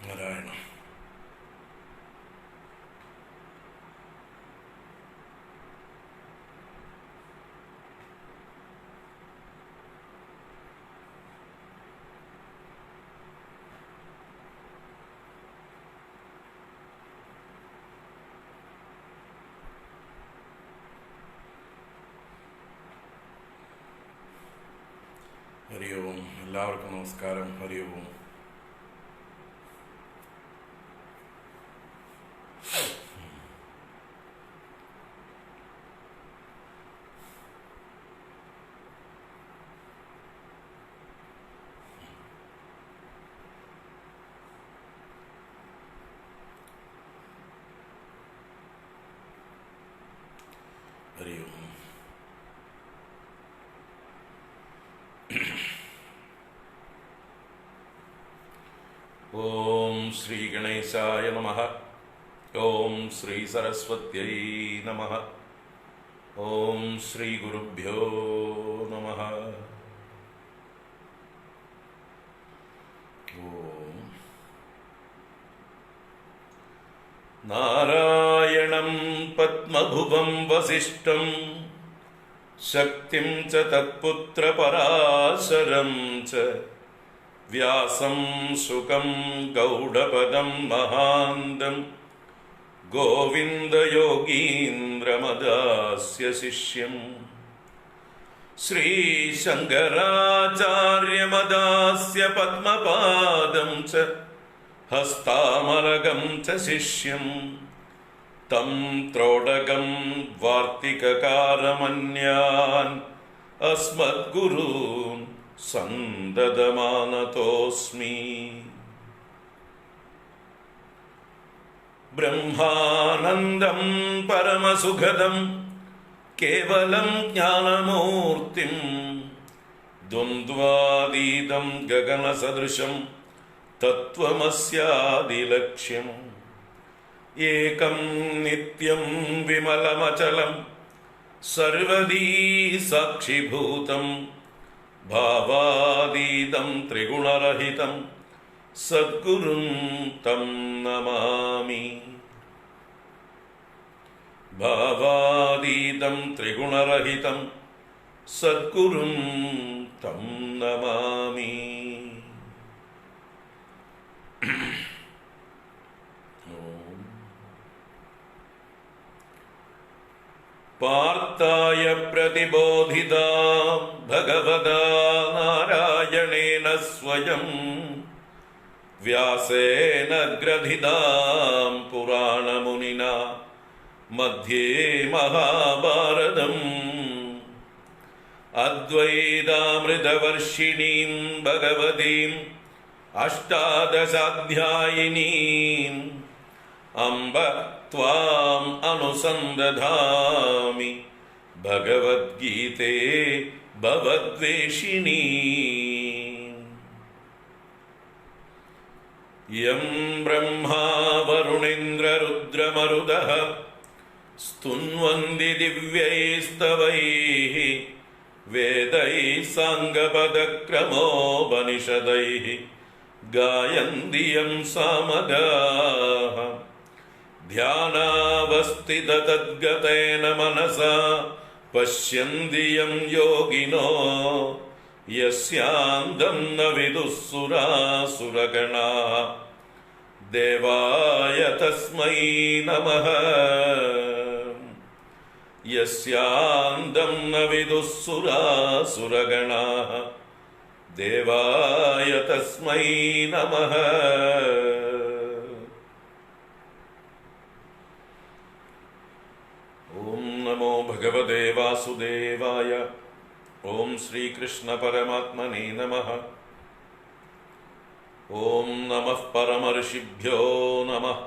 നാരായണ. ഹരി ഓം. എല്ലാവർക്കും നമസ്കാരം. ഹരി ഓം. ഹരി ഓം. ഓം ശ്രീ ഗണേശായ നമഃ. ഓം ശ്രീ സരസ്വത്यै നമഃ. ഓം ശ്രീ ഗുരുഭ്യോ നമഃ. ഓം നാരായണം പത്മഭുവം വസിഷ്ഠം ശക്തിം ച തത്പുത്രപരാശരം ച വ്യാസം ശുകം ഗൗഡപദം മഹാന്തം ഗോവിന്ദയോഗീന്ദ്രമദാസ്യ ശിഷ്യം ശ്രീശങ്കരാചാര്യമദാസ്യ പദ്മപാദം ച ഹസ്താമലകം ച ശിഷ്യം തം ത്രോടകം വാർത്തികകാരമന്യാൻ അസ്മദ്ഗുരൂൻ സന്തതമാനതോസ്മി. ബ്രഹ്മാനന്ദം പരമസുഖദം കേവലം ജ്ഞാനമൂർത്തിം ദ്വന്ദ്വാതീതം ഗഗനസദൃശം തത്വമസ്യാദിലക്ഷ്യം ഏകം നിത്യം വിമലമചലം സർവദീ സാക്ഷിഭൂതം ഭാവാതീതം ത്രിഗുണരഹിതം സദ്ഗുരും തം നമാമി. ഭാവാതീതം ത്രിഗുണരഹിതം സദ്ഗുരും തം നമാമി. പാർത്ഥായ പ്രതിബോധിതാം ഭഗവതാ നാരായണേന സ്വയം വ്യാസേന ഗ്രഥിതാം പുരാണമുനിനാ മധ്യേ മഹാഭാരതം അദ്വൈതാമൃതവർഷിണീം ഭഗവതീം അഷ്ടാദശാധ്യായിനീം അംബ ത്വാം അനുസന്ദധാമി ഭഗവദ്ഗീതേ ഭവദ്വേഷിണീ. യം ബ്രഹ്മാ വരുണേന്ദ്രരുദ്രമരുതഃ സ്തുന്വന്തി ദിവ്യൈസ്തവൈഃ വേദൈഃ സാംഗപദക്രമോപനിഷദൈഃ ഗായന്തി യം സാമഗാഃ. ധ്യാനാവസ്ഥിതതദ്ഗതേന മനസാ പശ്യന്തി യം യോഗിനോ യസ്യാന്തം ന വിദുഃ സുരാസുരഗണാഃ. ദേവായ തസ്മൈ നമഃ. യസ്യാന്തം ന വിദുഃ സുരാസുരഗണാഃ. ദേവായ തസ്മൈ നമഃ. ഓം നമോ ഭഗവതേ വാസുദേവായ. ഓം ശ്രീകൃഷ്ണ പരമാത്മനേ നമഃ. ഓം നമഃ പരമർഷിഭ്യോ നമഃ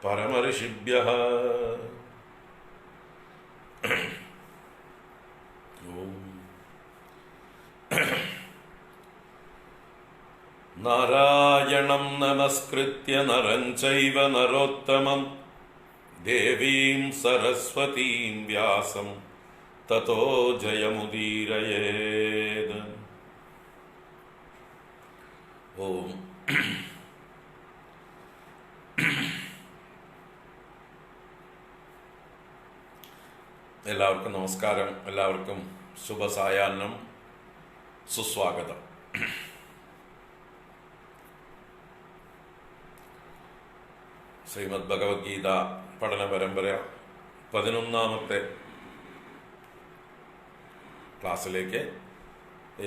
പരമർഷിഭ്യഃ. ഓം നാരായണം നമസ്കൃത്യ നരം ചൈവ നരോത്തമം ദേവീം സരസ്വതീം വ്യാസം തതോ ജയമുദീരയേത്. ഓം എല്ലാവർക്കും നമസ്കാരം. എല്ലാവർക്കും ശുഭസായാഹ്നം, സുസ്വാഗതം. ശ്രീമദ് ഭഗവത്ഗീത പഠന പരമ്പര 11ാമത്തെ ക്ലാസ്സിലേക്ക്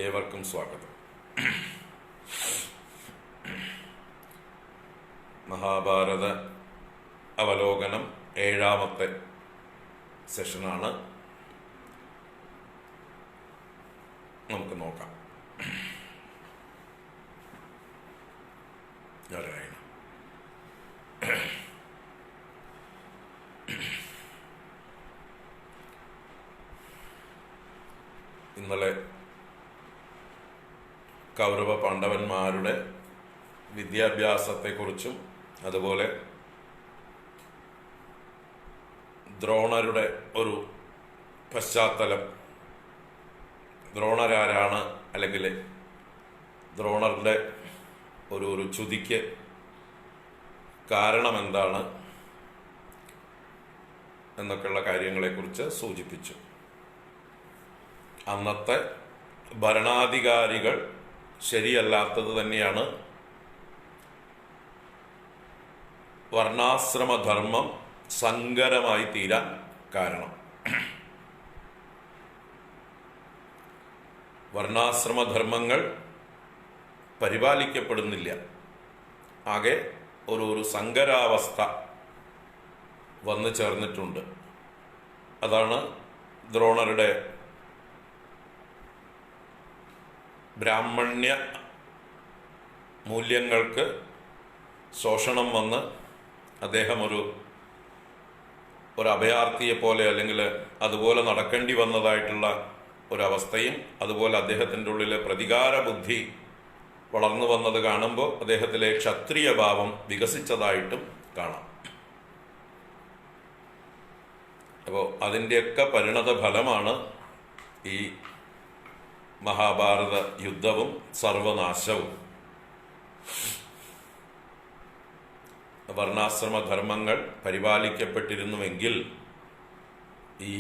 ഏവർക്കും സ്വാഗതം. മഹാഭാരത അവലോകനം 7ാമത്തെ സെഷനാണ്. നമുക്ക് നോക്കാം. ഇന്നലെ കൗരവ പാണ്ഡവന്മാരുടെ വിദ്യാഭ്യാസത്തെക്കുറിച്ചും അതുപോലെ ദ്രോണരുടെ ഒരു പശ്ചാത്തലം, ദ്രോണരാരാണ്, അല്ലെങ്കിൽ ദ്രോണരുടെ ഒരു ചുതിക്ക് കാരണം എന്താണ് എന്നൊക്കെയുള്ള കാര്യങ്ങളെക്കുറിച്ച് സൂചിപ്പിച്ചു. അന്നത്തെ ഭരണാധികാരികൾ ശരിയല്ലാത്തത് തന്നെയാണ് വർണ്ണാശ്രമധർമ്മം സങ്കരമായി തീരാൻ കാരണം. വർണ്ണാശ്രമധർമ്മങ്ങൾ പരിപാലിക്കപ്പെടുന്നില്ല. ആകെ ഒരു സങ്കരാവസ്ഥ വന്നു ചേർന്നിട്ടുണ്ട്. അതാണ് ദ്രോണരുടെ ബ്രാഹ്മണ്യ മൂല്യങ്ങൾക്ക് ശോഷണം വന്ന് അദ്ദേഹം ഒരു അഭയാർത്ഥിയെ പോലെ, അല്ലെങ്കിൽ അതുപോലെ നടക്കേണ്ടി വന്നതായിട്ടുള്ള ഒരവസ്ഥയും, അതുപോലെ അദ്ദേഹത്തിൻ്റെ ഉള്ളിലെ പ്രതികാര ബുദ്ധി വളർന്നു വന്നത് കാണുമ്പോൾ അദ്ദേഹത്തിലെ ക്ഷത്രിയ ഭാവം വികസിച്ചതായിട്ടും കാണാം. അപ്പോൾ അതിൻ്റെയൊക്കെ പരിണത ഫലമാണ് ഈ മഹാഭാരത യുദ്ധവും സർവനാശവും. വർണ്ണാശ്രമധർമ്മങ്ങൾ പരിപാലിക്കപ്പെട്ടിരുന്നുവെങ്കിൽ ഈ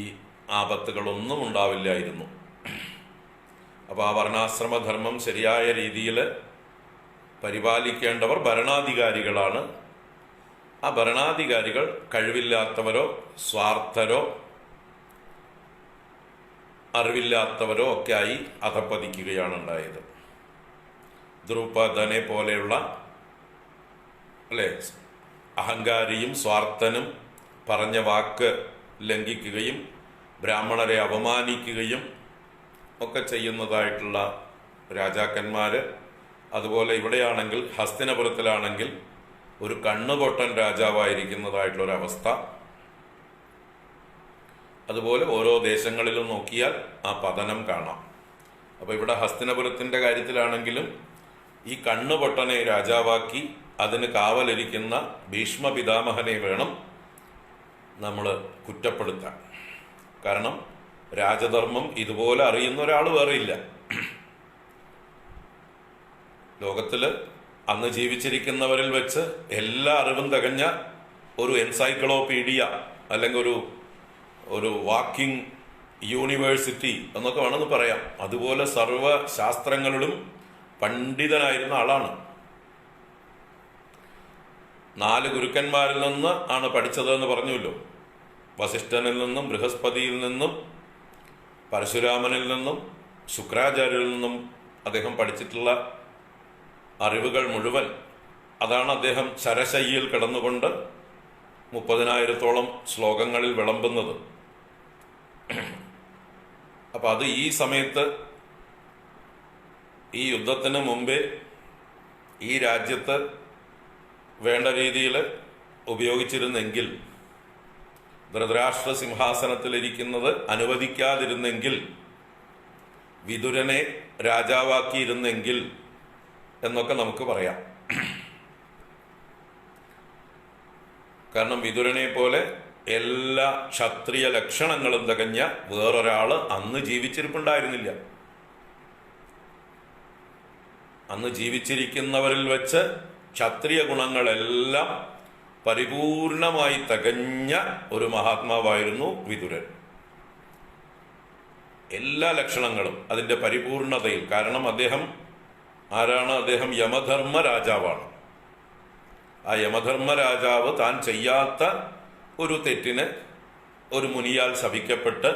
ആപത്തുകളൊന്നും ഉണ്ടാവില്ലായിരുന്നു. അപ്പോൾ ആ വർണ്ണാശ്രമധർമ്മം ശരിയായ രീതിയിൽ പരിപാലിക്കേണ്ടവർ ഭരണാധികാരികളാണ്. ആ ഭരണാധികാരികൾ കഴിവില്ലാത്തവരോ സ്വാർത്ഥരോ അറിവില്ലാത്തവരോ ഒക്കെ ആയി അധപ്പതിക്കുകയാണ് ഉണ്ടായത്. ദ്രുപദനെ പോലെയുള്ള അഹങ്കാരിയും സ്വാർത്ഥനും പറഞ്ഞ വാക്ക് ലംഘിക്കുകയും ബ്രാഹ്മണരെ അപമാനിക്കുകയും ഒക്കെ ചെയ്യുന്നതായിട്ടുള്ള രാജാക്കന്മാർ. അതുപോലെ ഇവിടെയാണെങ്കിൽ ഹസ്തിനപുരത്തിലാണെങ്കിൽ ഒരു കണ്ണുപൊട്ടൻ രാജാവായിരിക്കുന്നതായിട്ടുള്ളൊരവസ്ഥ. അതുപോലെ ഓരോ ദേശങ്ങളിലും നോക്കിയാൽ ആ പതനം കാണാം. അപ്പോൾ ഇവിടെ ഹസ്തിനപുരത്തിൻ്റെ കാര്യത്തിലാണെങ്കിലും ഈ കണ്ണുപൊട്ടനെ രാജാവാക്കി അതിന് കാവലിരിക്കുന്ന ഭീഷ്മ പിതാമഹനെ വേണം നമ്മൾ കുറ്റപ്പെടുത്താൻ. കാരണം രാജധർമ്മം ഇതുപോലെ അറിയുന്ന ഒരാൾ വേറെയില്ല ലോകത്തിൽ. അന്ന് ജീവിച്ചിരിക്കുന്നവരിൽ വെച്ച് എല്ലാ അറിവും തികഞ്ഞ ഒരു എൻസൈക്ലോപീഡിയ, അല്ലെങ്കിൽ ഒരു വാക്കിംഗ് യൂണിവേഴ്സിറ്റി എന്നൊക്കെ വേണമെന്ന് പറയാം. അതുപോലെ സർവ ശാസ്ത്രങ്ങളിലും പണ്ഡിതനായിരുന്ന ആളാണ്. 4 ഗുരുക്കന്മാരിൽ നിന്ന് ആണ് പഠിച്ചതെന്ന് പറഞ്ഞുല്ലോ. വസിഷ്ഠനിൽ നിന്നും, ബൃഹസ്പതിയിൽ നിന്നും, പരശുരാമനിൽ നിന്നും, ശുക്രാചാര്യരിൽ നിന്നും അദ്ദേഹം പഠിച്ചിട്ടുള്ള അറിവുകൾ മുഴുവൻ അതാണ് അദ്ദേഹം ശരശയ്യയിൽ കിടന്നുകൊണ്ട് 30,000-ഓളം ശ്ലോകങ്ങളിൽ വിളമ്പുന്നത്. അപ്പം അത് ഈ സമയത്ത്, ഈ യുദ്ധത്തിന് മുമ്പേ ഈ രാജ്യത്ത് വേണ്ട രീതിയിൽ ഉപയോഗിച്ചിരുന്നെങ്കിൽ, ധൃതരാഷ്ട്ര സിംഹാസനത്തിലിരിക്കുന്നത് അനുവദിക്കാതിരുന്നെങ്കിൽ, വിതുരനെ രാജാവാക്കിയിരുന്നെങ്കിൽ എന്നൊക്കെ നമുക്ക് പറയാം. കാരണം വിതുരനെ പോലെ എല്ലാ ക്ഷത്രിയ ലക്ഷണങ്ങളും തികഞ്ഞ വേറൊരാള് അന്ന് ജീവിച്ചിരിപ്പുണ്ടായിരുന്നില്ല. അന്ന് ജീവിച്ചിരിക്കുന്നവരിൽ വെച്ച് ക്ഷത്രിയ ഗുണങ്ങളെല്ലാം പരിപൂർണമായി തികഞ്ഞ ഒരു മഹാത്മാവായിരുന്നു വിതുരൻ. എല്ലാ ലക്ഷണങ്ങളും അതിൻ്റെ പരിപൂർണതയിൽ. കാരണം അദ്ദേഹം ആരാണ്? അദ്ദേഹം യമധർമ്മ രാജാവാണ്. ആ യമധർമ്മ രാജാവ് താൻ ചെയ്യാത്ത ഒരു തെറ്റിന് ഒരു മുനിയാൽ ശപിക്കപ്പെട്ട്,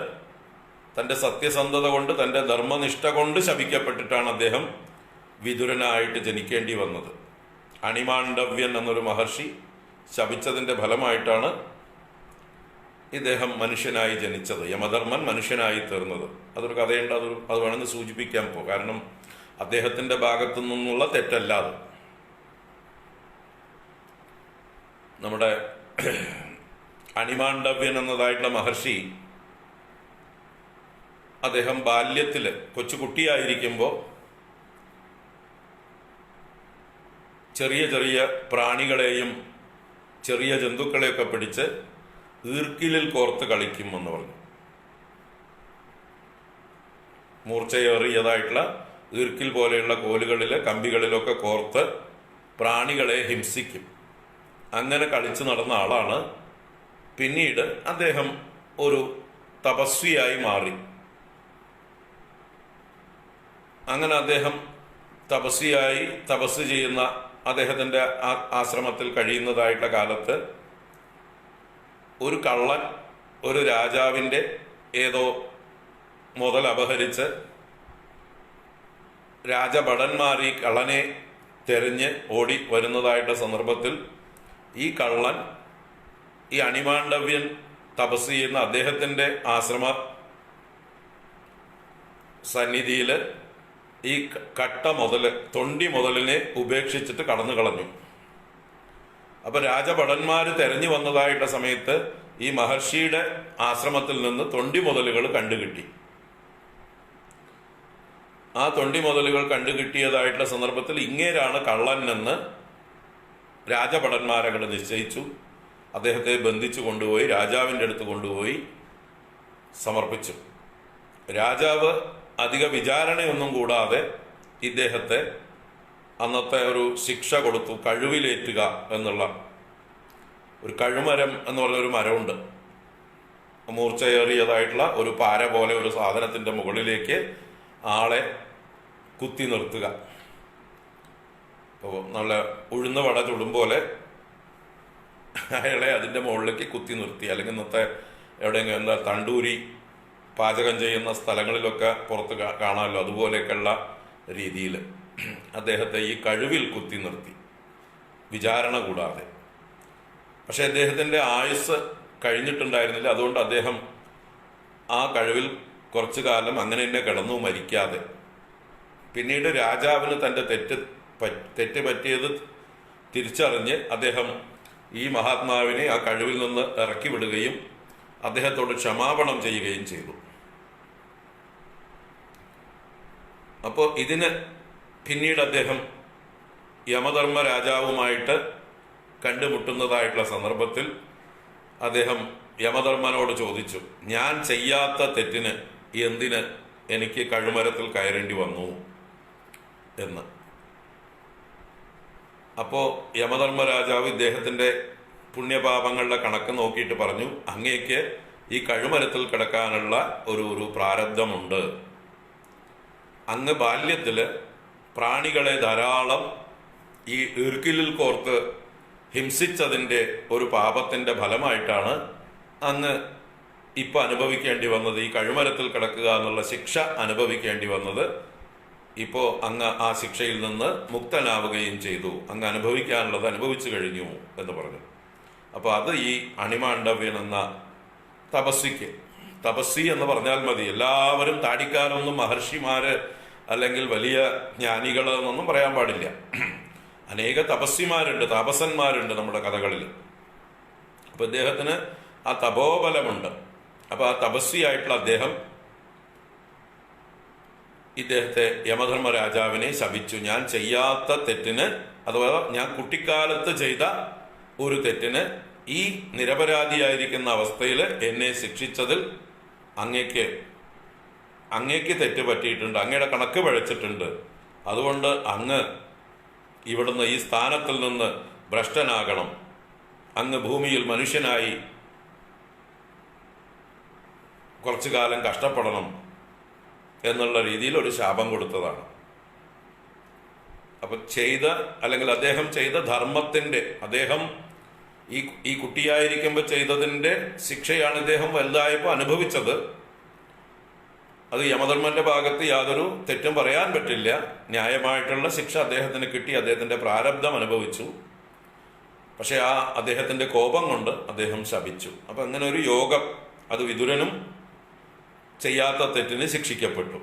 തൻ്റെ സത്യസന്ധത കൊണ്ട്, തൻ്റെ ധർമ്മനിഷ്ഠ കൊണ്ട് ശപിക്കപ്പെട്ടിട്ടാണ് അദ്ദേഹം വിതുരനായിട്ട് ജനിക്കേണ്ടി വന്നത്. അണിമാണ്ഡവ്യൻ എന്നൊരു മഹർഷി ശപിച്ചതിൻ്റെ ഫലമായിട്ടാണ് ഇദ്ദേഹം മനുഷ്യനായി ജനിച്ചത്, യമധർമ്മൻ മനുഷ്യനായി തീർന്നത്. അതൊരു കഥയുണ്ട്, അത് വേണമെന്ന് സൂചിപ്പിക്കാൻ കാരണം അദ്ദേഹത്തിൻ്റെ ഭാഗത്തു നിന്നുള്ള തെറ്റല്ലാതെ. നമ്മുടെ അണിമാണ്ഡവ്യൻ എന്നതായിട്ടുള്ള മഹർഷി അദ്ദേഹം ബാല്യത്തിൽ കൊച്ചുകുട്ടിയായിരിക്കുമ്പോൾ ചെറിയ ചെറിയ പ്രാണികളെയും ചെറിയ ജന്തുക്കളെയൊക്കെ പിടിച്ച് ഈർക്കിലിൽ കോർത്ത് കളിക്കും എന്ന് പറഞ്ഞു. മൂർച്ചയേറിയതായിട്ടുള്ള ഈർക്കിൽ പോലെയുള്ള കോലുകളിൽ കമ്പികളിലൊക്കെ കോർത്ത് പ്രാണികളെ ഹിംസിക്കും. അങ്ങനെ കളിച്ചു നടന്ന ആളാണ്. പിന്നീട് അദ്ദേഹം ഒരു തപസ്വിയായി മാറി. അങ്ങനെ അദ്ദേഹം തപസ്വിയായി തപസ് ചെയ്യുന്ന അദ്ദേഹത്തിൻ്റെ ആശ്രമത്തിൽ കഴിയുന്നതായിട്ടുള്ള കാലത്ത് ഒരു കള്ളൻ ഒരു രാജാവിൻ്റെ ഏതോ മുതൽ അപഹരിച്ച് രാജഭടന്മാർ ഈ കള്ളനെ തെരഞ്ഞ് ഓടി വരുന്നതായിട്ടുള്ള സന്ദർഭത്തിൽ ഈ കള്ളൻ ഈ അണിമാണ്ഡവ്യൻ തപസ് ചെയ്യുന്ന അദ്ദേഹത്തിൻ്റെ ആശ്രമ സന്നിധിയിൽ ഈ തൊണ്ടി മുതലിനെ ഉപേക്ഷിച്ചിട്ട് കടന്നു കളഞ്ഞു. അപ്പൊ രാജഭടന്മാർ തെരഞ്ഞു വന്നതായിട്ടുള്ള സമയത്ത് ഈ മഹർഷിയുടെ ആശ്രമത്തിൽ നിന്ന് തൊണ്ടി മുതലുകൾ കണ്ടുകിട്ടി. ആ തൊണ്ടി മുതലുകൾ കണ്ടുകിട്ടിയതായിട്ടുള്ള സന്ദർഭത്തിൽ ഇങ്ങേരാണ് കള്ളൻ എന്ന് രാജഭടന്മാരങ്ങോട്ട് നിശ്ചയിച്ചു. അദ്ദേഹത്തെ ബന്ധിച്ചു കൊണ്ടുപോയി രാജാവിൻ്റെ അടുത്ത് കൊണ്ടുപോയി സമർപ്പിച്ചു. രാജാവ് അധിക വിചാരണയൊന്നും കൂടാതെ ഇദ്ദേഹത്തെ അന്നത്തെ ഒരു ശിക്ഷ കൊടുത്തു. കഴുവിലേറ്റുക എന്നുള്ള ഒരു കഴുമരം എന്ന് പറഞ്ഞൊരു മരമുണ്ട്. മൂർച്ചയേറിയതായിട്ടുള്ള ഒരു പാര പോലെ ഒരു സാധനത്തിൻ്റെ മുകളിലേക്ക് ആളെ കുത്തി നിർത്തുക. അപ്പോൾ നല്ല ഉഴുന്ന വട ചുടും പോലെ അയാളെ അതിൻ്റെ മുകളിലേക്ക് കുത്തി നിർത്തി. അല്ലെങ്കിൽ ഇന്നത്തെ എവിടെയെങ്കിലും എന്താ തണ്ടൂരി പാചകം ചെയ്യുന്ന സ്ഥലങ്ങളിലൊക്കെ പുറത്ത് കാണാമല്ലോ, അതുപോലെയൊക്കെയുള്ള രീതിയിൽ അദ്ദേഹത്തെ ഈ കഴുവിൽ കുത്തി നിർത്തി, വിചാരണ കൂടാതെ. പക്ഷെ അദ്ദേഹത്തിൻ്റെ ആയുസ് കഴിഞ്ഞിട്ടുണ്ടായിരുന്നില്ല. അതുകൊണ്ട് അദ്ദേഹം ആ കഴുവിൽ കുറച്ചു കാലം അങ്ങനെ തന്നെ കിടന്നു മരിക്കാതെ. പിന്നീട് രാജാവിന് തൻ്റെ തെറ്റ് പറ്റിയത് തിരിച്ചറിഞ്ഞ് അദ്ദേഹം ഈ മഹാത്മാവിനെ ആ കഴിവിൽ നിന്ന് ഇറക്കി വിടുകയും അദ്ദേഹത്തോട് ക്ഷമാപണം ചെയ്യുകയും ചെയ്തു. അപ്പോൾ ഇതിന് പിന്നീട് അദ്ദേഹം യമധർമ്മ രാജാവുമായിട്ട് കണ്ടുമുട്ടുന്നതായിട്ടുള്ള സന്ദർഭത്തിൽ അദ്ദേഹം യമധർമ്മനോട് ചോദിച്ചു, ഞാൻ ചെയ്യാത്ത തെറ്റിന് എന്തിന് എനിക്ക് കഴുമരത്തിൽ കയറേണ്ടി വന്നു എന്ന്. അപ്പോൾ യമധർമ്മ രാജാവ് ഇദ്ദേഹത്തിൻ്റെ പുണ്യപാപങ്ങളുടെ കണക്ക് നോക്കിയിട്ട് പറഞ്ഞു, അങ്ങേക്ക് ഈ കഴുമരത്തിൽ കിടക്കാനുള്ള ഒരു പ്രാരബ്ധമുണ്ട്. അങ്ങ് ബാല്യത്തിൽ പ്രാണികളെ ധാരാളം ഈ ഈർക്കിലിൽ കോർത്ത് ഹിംസിച്ചതിൻ്റെ ഒരു പാപത്തിൻ്റെ ഫലമായിട്ടാണ് അങ്ങ് ഇപ്പം അനുഭവിക്കേണ്ടി വന്നത്. ഈ കഴുമരത്തിൽ കിടക്കുക എന്നുള്ള ശിക്ഷ അനുഭവിക്കേണ്ടി വന്നത്. ഇപ്പോൾ അങ്ങ് ആ ശിക്ഷയിൽ നിന്ന് മുക്തനാവുകയും ചെയ്തു. അങ്ങ് അനുഭവിക്കാനുള്ളത് അനുഭവിച്ചു കഴിഞ്ഞു എന്ന് പറഞ്ഞു. അപ്പോൾ അത് ഈ അണിമാണ്ഡവ്യൻ എന്ന തപസ്വി എന്ന് പറഞ്ഞാൽ മതി. എല്ലാവരും താടിക്കാരൊന്നും മഹർഷിമാര് അല്ലെങ്കിൽ വലിയ ജ്ഞാനികൾ എന്നൊന്നും പറയാൻ പാടില്ല. അനേക തപസ്വിമാരുണ്ട്, താപസന്മാരുണ്ട് നമ്മുടെ കഥകളിൽ. അപ്പൊ ഇദ്ദേഹത്തിന് ആ തപോബലമുണ്ട്. അപ്പൊ ആ തപസ്വിയായിട്ടുള്ള അദ്ദേഹം ഇദ്ദേഹത്തെ യമധർമ്മ രാജാവിനെ ശപിച്ചു. ഞാൻ ചെയ്യാത്ത തെറ്റിന്, അഥവാ ഞാൻ കുട്ടിക്കാലത്ത് ചെയ്ത ഒരു തെറ്റിന് ഈ നിരപരാധിയായിരിക്കുന്ന അവസ്ഥയിൽ എന്നെ ശിക്ഷിച്ചതിൽ അങ്ങേക്ക് തെറ്റ് പറ്റിയിട്ടുണ്ട്, അങ്ങയുടെ കണക്ക് പഴച്ചിട്ടുണ്ട്. അതുകൊണ്ട് അങ്ങ് ഇവിടുന്ന് ഈ സ്ഥാനത്തിൽ നിന്ന് ഭ്രഷ്ടനാകണം, അങ്ങ് ഭൂമിയിൽ മനുഷ്യനായി കുറച്ചു കാലം കഷ്ടപ്പെടണം എന്നുള്ള രീതിയിൽ ഒരു ശാപം കൊടുത്തതാണ്. അപ്പൊ അദ്ദേഹം ചെയ്ത ധർമ്മത്തിന്റെ, അദ്ദേഹം ഈ കുട്ടിയായിരിക്കുമ്പോൾ ചെയ്തതിന്റെ ശിക്ഷയാണ് ഇദ്ദേഹം വലുതായപ്പോൾ അനുഭവിച്ചത്. അത് യമധർമ്മന്റെ ഭാഗത്ത് യാതൊരു തെറ്റും പറയാൻ പറ്റില്ല. ന്യായമായിട്ടുള്ള ശിക്ഷ അദ്ദേഹത്തിന് കിട്ടി, അദ്ദേഹത്തിന്റെ പ്രാരബ്ധം അനുഭവിച്ചു. പക്ഷെ അദ്ദേഹത്തിന്റെ കോപം കൊണ്ട് അദ്ദേഹം ശപിച്ചു. അപ്പൊ അങ്ങനെ ഒരു യോഗം, അത് വിതുരനും ചെയ്യാത്ത തെറ്റിന് ശിക്ഷിക്കപ്പെട്ടു,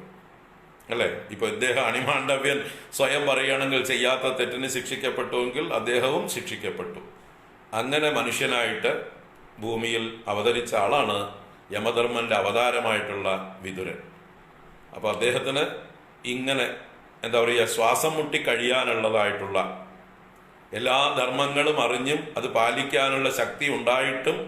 അല്ലെ? ഇപ്പൊ ഇദ്ദേഹം അണിമാണ്ഡവ്യൻ സ്വയം പറയുകയാണെങ്കിൽ ചെയ്യാത്ത തെറ്റിന് ശിക്ഷിക്കപ്പെട്ടുവെങ്കിൽ അദ്ദേഹവും ശിക്ഷിക്കപ്പെട്ടു. അങ്ങനെ മനുഷ്യനായിട്ട് ഭൂമിയിൽ അവതരിച്ച ആളാണ് യമധർമ്മന്റെ അവതാരമായിട്ടുള്ള വിതുരൻ. അപ്പൊ അദ്ദേഹത്തിന് ഇങ്ങനെ എന്താ പറയുക, ശ്വാസം മുട്ടി കഴിയാനുള്ളതായിട്ടുള്ള എല്ലാ ധർമ്മങ്ങളും അറിഞ്ഞും അത് പാലിക്കാനുള്ള ശക്തി ഉണ്ടായിട്ടും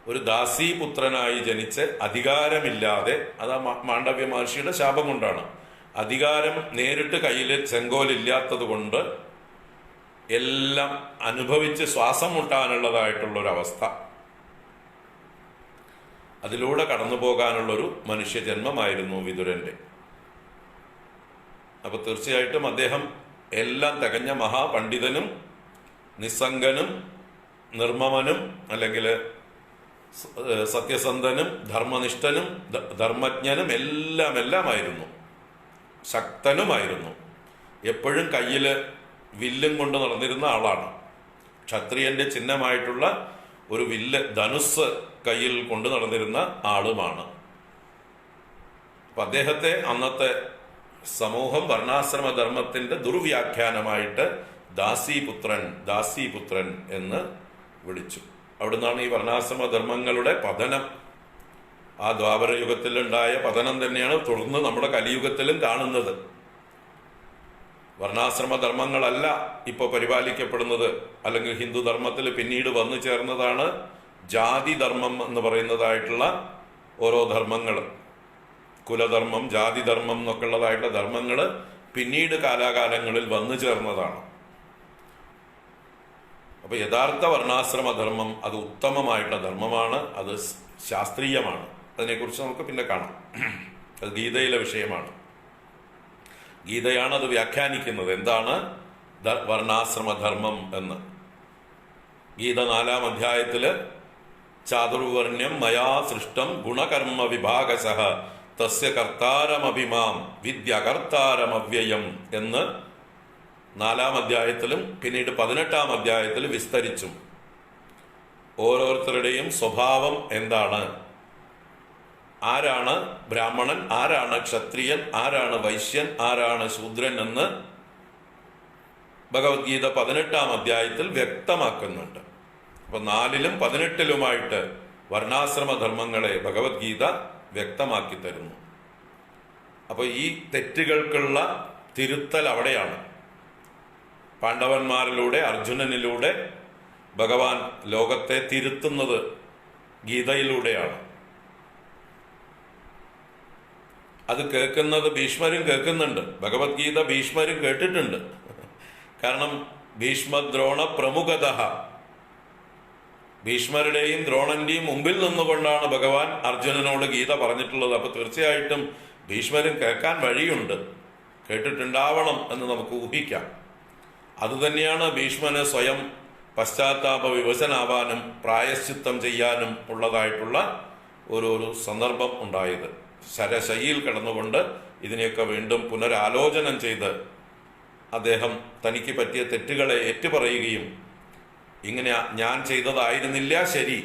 ഒരു ദാസീപുത്രനായി ജനിച്ച് അധികാരമില്ലാതെ, അത് മാണ്ഡവ്യ മഹർഷിയുടെ ശാപം കൊണ്ടാണ്, അധികാരം നേരിട്ട് കയ്യിൽ ചെങ്കോലില്ലാത്തത് കൊണ്ട് എല്ലാം അനുഭവിച്ച് ശ്വാസം മുട്ടാനുള്ളതായിട്ടുള്ളൊരവസ്ഥ, അതിലൂടെ കടന്നു പോകാനുള്ളൊരു മനുഷ്യജന്മമായിരുന്നു വിതുരന്റെ. അപ്പൊ തീർച്ചയായിട്ടും അദ്ദേഹം എല്ലാം തികഞ്ഞ മഹാപണ്ഡിതനും നിസ്സംഗനും നിർമ്മമനും അല്ലെങ്കിൽ സത്യസന്ധനും ധർമ്മനിഷ്ഠനും ധർമ്മജ്ഞനും എല്ലാമായിരുന്നു. ശക്തനുമായിരുന്നു. എപ്പോഴും കയ്യിൽ വില്ലും കൊണ്ട് നടന്നിരുന്ന ആളാണ്. ക്ഷത്രിയന്റെ ചിഹ്നമായിട്ടുള്ള ഒരു വില്ല്, ധനുസ് കയ്യിൽ കൊണ്ടു നടന്നിരുന്ന ആളുമാണ്. അപ്പൊ അദ്ദേഹത്തെ അന്നത്തെ സമൂഹം വർണ്ണാശ്രമധർമ്മത്തിന്റെ ദുർവ്യാഖ്യാനമായിട്ട് ദാസീപുത്രൻ എന്ന് വിളിച്ചു. അവിടുന്നാണ് ഈ വർണ്ണാശ്രമധർമ്മങ്ങളുടെ പതനം. ആ ദ്വാപരയുഗത്തിലുണ്ടായ പതനം തന്നെയാണ് തുടർന്ന് നമ്മുടെ കലിയുഗത്തിലും കാണുന്നത്. വർണ്ണാശ്രമധർമ്മങ്ങളല്ല ഇപ്പൊ പരിപാലിക്കപ്പെടുന്നത്. അല്ലെങ്കിൽ ഹിന്ദു ധർമ്മത്തിൽ പിന്നീട് വന്നു ചേർന്നതാണ് ജാതിധർമ്മം എന്ന് പറയുന്നതായിട്ടുള്ള ഓരോ ധർമ്മങ്ങൾ. കുലധർമ്മം, ജാതിധർമ്മം എന്നൊക്കെ ഉള്ളതായിട്ടുള്ള ധർമ്മങ്ങൾ പിന്നീട് കാലാകാലങ്ങളിൽ വന്നു ചേർന്നതാണ്. അപ്പൊ യഥാർത്ഥ വർണ്ണാശ്രമധർമ്മം അത് ഉത്തമമായിട്ടുള്ള ധർമ്മമാണ്, അത് ശാസ്ത്രീയമാണ്. അതിനെക്കുറിച്ച് നമുക്ക് പിന്നെ കാണാം. അത് ഗീതയിലെ വിഷയമാണ്. ഗീതയാണ് അത് വ്യാഖ്യാനിക്കുന്നത്, എന്താണ് വർണ്ണാശ്രമധർമ്മം എന്ന്. ഗീത 4-ാം അധ്യായത്തില് ചാതുർവർണ്ണ്യം മയാ സൃഷ്ടം ഗുണകർമ്മ വിഭാഗശഃ തസ്യ കർത്താരമഭിമാം വിദ്യകർത്താരമവ്യയം എന്ന് 4-ാം അധ്യായത്തിലും പിന്നീട് 18-ാം അധ്യായത്തിൽ വിസ്തരിച്ചും ഓരോരുത്തരുടെയും സ്വഭാവം എന്താണ്, ആരാണ് ബ്രാഹ്മണൻ, ആരാണ് ക്ഷത്രിയൻ, ആരാണ് വൈശ്യൻ, ആരാണ് ശൂദ്രൻ എന്ന് ഭഗവത്ഗീത 18-ാം അധ്യായത്തിൽ വ്യക്തമാക്കുന്നുണ്ട്. അപ്പൊ 4-ലും 18-ലുമായിട്ട് വർണ്ണാശ്രമധർമ്മങ്ങളെ ഭഗവത്ഗീത വ്യക്തമാക്കി തരുന്നു. അപ്പൊ ഈ തെറ്റുകൾക്കുള്ള തിരുത്തൽ അവിടെയാണ്. പാണ്ഡവന്മാരിലൂടെ, അർജുനനിലൂടെ ഭഗവാൻ ലോകത്തെ തിരുത്തുന്നത് ഗീതയിലൂടെയാണ്. അത് കേൾക്കുന്നത് ഭീഷ്മരും കേൾക്കുന്നുണ്ട്. ഭഗവത്ഗീത ഭീഷ്മരും കേട്ടിട്ടുണ്ട്. കാരണം ഭീഷ്മദ്രോണ പ്രമുഖത, ഭീഷ്മരുടെയും ദ്രോണന്റെയും മുമ്പിൽ നിന്നുകൊണ്ടാണ് ഭഗവാൻ അർജുനനോട് ഗീത പറഞ്ഞിട്ടുള്ളത്. അപ്പൊ തീർച്ചയായിട്ടും ഭീഷ്മരും കേൾക്കാൻ വഴിയുണ്ട്, കേട്ടിട്ടുണ്ടാവണം എന്ന് നമുക്ക് ഊഹിക്കാം. അതുതന്നെയാണ് ഭീഷ്മന് സ്വയം പശ്ചാത്താപ വിവശനാവാനും പ്രായശ്ചിത്തം ചെയ്യാനും ഉള്ളതായിട്ടുള്ള ഒരു സന്ദർഭം ഉണ്ടായത്. ശരശയിൽ കിടന്നുകൊണ്ട് ഇതിനെയൊക്കെ വീണ്ടും പുനരാലോചനം ചെയ്ത് അദ്ദേഹം തനിക്ക് പറ്റിയ തെറ്റുകളെ ഏറ്റുപറയുകയും ഇങ്ങനെ ഞാൻ ചെയ്തതായിരുന്നില്ല ശരി,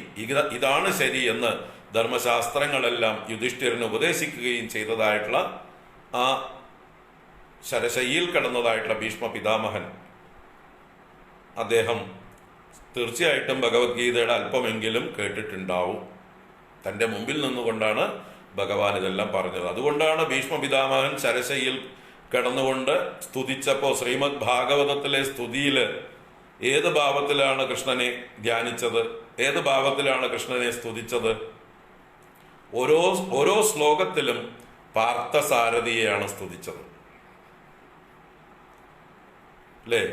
ഇതാണ് ശരി എന്ന് ധർമ്മശാസ്ത്രങ്ങളെല്ലാം യുധിഷ്ഠിരന് ഉപദേശിക്കുകയും ചെയ്തതായിട്ടുള്ള ആ ശരശയിൽ കിടന്നതായിട്ടുള്ള ഭീഷ്മ പിതാമഹൻ, അദ്ദേഹം തീർച്ചയായിട്ടും ഭഗവത്ഗീതയുടെ അല്പമെങ്കിലും കേട്ടിട്ടുണ്ടാവും. തൻ്റെ മുമ്പിൽ നിന്നുകൊണ്ടാണ് ഭഗവാൻ ഇതെല്ലാം പറഞ്ഞത്. അതുകൊണ്ടാണ് ഭീഷ്മ പിതാമഹൻ ശരശയിൽ കിടന്നുകൊണ്ട് സ്തുതിച്ചപ്പോൾ ശ്രീമദ് ഭാഗവതത്തിലെ സ്തുതിയില് ഏത് ഭാവത്തിലാണ് കൃഷ്ണനെ ധ്യാനിച്ചത്, ഏത് ഭാവത്തിലാണ് കൃഷ്ണനെ സ്തുതിച്ചത്? ഓരോ ശ്ലോകത്തിലും പാർത്ഥസാരഥിയെയാണ് സ്തുതിച്ചത്, അല്ലേ?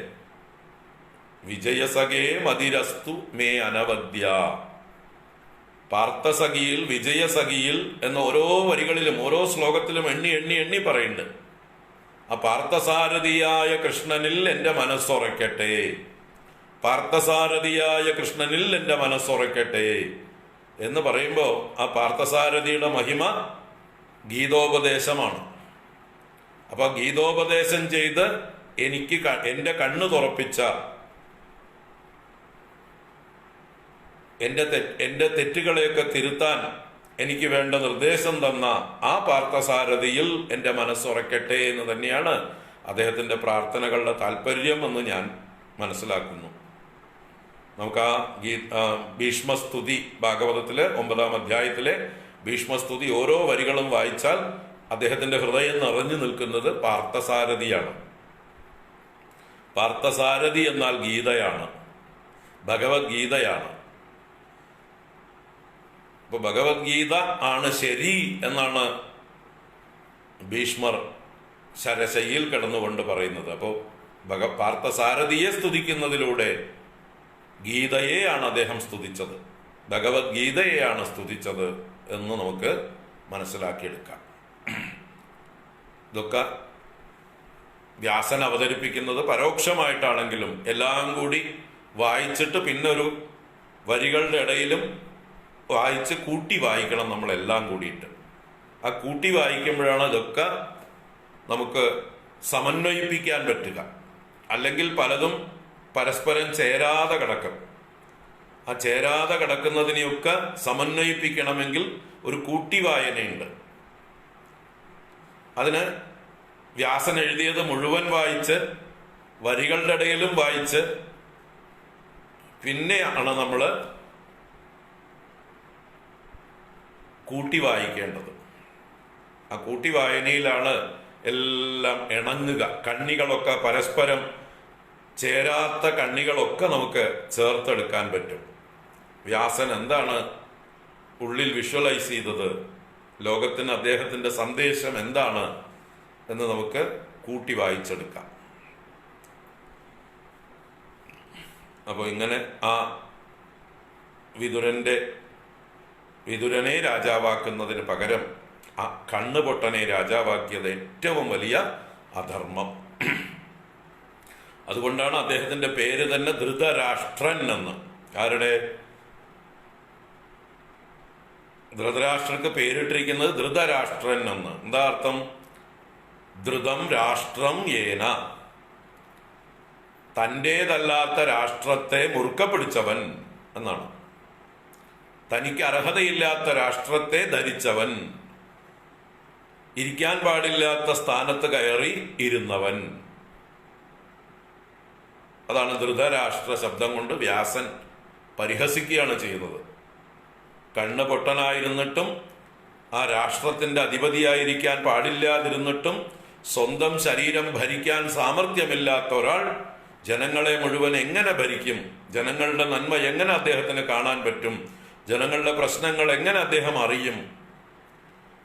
വിജയസഖേ മതിരസ്തു മേ അനവദ്യ. പാർത്ഥസഖിയിൽ, വിജയസഖിയിൽ എന്ന ഓരോ വരികളിലും ഓരോ ശ്ലോകത്തിലും എണ്ണി എണ്ണി എണ്ണി പറയുന്നുണ്ട്. ആ പാർത്ഥസാരഥിയായ കൃഷ്ണനിൽ എൻ്റെ മനസ്സുറയ്ക്കട്ടെ, പാർത്ഥസാരഥിയായ കൃഷ്ണനിൽ എൻ്റെ മനസ്സുറയ്ക്കട്ടെ എന്ന് പറയുമ്പോൾ ആ പാർത്ഥസാരഥിയുടെ മഹിമ ഗീതോപദേശമാണ്. അപ്പൊ ഗീതോപദേശം ചെയ്ത് എനിക്ക് എൻ്റെ കണ്ണ് തുറപ്പിച്ച, എൻ്റെ തെറ്റുകളെയൊക്കെ തിരുത്താൻ എനിക്ക് വേണ്ട നിർദ്ദേശം തന്ന ആ പാർത്ഥസാരഥിയിൽ എൻ്റെ മനസ്സുറയ്ക്കട്ടെ എന്ന് തന്നെയാണ് അദ്ദേഹത്തിൻ്റെ പ്രാർത്ഥനകളുടെ താല്പര്യം എന്ന് ഞാൻ മനസ്സിലാക്കുന്നു. നമുക്ക് ആ ഭീഷ്മസ്തുതി, ഭാഗവതത്തിലെ 9-ാം അധ്യായത്തിലെ ഭീഷ്മസ്തുതി ഓരോ വരികളും വായിച്ചാൽ അദ്ദേഹത്തിൻ്റെ ഹൃദയം നിറഞ്ഞു നിൽക്കുന്നത് പാർത്ഥസാരഥിയാണ്. പാർത്ഥസാരഥി എന്നാൽ ഗീതയാണ്, ഭഗവത്ഗീതയാണ്. അപ്പൊ ഭഗവത്ഗീത ആണ് ശരി എന്നാണ് ഭീഷ്മർ ശരശയിൽ കിടന്നുകൊണ്ട് പറയുന്നത്. അപ്പോൾ പാർത്ഥസാരഥിയെ സ്തുതിക്കുന്നതിലൂടെ ഗീതയെയാണ് അദ്ദേഹം സ്തുതിച്ചത്, ഭഗവത്ഗീതയെയാണ് സ്തുതിച്ചത് എന്ന് നമുക്ക് മനസ്സിലാക്കിയെടുക്കാം. ഇതൊക്കെ വ്യാസൻ അവതരിപ്പിക്കുന്നത് പരോക്ഷമായിട്ടാണെങ്കിലും എല്ലാം കൂടി വായിച്ചിട്ട് പിന്നെ ഒരു വരികളുടെ ഇടയിലും വായിച്ച് കൂട്ടി വായിക്കണം നമ്മളെല്ലാം കൂടിയിട്ട്. ആ കൂട്ടി വായിക്കുമ്പോഴാണ് ഇതൊക്കെ നമുക്ക് സമന്വയിപ്പിക്കാൻ പറ്റുക. അല്ലെങ്കിൽ പലതും പരസ്പരം ചേരാതെ കിടക്കും. ആ ചേരാതെ കിടക്കുന്നതിനെയൊക്കെ സമന്വയിപ്പിക്കണമെങ്കിൽ ഒരു കൂട്ടി വായനയുണ്ട്. അതിന് വ്യാസൻ എഴുതിയത് മുഴുവൻ വായിച്ച് വരികളുടെ ഇടയിലും വായിച്ച് പിന്നെയാണ് നമ്മൾ കൂട്ടി വായിക്കേണ്ടത്. ആ കൂട്ടി വായനയിലാണ് എല്ലാം ഇണങ്ങുക. കണ്ണികളൊക്കെ പരസ്പരം ചേരാത്ത കണ്ണികളൊക്കെ നമുക്ക് ചേർത്തെടുക്കാൻ പറ്റും. വ്യാസൻ എന്താണ് ഉള്ളിൽ വിഷ്വലൈസ് ചെയ്തത്, ലോകത്തിന് അദ്ദേഹത്തിൻ്റെ സന്ദേശം എന്താണ് എന്ന് നമുക്ക് കൂട്ടി വായിച്ചെടുക്കാം. അപ്പോൾ ഇങ്ങനെ ആ വിതുരനെ രാജാവാക്കുന്നതിന് പകരം ആ കണ്ണുപൊട്ടനെ രാജാവാക്കിയത് ഏറ്റവും വലിയ അധർമ്മം. അതുകൊണ്ടാണ് അദ്ദേഹത്തിന്റെ പേര് തന്നെ ധൃതരാഷ്ട്രൻ എന്ന്. ആരുടെ? ധൃതരാഷ്ട്രക്ക് പേരിട്ടിരിക്കുന്നത് ധൃതരാഷ്ട്രൻ എന്ന്. എന്താ അർത്ഥം? ധൃതം രാഷ്ട്രം യേന, തൻ്റേതല്ലാത്ത രാഷ്ട്രത്തെ മുറുക്ക പിടിച്ചവൻ എന്നാണ്. തനിക്ക് അർഹതയില്ലാത്ത രാഷ്ട്രത്തെ ധരിച്ചവൻ, ഇരിക്കാൻ പാടില്ലാത്ത സ്ഥാനത്ത് കയറി ഇരുന്നവൻ. അതാണ് ധൃതരാഷ്ട്ര ശബ്ദം കൊണ്ട് വ്യാസൻ പരിഹസിക്കുകയാണ് ചെയ്യുന്നത്. കണ്ണ് പൊട്ടനായിരുന്നിട്ടും ആ രാഷ്ട്രത്തിന്റെ അധിപതിയായിരിക്കാൻ പാടില്ലാതിരുന്നിട്ടും സ്വന്തം ശരീരം ഭരിക്കാൻ സാമർഥ്യമില്ലാത്ത ഒരാൾ ജനങ്ങളെ മുഴുവൻ എങ്ങനെ ഭരിക്കും? ജനങ്ങളുടെ നന്മ എങ്ങനെ അദ്ദേഹത്തിന് കാണാൻ പറ്റും? ജനങ്ങളുടെ പ്രശ്നങ്ങൾ എങ്ങനെ അദ്ദേഹം അറിയും?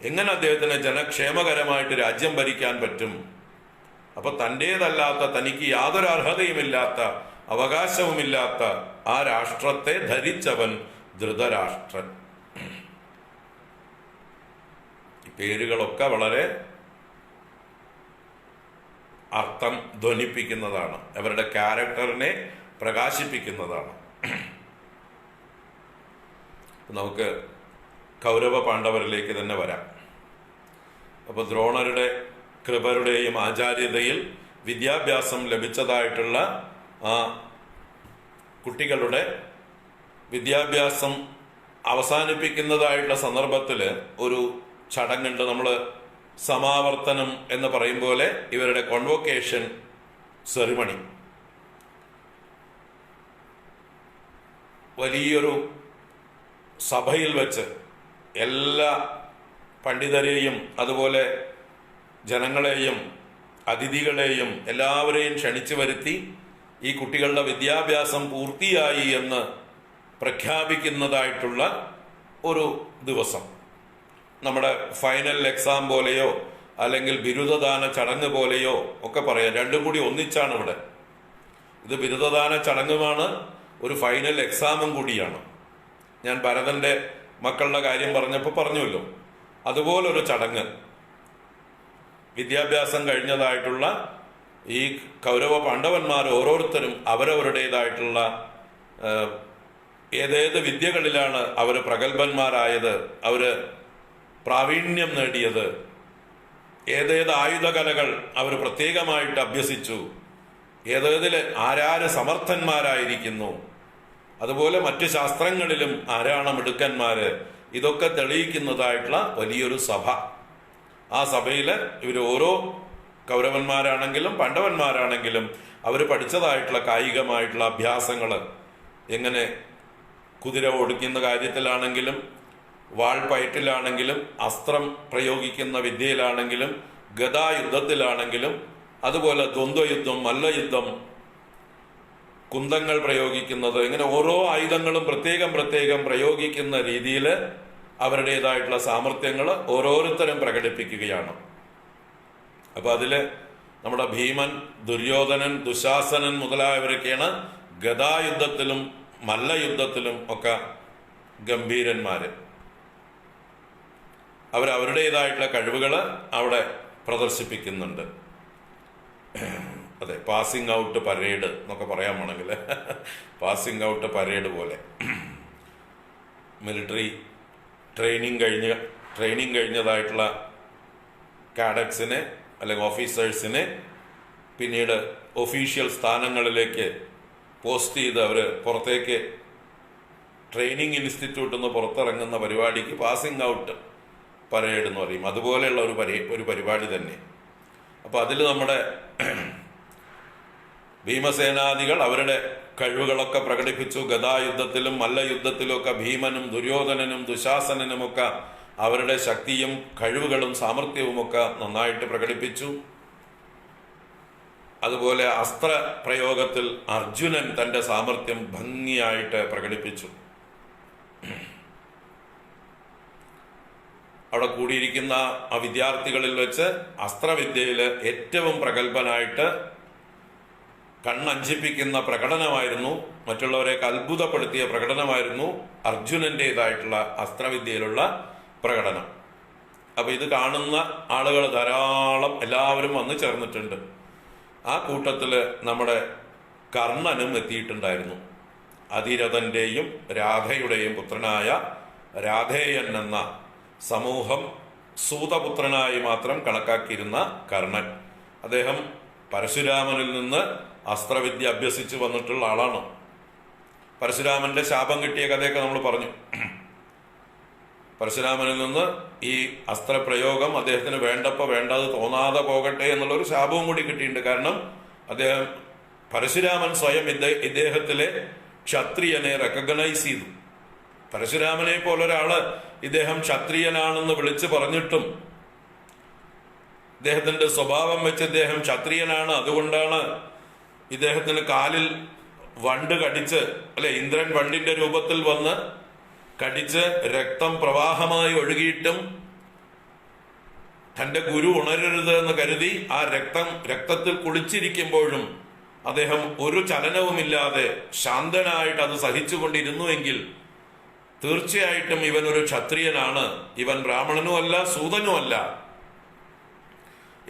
എങ്ങനെ അദ്ദേഹത്തിന് ജനക്ഷേമകരമായിട്ട് രാജ്യം ഭരിക്കാൻ പറ്റും? അപ്പൊ തൻ്റേതല്ലാത്ത, തനിക്ക് യാതൊരു അർഹതയുമില്ലാത്ത, അവകാശവുമില്ലാത്ത ആ രാഷ്ട്രത്തെ ധരിച്ചവൻ ധൃതരാഷ്ട്രൻ. ഈ പേരുകളൊക്കെ വളരെ അർത്ഥം ധ്വനിപ്പിക്കുന്നതാണ്, അവരുടെ ക്യാരക്ടറിനെ പ്രകാശിപ്പിക്കുന്നതാണ്. നമുക്ക് കൗരവ പാണ്ഡവരിലേക്ക് തന്നെ വരാം. അപ്പോൾ ദ്രോണരുടെ കൃപരുടെയും ആചാര്യതയിൽ വിദ്യാഭ്യാസം ലഭിച്ചതായിട്ടുള്ള ആ കുട്ടികളുടെ വിദ്യാഭ്യാസം അവസാനിപ്പിക്കുന്നതായിട്ടുള്ള സന്ദർഭത്തിൽ ഒരു ചടങ്ങുണ്ട്. നമ്മൾ സമാവർത്തനം എന്ന് പറയും പോലെ ഇവരുടെ കോൺവൊക്കേഷൻ സെറിമണി. വലിയൊരു സഭയിൽ വെച്ച് എല്ലാ പണ്ഡിതരെയും അതുപോലെ ജനങ്ങളെയും അതിഥികളെയും എല്ലാവരെയും ക്ഷണിച്ചു വരുത്തി ഈ കുട്ടികളുടെ വിദ്യാഭ്യാസം പൂർത്തിയായി എന്ന് പ്രഖ്യാപിക്കുന്നതായിട്ടുള്ള ഒരു ദിവസം. നമ്മുടെ ഫൈനൽ എക്സാം പോലെയോ അല്ലെങ്കിൽ ബിരുദദാന ചടങ്ങ് പോലെയോ ഒക്കെ പറയാം. രണ്ടും കൂടി ഒന്നിച്ചാണ് ഇവിടെ. ഇത് ബിരുദദാന ചടങ്ങുമാണ്, ഒരു ഫൈനൽ എക്സാമും കൂടിയാണ്. ഞാൻ ഭരതന്റെ മക്കളുടെ കാര്യം പറഞ്ഞപ്പോൾ പറഞ്ഞുവല്ലോ, അതുപോലൊരു ചടങ്ങ് വിദ്യാഭ്യാസം കഴിഞ്ഞതായിട്ടുള്ള ഈ കൗരവ പാണ്ഡവന്മാർ ഓരോരുത്തരും അവരവരുടേതായിട്ടുള്ള ഏതേത് വിദ്യകളിലാണ് അവർ പ്രഗത്ഭന്മാരായത്, അവർ പ്രാവീണ്യം നേടിയത്, ഏതേത് ആയുധകലകൾ അവർ പ്രത്യേകമായിട്ട് അഭ്യസിച്ചു, ഏതേതിൽ ആരാര് സമർത്ഥന്മാരായിരിക്കുന്നു, അതുപോലെ മറ്റ് ശാസ്ത്രങ്ങളിലും ആരാണ് മിടുക്കന്മാര്, ഇതൊക്കെ തെളിയിക്കുന്നതായിട്ടുള്ള വലിയൊരു സഭ. ആ സഭയിൽ ഇവർ ഓരോ കൗരവന്മാരാണെങ്കിലും പാണ്ഡവന്മാരാണെങ്കിലും അവർ പഠിച്ചതായിട്ടുള്ള കായികമായിട്ടുള്ള അഭ്യാസങ്ങൾ, എങ്ങനെ കുതിര ഓടിക്കുന്ന കാര്യത്തിലാണെങ്കിലും വാൾപ്പയറ്റിലാണെങ്കിലും അസ്ത്രം പ്രയോഗിക്കുന്ന വിദ്യയിലാണെങ്കിലും ഗദായുദ്ധത്തിലാണെങ്കിലും അതുപോലെ ദ്വന്ദ്വയുദ്ധം, മല്ലയുദ്ധം, കുന്തങ്ങൾ പ്രയോഗിക്കുന്നത്, ഇങ്ങനെ ഓരോ ആയുധങ്ങളും പ്രത്യേകം പ്രത്യേകം പ്രയോഗിക്കുന്ന രീതിയിൽ അവരുടേതായിട്ടുള്ള സാമർഥ്യങ്ങൾ ഓരോരുത്തരും പ്രകടിപ്പിക്കുകയാണ്. അപ്പൊ അതില് നമ്മുടെ ഭീമൻ, ദുര്യോധനൻ, ദുശാസനൻ മുതലായവരൊക്കെയാണ് ഗദായുദ്ധത്തിലും മല്ലയുദ്ധത്തിലും ഒക്കെ ഗംഭീരന്മാര്. അവരവരുടേതായിട്ടുള്ള കഴിവുകൾ അവിടെ പ്രദർശിപ്പിക്കുന്നുണ്ട്. അതെ, പാസിംഗ് ഔട്ട് പരേഡ് എന്നൊക്കെ പറയാൻ വേണമെങ്കിൽ പാസിംഗ് ഔട്ട് പരേഡ് പോലെ മിലിറ്ററി ട്രെയിനിങ് കഴിഞ്ഞതായിട്ടുള്ള കാഡറ്റ്സിനെ അല്ലെങ്കിൽ ഓഫീസേഴ്സിനെ പിന്നീട് ഒഫീഷ്യൽ സ്ഥാനങ്ങളിലേക്ക് പോസ്റ്റ് ചെയ്ത് അവർ പുറത്തേക്ക് ട്രെയിനിങ് ഇൻസ്റ്റിറ്റ്യൂട്ടിൽ നിന്ന് പുറത്തിറങ്ങുന്ന പരിപാടിക്ക് പാസിംഗ് ഔട്ട് പരേഡ് എന്ന് പറയും. അതുപോലെയുള്ള ഒരു പരിപാടി തന്നെ. അപ്പോൾ അതിൽ നമ്മുടെ ഭീമസേനാദികൾ അവരുടെ കഴിവുകളൊക്കെ പ്രകടിപ്പിച്ചു. ഗദായുദ്ധത്തിലും മല്ലയുദ്ധത്തിലും ഒക്കെ ഭീമനും ദുര്യോധനനും ദുശാസനനുമൊക്കെ അവരുടെ ശക്തിയും കഴിവുകളും സാമർഥ്യവുമൊക്കെ നന്നായിട്ട് പ്രകടിപ്പിച്ചു. അതുപോലെ അസ്ത്ര പ്രയോഗത്തിൽ അർജുനൻ തൻ്റെ സാമർഥ്യം ഭംഗിയായിട്ട് പ്രകടിപ്പിച്ചു. അവിടെ കൂടിയിരിക്കുന്ന ആ വിദ്യാർത്ഥികളിൽ വെച്ച് അസ്ത്രവിദ്യയിൽ ഏറ്റവും പ്രഗത്ഭനായിട്ട് കണ്ണഞ്ചിപ്പിക്കുന്ന പ്രകടനമായിരുന്നു, മറ്റുള്ളവരെയൊക്കെ അത്ഭുതപ്പെടുത്തിയ പ്രകടനമായിരുന്നു അർജുനൻ്റെതായിട്ടുള്ള അസ്ത്രവിദ്യയിലുള്ള പ്രകടനം. അപ്പൊ ഇത് കാണുന്ന ആളുകൾ ധാരാളം എല്ലാവരും വന്നു ചേർന്നിട്ടുണ്ട്. ആ കൂട്ടത്തില് നമ്മുടെ കർണനും എത്തിയിട്ടുണ്ടായിരുന്നു. അതിരഥന്റെയും രാധയുടെയും പുത്രനായ രാധേയൻ എന്ന സമൂഹം സൂതപുത്രനായി മാത്രം കണക്കാക്കിയിരുന്ന കർണൻ. അദ്ദേഹം പരശുരാമനിൽ നിന്ന് അസ്ത്രവിദ്യ അഭ്യസിച്ച് വന്നിട്ടുള്ള ആളാണ്. പരശുരാമന്റെ ശാപം കിട്ടിയ കഥയൊക്കെ നമ്മൾ പറഞ്ഞു. പരശുരാമനിൽ നിന്ന് ഈ അസ്ത്രപ്രയോഗം അദ്ദേഹത്തിന് വേണ്ടപ്പോൾ വേണ്ടത് തോന്നാതെ പോകട്ടെ എന്നുള്ളൊരു ശാപവും കൂടി കിട്ടിയിട്ടുണ്ട്. കാരണം അദ്ദേഹം പരശുരാമൻ സ്വയം ഇദ്ദേഹത്തിലെ ക്ഷത്രിയനെ റെക്കഗ്നൈസ് ചെയ്തു. പരശുരാമനെ പോലൊരാള് ഇദ്ദേഹം ക്ഷത്രിയനാണെന്ന് വിളിച്ചു പറഞ്ഞിട്ടും ഇദ്ദേഹത്തിന്റെ സ്വഭാവം വെച്ച് ഇദ്ദേഹം ക്ഷത്രിയനാണ്, അതുകൊണ്ടാണ് ഇദ്ദേഹത്തിന് കാലിൽ വണ്ട് കടിച്ച്, അല്ലെ, ഇന്ദ്രൻ വണ്ടിന്റെ രൂപത്തിൽ വന്ന് കടിച്ച് രക്തം പ്രവാഹമായി ഒഴുകിയിട്ടും തന്റെ ഗുരു ഉണരരുത് എന്ന് കരുതി ആ രക്തത്തിൽ കുളിച്ചിരിക്കുമ്പോഴും അദ്ദേഹം ഒരു ചലനവുമില്ലാതെ ശാന്തനായിട്ട് അത് സഹിച്ചുകൊണ്ടിരുന്നുവെങ്കിൽ തീർച്ചയായിട്ടും ഇവൻ ഒരു ക്ഷത്രിയനാണ്, ഇവൻ ബ്രാഹ്മണനുമല്ല സൂതനുമല്ല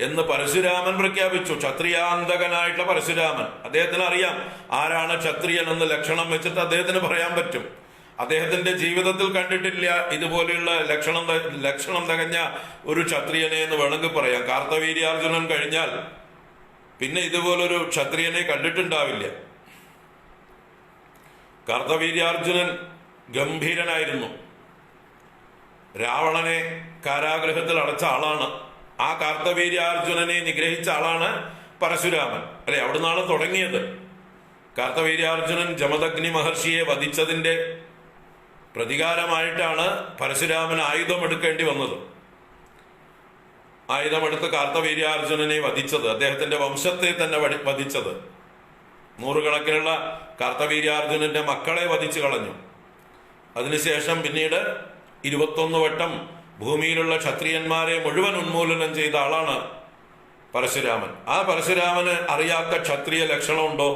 എന്ന് പരശുരാമൻ പ്രഖ്യാപിച്ചു. ക്ഷത്രിയാന്തകനായിട്ടുള്ള പരശുരാമൻ. അദ്ദേഹത്തിന് അറിയാം ആരാണ് ക്ഷത്രിയൻ എന്ന് ലക്ഷണം വെച്ചിട്ട് അദ്ദേഹത്തിന് പറയാൻ പറ്റും. അദ്ദേഹത്തിന്റെ ജീവിതത്തിൽ കണ്ടിട്ടില്ല ഇതുപോലെയുള്ള ലക്ഷണം തികഞ്ഞ ഒരു ക്ഷത്രിയനെ എന്ന് വേണമെങ്കിൽ പറയാം. കാർത്തവീര്യാർജുനൻ കഴിഞ്ഞാൽ പിന്നെ ഇതുപോലൊരു ക്ഷത്രിയനെ കണ്ടിട്ടുണ്ടാവില്ല. കാർത്തവീര്യാർജുനൻ ഗംഭീരനായിരുന്നു. രാവണനെ കാരാഗൃഹത്തിൽ അടച്ച ആളാണ്. ആ കാർത്തവീര്യാർജുനനെ നിഗ്രഹിച്ച ആളാണ് പരശുരാമൻ. അല്ലെ, അവിടുന്നാണ് തുടങ്ങിയത്. കാർത്തവീര്യാർജുനൻ ജമദഗ്നി മഹർഷിയെ വധിച്ചതിന്റെ പ്രതികാരമായിട്ടാണ് പരശുരാമൻ ആയുധമെടുക്കേണ്ടി വന്നത്. ആയുധമെടുത്ത് കാർത്തവീര്യാർജുനനെ വധിച്ചത്, അദ്ദേഹത്തിന്റെ വംശത്തെ തന്നെ വധിച്ചത്. നൂറുകണക്കിനുള്ള കാർത്തവീര്യാർജുനന്റെ മക്കളെ വധിച്ചു കളഞ്ഞു. അതിനുശേഷം പിന്നീട് 21 വട്ടം ഭൂമിയിലുള്ള ക്ഷത്രിയന്മാരെ മുഴുവൻ ഉന്മൂലനം ചെയ്ത ആളാണ് പരശുരാമൻ. ആ പരശുരാമന് അറിയാത്ത ക്ഷത്രിയ ലക്ഷണമുണ്ടോ?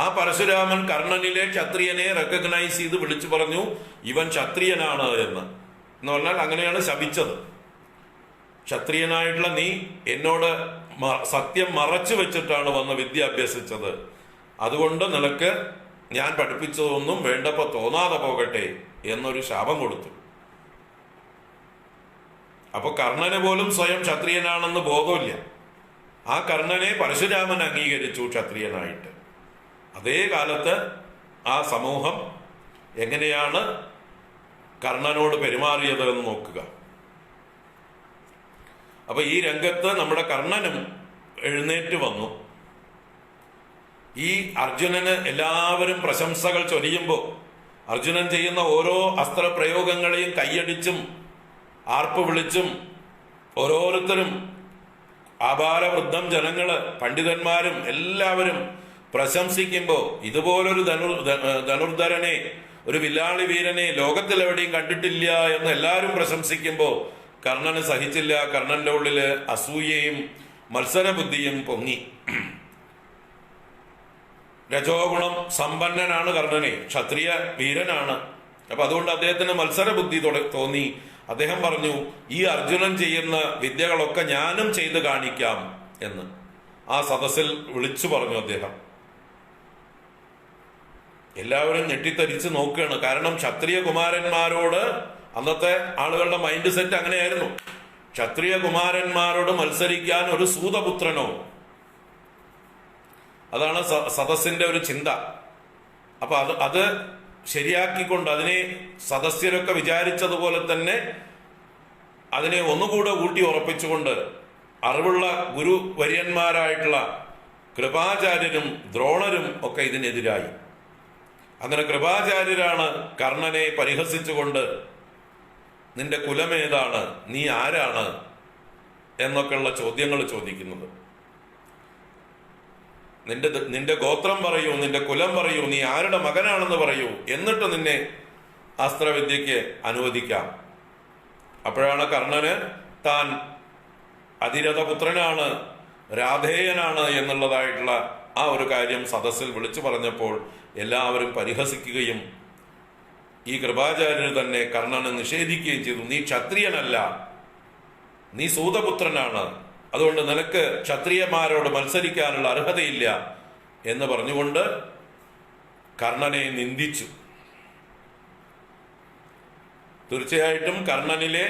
ആ പരശുരാമൻ കർണനിലെ ക്ഷത്രിയനെ റെക്കഗ്നൈസ് ചെയ്ത് വിളിച്ചു പറഞ്ഞു, ഇവൻ ക്ഷത്രിയനാണ് എന്ന് പറഞ്ഞാൽ അങ്ങനെയാണ് ശപിച്ചത്. ക്ഷത്രിയനായിട്ടുള്ള നീ എന്നോട് സത്യം മറച്ചു വെച്ചിട്ടാണ് വന്ന് വിദ്യ അഭ്യസിച്ചത്, അതുകൊണ്ട് നിനക്ക് ഞാൻ പഠിപ്പിച്ചതൊന്നും വേണ്ടപ്പോ തോന്നാതെ പോകട്ടെ എന്നൊരു ശാപം കൊടുത്തു. അപ്പൊ കർണന് പോലും സ്വയം ക്ഷത്രിയനാണെന്ന് ബോധമില്ല. ആ കർണനെ പരശുരാമൻ അംഗീകരിച്ചു ക്ഷത്രിയനായിട്ട്. അതേ കാലത്ത് ആ സമൂഹം എങ്ങനെയാണ് കർണനോട് പെരുമാറിയത് എന്ന് നോക്കുക. അപ്പൊ ഈ രംഗത്ത് നമ്മുടെ കർണനും എഴുന്നേറ്റ് വന്നു. ഈ അർജുനന് എല്ലാവരും പ്രശംസകൾ ചൊരിയുമ്പോൾ അർജുനൻ ചെയ്യുന്ന ഓരോ അസ്ത്രപ്രയോഗങ്ങളെയും കൈയടിച്ചും ആർപ്പ് വിളിച്ചും ഓരോരുത്തരും ആബാലവൃദ്ധം ജനങ്ങള് പണ്ഡിതന്മാരും എല്ലാവരും പ്രശംസിക്കുമ്പോൾ ഇതുപോലൊരു ധനുർധരനെ, ഒരു വില്ലാളി വീരനെ ലോകത്തിലെവിടെയും കണ്ടിട്ടില്ല എന്ന് എല്ലാവരും പ്രശംസിക്കുമ്പോൾ കർണന് സഹിച്ചില്ല. കർണന്റെ ഉള്ളില് അസൂയയും മത്സരബുദ്ധിയും പൊങ്ങി. രജോഗുണം സമ്പന്നനാണ് കർണനെ, ക്ഷത്രിയ വീരനാണ്. അപ്പൊ അതുകൊണ്ട് അദ്ദേഹത്തിന് മത്സരബുദ്ധി തോന്നി. അദ്ദേഹം പറഞ്ഞു, ഈ അർജുനൻ ചെയ്യുന്ന വിദ്യകളൊക്കെ ഞാനും ചെയ്ത് കാണിക്കാം എന്ന് ആ സദസ്സിൽ വിളിച്ചു പറഞ്ഞു അദ്ദേഹം. എല്ലാവരും ഞെട്ടിത്തരിച്ച് നോക്കുകയാണ്. കാരണം ക്ഷത്രിയ കുമാരന്മാരോട് അന്നത്തെ ആളുകളുടെ മൈൻഡ് സെറ്റ് അങ്ങനെയായിരുന്നു. ക്ഷത്രിയ കുമാരന്മാരോട് മത്സരിക്കാൻ ഒരു സൂതപുത്രനോ, അതാണ് സദസ്സിന്റെ ഒരു ചിന്ത. അപ്പൊ അത് ശരിയാക്കിക്കൊണ്ട് അതിനെ സദസ്യരൊക്കെ വിചാരിച്ചതുപോലെ തന്നെ അതിനെ ഒന്നുകൂടെ ഊട്ടി ഉറപ്പിച്ചുകൊണ്ട് അറിവുള്ള ഗുരുവര്യന്മാരായിട്ടുള്ള കൃപാചാര്യരും ദ്രോണരും ഒക്കെ ഇതിനെതിരായി. അങ്ങനെ കൃപാചാര്യരാണ് കർണനെ പരിഹസിച്ചുകൊണ്ട് നിന്റെ കുലമേതാണ്, നീ ആരാണ് എന്നൊക്കെയുള്ള ചോദ്യങ്ങൾ ചോദിക്കുന്നത്. നിന്റെ ഗോത്രം പറയൂ, നിന്റെ കുലം പറയൂ, നീ ആരുടെ മകനാണെന്ന് പറയൂ, എന്നിട്ട് നിന്നെ അസ്ത്രവിദ്യക്ക് അനുവദിക്കാം. അപ്പോഴാണ് കർണന് താൻ അതിരഥപുത്രനാണ്, രാധേയനാണ് എന്നുള്ളതായിട്ടുള്ള ആ ഒരു കാര്യം സദസ്സിൽ വിളിച്ചു പറഞ്ഞപ്പോൾ എല്ലാവരും പരിഹസിക്കുകയും ഈ കൃപാചാര്യർ തന്നെ കർണനെ നിഷേധിക്കുകയും ചെയ്തു. നീ ക്ഷത്രിയനല്ല, നീ സൂതപുത്രനാണ്, അതുകൊണ്ട് നിനക്ക് ക്ഷത്രിയന്മാരോട് മത്സരിക്കാനുള്ള അർഹതയില്ല എന്ന് പറഞ്ഞുകൊണ്ട് കർണനെ നിന്ദിച്ചു. തീർച്ചയായിട്ടും കർണനിലെ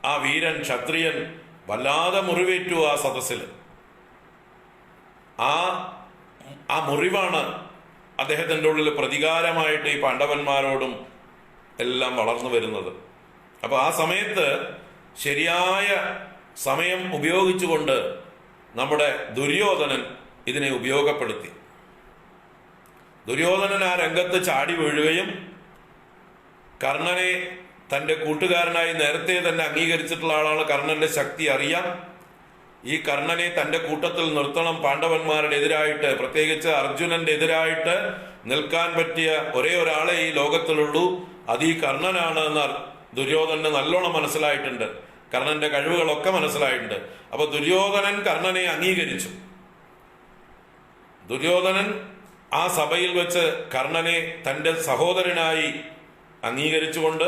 ആ വീരൻ ക്ഷത്രിയൻ വല്ലാതെ മുറിവേറ്റു ആ സദസ്സിൽ. ആ മുറിവാണ് അദ്ദേഹത്തിൻ്റെ ഉള്ളിൽ പ്രതികാരമായിട്ട് ഈ പാണ്ഡവന്മാരോടും എല്ലാം വളർന്നു വരുന്നത്. അപ്പൊ ആ സമയത്ത് ശരിയായ സമയം ഉപയോഗിച്ചുകൊണ്ട് നമ്മുടെ ദുര്യോധനൻ ഇതിനെ ഉപയോഗപ്പെടുത്തി. ദുര്യോധനൻ ആ രംഗത്ത് ചാടി വീഴുകയും കർണനെ തൻ്റെ കൂട്ടുകാരനായി നേരത്തെ തന്നെ അംഗീകരിച്ചിട്ടുള്ള ആളാണ്. കർണന്റെ ശക്തി അറിയാം. ഈ കർണനെ തൻ്റെ കൂട്ടത്തിൽ നിർത്തണം. പാണ്ഡവന്മാരുടെ എതിരായിട്ട്, പ്രത്യേകിച്ച് അർജുനന്റെ എതിരായിട്ട് നിൽക്കാൻ പറ്റിയ ഒരേ ഒരാളെ ഈ ലോകത്തിലുള്ളൂ, അത് ഈ കർണനാണ് എന്ന് ദുര്യോധനന് നല്ലോണം മനസ്സിലായിട്ടുണ്ട്. കർണന്റെ കഴിവുകളൊക്കെ മനസ്സിലായിട്ടുണ്ട്. അപ്പൊ ദുര്യോധനൻ കർണനെ അംഗീകരിച്ചു. ദുര്യോധനൻ ആ സഭയിൽ വെച്ച് കർണനെ തൻ്റെ സഹോദരനായി അംഗീകരിച്ചുകൊണ്ട്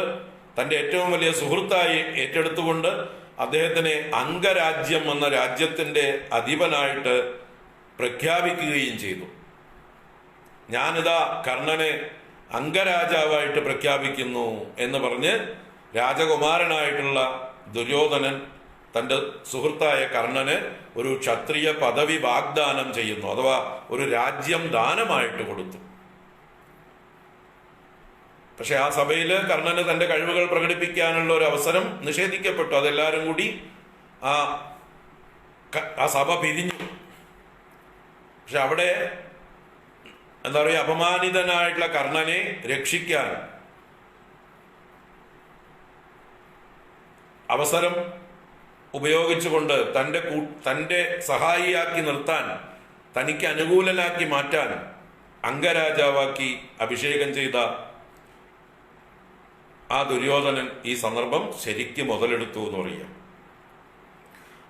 തൻ്റെ ഏറ്റവും വലിയ സുഹൃത്തായി ഏറ്റെടുത്തുകൊണ്ട് അദ്ദേഹത്തിനെ അംഗരാജ്യം എന്ന രാജ്യത്തിന്റെ അധിപനായിട്ട് പ്രഖ്യാപിക്കുകയും ചെയ്തു. ഞാനിതാ കർണനെ അംഗരാജാവായിട്ട് പ്രഖ്യാപിക്കുന്നു എന്ന് പറഞ്ഞ് രാജകുമാരനായിട്ടുള്ള ദുര്യോധനൻ തൻ്റെ സുഹൃത്തായ കർണന് ഒരു ക്ഷത്രിയ പദവി വാഗ്ദാനം ചെയ്യുന്നു, അഥവാ ഒരു രാജ്യം ദാനമായിട്ട് കൊടുത്തു. പക്ഷെ ആ സഭയിൽ കർണന് തന്റെ കഴിവുകൾ പ്രകടിപ്പിക്കാനുള്ള ഒരു അവസരം നിഷേധിക്കപ്പെട്ടു. അതെല്ലാവരും കൂടി ആ സഭ പിരിഞ്ഞു. പക്ഷെ അവിടെ എന്താ പറയുക, അപമാനിതനായിട്ടുള്ള കർണനെ രക്ഷിക്കാൻ അവസരം ഉപയോഗിച്ചുകൊണ്ട് തൻ്റെ സഹായിയാക്കി നിർത്താൻ, തനിക്ക് അനുകൂലനാക്കി മാറ്റാൻ അംഗരാജാവാക്കി അഭിഷേകം ചെയ്ത ആ ദുര്യോധനൻ ഈ സന്ദർഭം ശരിക്കും മുതലെടുത്തു എന്ന് പറയാം.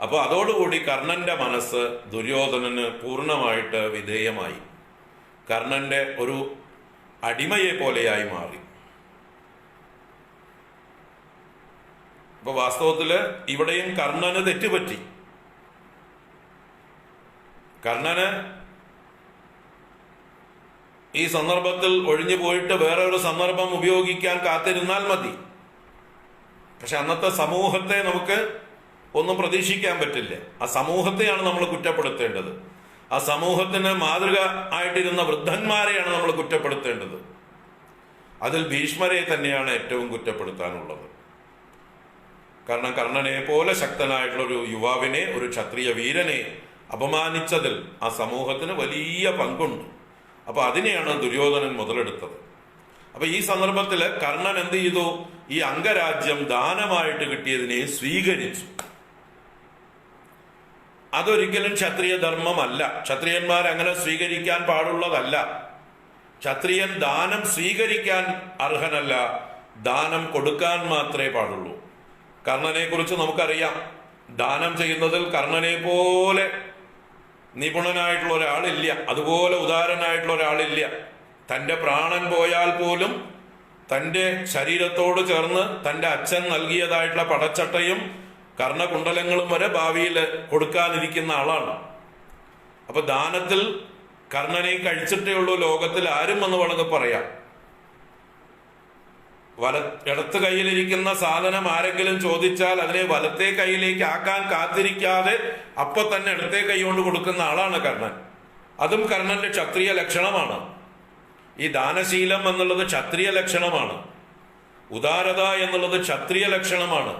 അപ്പൊ അതോടുകൂടി കർണന്റെ മനസ്സ് ദുര്യോധനന് പൂർണ്ണമായിട്ട് വിധേയമായി. കർണന്റെ ഒരു അടിമയെ പോലെയായി മാറി. അപ്പൊ വാസ്തവത്തില് ഇവിടെയും കർണന് തെറ്റുപറ്റി. കർണന് ഈ സന്ദർഭത്തിൽ ഒഴിഞ്ഞു പോയിട്ട് വേറെ ഒരു സന്ദർഭം ഉപയോഗിക്കാൻ കാത്തിരുന്നാൽ മതി. പക്ഷെ അന്നത്തെ സമൂഹത്തെ നമുക്ക് ഒന്നും പ്രതീക്ഷിക്കാൻ പറ്റില്ല. ആ സമൂഹത്തെയാണ് നമ്മൾ കുറ്റപ്പെടുത്തേണ്ടത്. ആ സമൂഹത്തിന് മാതൃക ആയിട്ടിരുന്ന വൃദ്ധന്മാരെയാണ് നമ്മൾ കുറ്റപ്പെടുത്തേണ്ടത്. അതിൽ ഭീഷ്മരെ തന്നെയാണ് ഏറ്റവും കുറ്റപ്പെടുത്താനുള്ളത്. കാരണം കർണനെ പോലെ ശക്തനായിട്ടുള്ള ഒരു യുവാവിനെ, ഒരു ക്ഷത്രിയ വീരനെ അപമാനിച്ചതിൽ ആ സമൂഹത്തിന് വലിയ പങ്കുണ്ട്. അപ്പൊ അതിനെയാണ് ദുര്യോധനൻ മുതലെടുത്തത്. അപ്പൊ ഈ സന്ദർഭത്തില് കർണൻ എന്ത് ചെയ്തു? ഈ അംഗരാജ്യം ദാനമായിട്ട് കിട്ടിയതിനെ സ്വീകരിച്ചു. അതൊരിക്കലും ക്ഷത്രിയ ധർമ്മമല്ല. ക്ഷത്രിയന്മാർ അങ്ങനെ സ്വീകരിക്കാൻ പാടുള്ളതല്ല. ക്ഷത്രിയൻ ദാനം സ്വീകരിക്കാൻ അർഹനല്ല, ദാനം കൊടുക്കാൻ മാത്രമേ പാടുള്ളൂ. കർണനെ കുറിച്ച് നമുക്കറിയാം. ദാനം ചെയ്യുന്നതിൽ കർണനെ പോലെ നിപുണനായിട്ടുള്ള ഒരാളില്ല, അതുപോലെ ഉദാരനായിട്ടുള്ള ഒരാളില്ല. തൻ്റെ പ്രാണൻ പോയാൽ പോലും തൻ്റെ ശരീരത്തോട് ചേർന്ന് തൻ്റെ അച്ഛൻ നൽകിയതായിട്ടുള്ള പടച്ചട്ടയും കർണകുണ്ടലങ്ങളും വരെ ഭാവിയിൽ കൊടുക്കാനിരിക്കുന്ന ആളാണ്. അപ്പൊ ദാനത്തിൽ കർണനെ കഴിച്ചിട്ടേ ഉള്ളൂ ലോകത്തിൽ ആരും എന്ന് വേണമെങ്കിൽ പറയാം. ഇടത്ത് കയ്യിലിരിക്കുന്ന സാധനം ആരെങ്കിലും ചോദിച്ചാൽ അതിനെ വലത്തെ കൈയിലേക്ക് ആക്കാൻ കാത്തിരിക്കാതെ അപ്പൊ തന്നെ ഇടത്തെ കൈ കൊണ്ട് കൊടുക്കുന്ന ആളാണ് കർണൻ. അതും കർണന്റെ ക്ഷത്രിയ ലക്ഷണമാണ്. ഈ ദാനശീലം എന്നുള്ളത് ക്ഷത്രിയ ലക്ഷണമാണ്. ഉദാരത എന്നുള്ളത് ക്ഷത്രിയ ലക്ഷണമാണ്.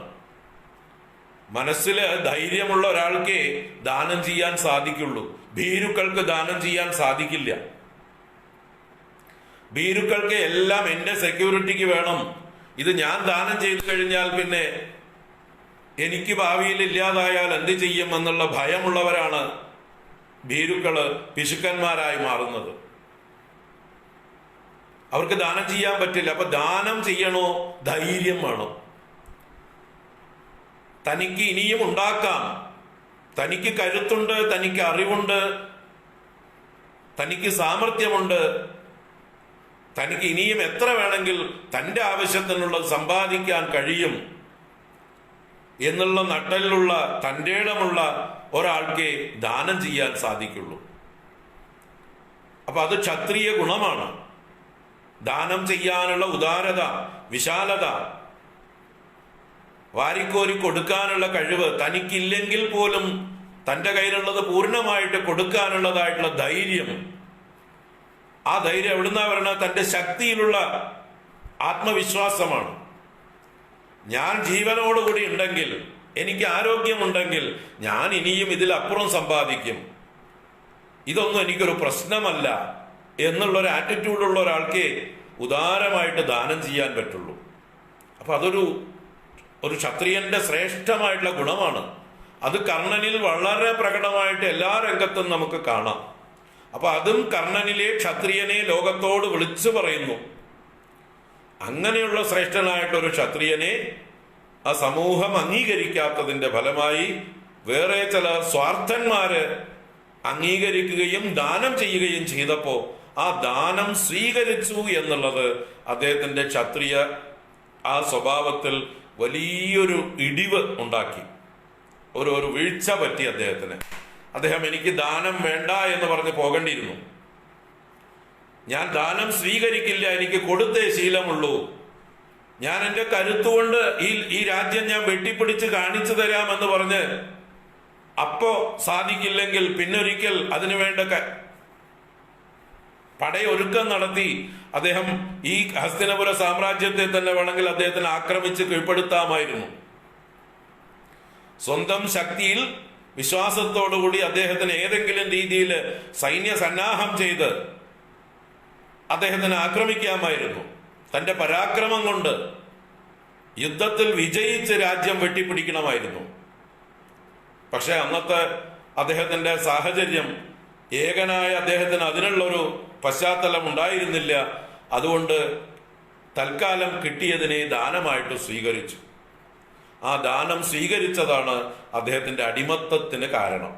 മനസ്സില് ധൈര്യമുള്ള ഒരാൾക്ക് ദാനം ചെയ്യാൻ സാധിക്കുള്ളൂ. ഭീരുക്കൾക്ക് ദാനം ചെയ്യാൻ സാധിക്കില്ല. ഭീരുക്കൾക്ക് എല്ലാം എന്റെ സെക്യൂരിറ്റിക്ക് വേണം, ഇത് ഞാൻ ദാനം ചെയ്തു കഴിഞ്ഞാൽ പിന്നെ എനിക്ക് ഭാവിയിൽ ഇല്ലാതായാൽ എന്ത് ചെയ്യും എന്നുള്ള ഭയമുള്ളവരാണ് ഭീരുക്കള് പിശുക്കന്മാരായി മാറുന്നത്. അവർക്ക് ദാനം ചെയ്യാൻ പറ്റില്ല. അപ്പൊ ദാനം ചെയ്യണോ? ധൈര്യം വേണം. തനിക്ക് ഇനിയും ഉണ്ടാക്കാം, തനിക്ക് കരുത്തുണ്ട്, തനിക്ക് അറിവുണ്ട്, തനിക്ക് സാമർഥ്യമുണ്ട്, തനിക്ക് ഇനിയും എത്ര വേണമെങ്കിൽ തൻ്റെ ആവശ്യത്തിനുള്ളത് സമ്പാദിക്കാൻ കഴിയും എന്നുള്ള നട്ടലിലുള്ള തൻ്റെ ഇടമുള്ള ഒരാൾക്ക് ദാനം ചെയ്യാൻ സാധിക്കുള്ളൂ. അപ്പൊ അത് ക്ഷത്രിയ ഗുണമാണ്. ദാനം ചെയ്യാനുള്ള ഉദാരത, വിശാലത, വാരിക്കോരി കൊടുക്കാനുള്ള കഴിവ്, തനിക്കില്ലെങ്കിൽ പോലും തൻ്റെ കയ്യിലുള്ളത് പൂർണ്ണമായിട്ട് കൊടുക്കാനുള്ളതായിട്ടുള്ള ധൈര്യം. ആ ധൈര്യം എവിടുന്നാ വരണ? തൻ്റെ ശക്തിയിലുള്ള ആത്മവിശ്വാസമാണ്. ഞാൻ ജീവനോടുകൂടി ഉണ്ടെങ്കിൽ, എനിക്ക് ആരോഗ്യമുണ്ടെങ്കിൽ ഞാൻ ഇനിയും ഇതിലപ്പുറം സമ്പാദിക്കും, ഇതൊന്നും എനിക്കൊരു പ്രശ്നമല്ല എന്നുള്ളൊരു ആറ്റിറ്റ്യൂഡുള്ള ഒരാൾക്ക് ഉദാരമായിട്ട് ദാനം ചെയ്യാൻ പറ്റുള്ളൂ. അപ്പൊ അതൊരു ക്ഷത്രിയന്റെ ശ്രേഷ്ഠമായിട്ടുള്ള ഗുണമാണ്. അത് കർണനിൽ വളരെ പ്രകടമായിട്ട് എല്ലാ രംഗത്തും നമുക്ക് കാണാം. അപ്പൊ അതും കർണനിലെ ക്ഷത്രിയനെ ലോകത്തോട് വിളിച്ചു പറയുന്നു. അങ്ങനെയുള്ള ശ്രേഷ്ഠനായിട്ടൊരു ക്ഷത്രിയനെ ആ സമൂഹം അംഗീകരിക്കാത്തതിന്റെ ഫലമായി വേറെ ചില സ്വാർത്ഥന്മാര് അംഗീകരിക്കുകയും ദാനം ചെയ്യുകയും ചെയ്തപ്പോ ആ ദാനം സ്വീകരിച്ചു എന്നുള്ളത് അദ്ദേഹത്തിന്റെ ക്ഷത്രിയ ആ സ്വഭാവത്തിൽ വലിയൊരു ഇടിവ് ഉണ്ടാക്കി. ഒരു വീഴ്ച പറ്റി അദ്ദേഹത്തിന്. അദ്ദേഹം എനിക്ക് ദാനം വേണ്ട എന്ന് പറഞ്ഞ് പോകേണ്ടിയിരുന്നു. ഞാൻ ദാനം സ്വീകരിക്കില്ല, എനിക്ക് കൊടുത്തേ ശീലമുള്ളൂ, ഞാൻ എൻ്റെ കരുത്തുകൊണ്ട് ഈ രാജ്യം ഞാൻ വെട്ടിപ്പിടിച്ച് കാണിച്ചു തരാമെന്ന് പറഞ്ഞ് അപ്പോ സാധിക്കില്ലെങ്കിൽ പിന്നൊരിക്കൽ അതിനുവേണ്ട പടയൊരുക്കം നടത്തി അദ്ദേഹം ഈ ഹസ്തിനപുര സാമ്രാജ്യത്തെ തന്നെ വേണമെങ്കിൽ അദ്ദേഹത്തിന് ആക്രമിച്ച് കീഴ്പ്പെടുത്താമായിരുന്നു. സ്വന്തം ശക്തിയിൽ വിശ്വാസത്തോടുകൂടി അദ്ദേഹത്തിന് ഏതെങ്കിലും രീതിയിൽ സൈന്യ സന്നാഹം ചെയ്ത് അദ്ദേഹത്തിന് ആക്രമിക്കാമായിരുന്നു. തന്റെ പരാക്രമം കൊണ്ട് യുദ്ധത്തിൽ വിജയിച്ച് രാജ്യം വെട്ടിപ്പിടിക്കണമായിരുന്നു. പക്ഷെ അന്നത്തെ അദ്ദേഹത്തിന്റെ സാഹചര്യം, ഏകനായ അദ്ദേഹത്തിന് അതിനുള്ളൊരു പശ്ചാത്തലം ഉണ്ടായിരുന്നില്ല. അതുകൊണ്ട് തൽക്കാലം കിട്ടിയതിനെ ദാനമായിട്ട് സ്വീകരിച്ചു. ആ ദാനം സ്വീകരിച്ചതാണ് അദ്ദേഹത്തിന്റെ അടിമത്തത്തിന് കാരണം.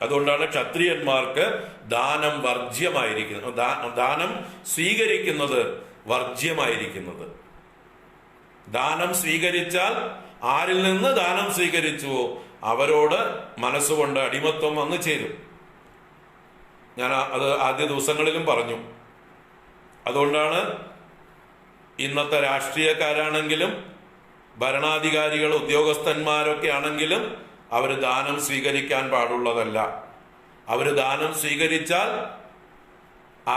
അതുകൊണ്ടാണ് ക്ഷത്രിയന്മാർക്ക് ദാനം വർജ്യമായിരിക്കുന്നത്, ദാനം സ്വീകരിക്കുന്നത് വർജ്യമായിരിക്കുന്നത്. ദാനം സ്വീകരിച്ചാൽ ആരിൽ നിന്ന് ദാനം സ്വീകരിച്ചുവോ അവരോട് മനസ്സുകൊണ്ട് അടിമത്വം വന്നു ചേരും. ഞാൻ അത് ആദ്യ ദിവസങ്ങളിലും പറഞ്ഞു. അതുകൊണ്ടാണ് ഇന്നത്തെ രാഷ്ട്രീയക്കാരാണെങ്കിലും ഭരണാധികാരികൾ ഉദ്യോഗസ്ഥന്മാരൊക്കെ ആണെങ്കിലും അവർ ദാനം സ്വീകരിക്കാൻ പാടുള്ളതല്ല. അവർ ദാനം സ്വീകരിച്ചാൽ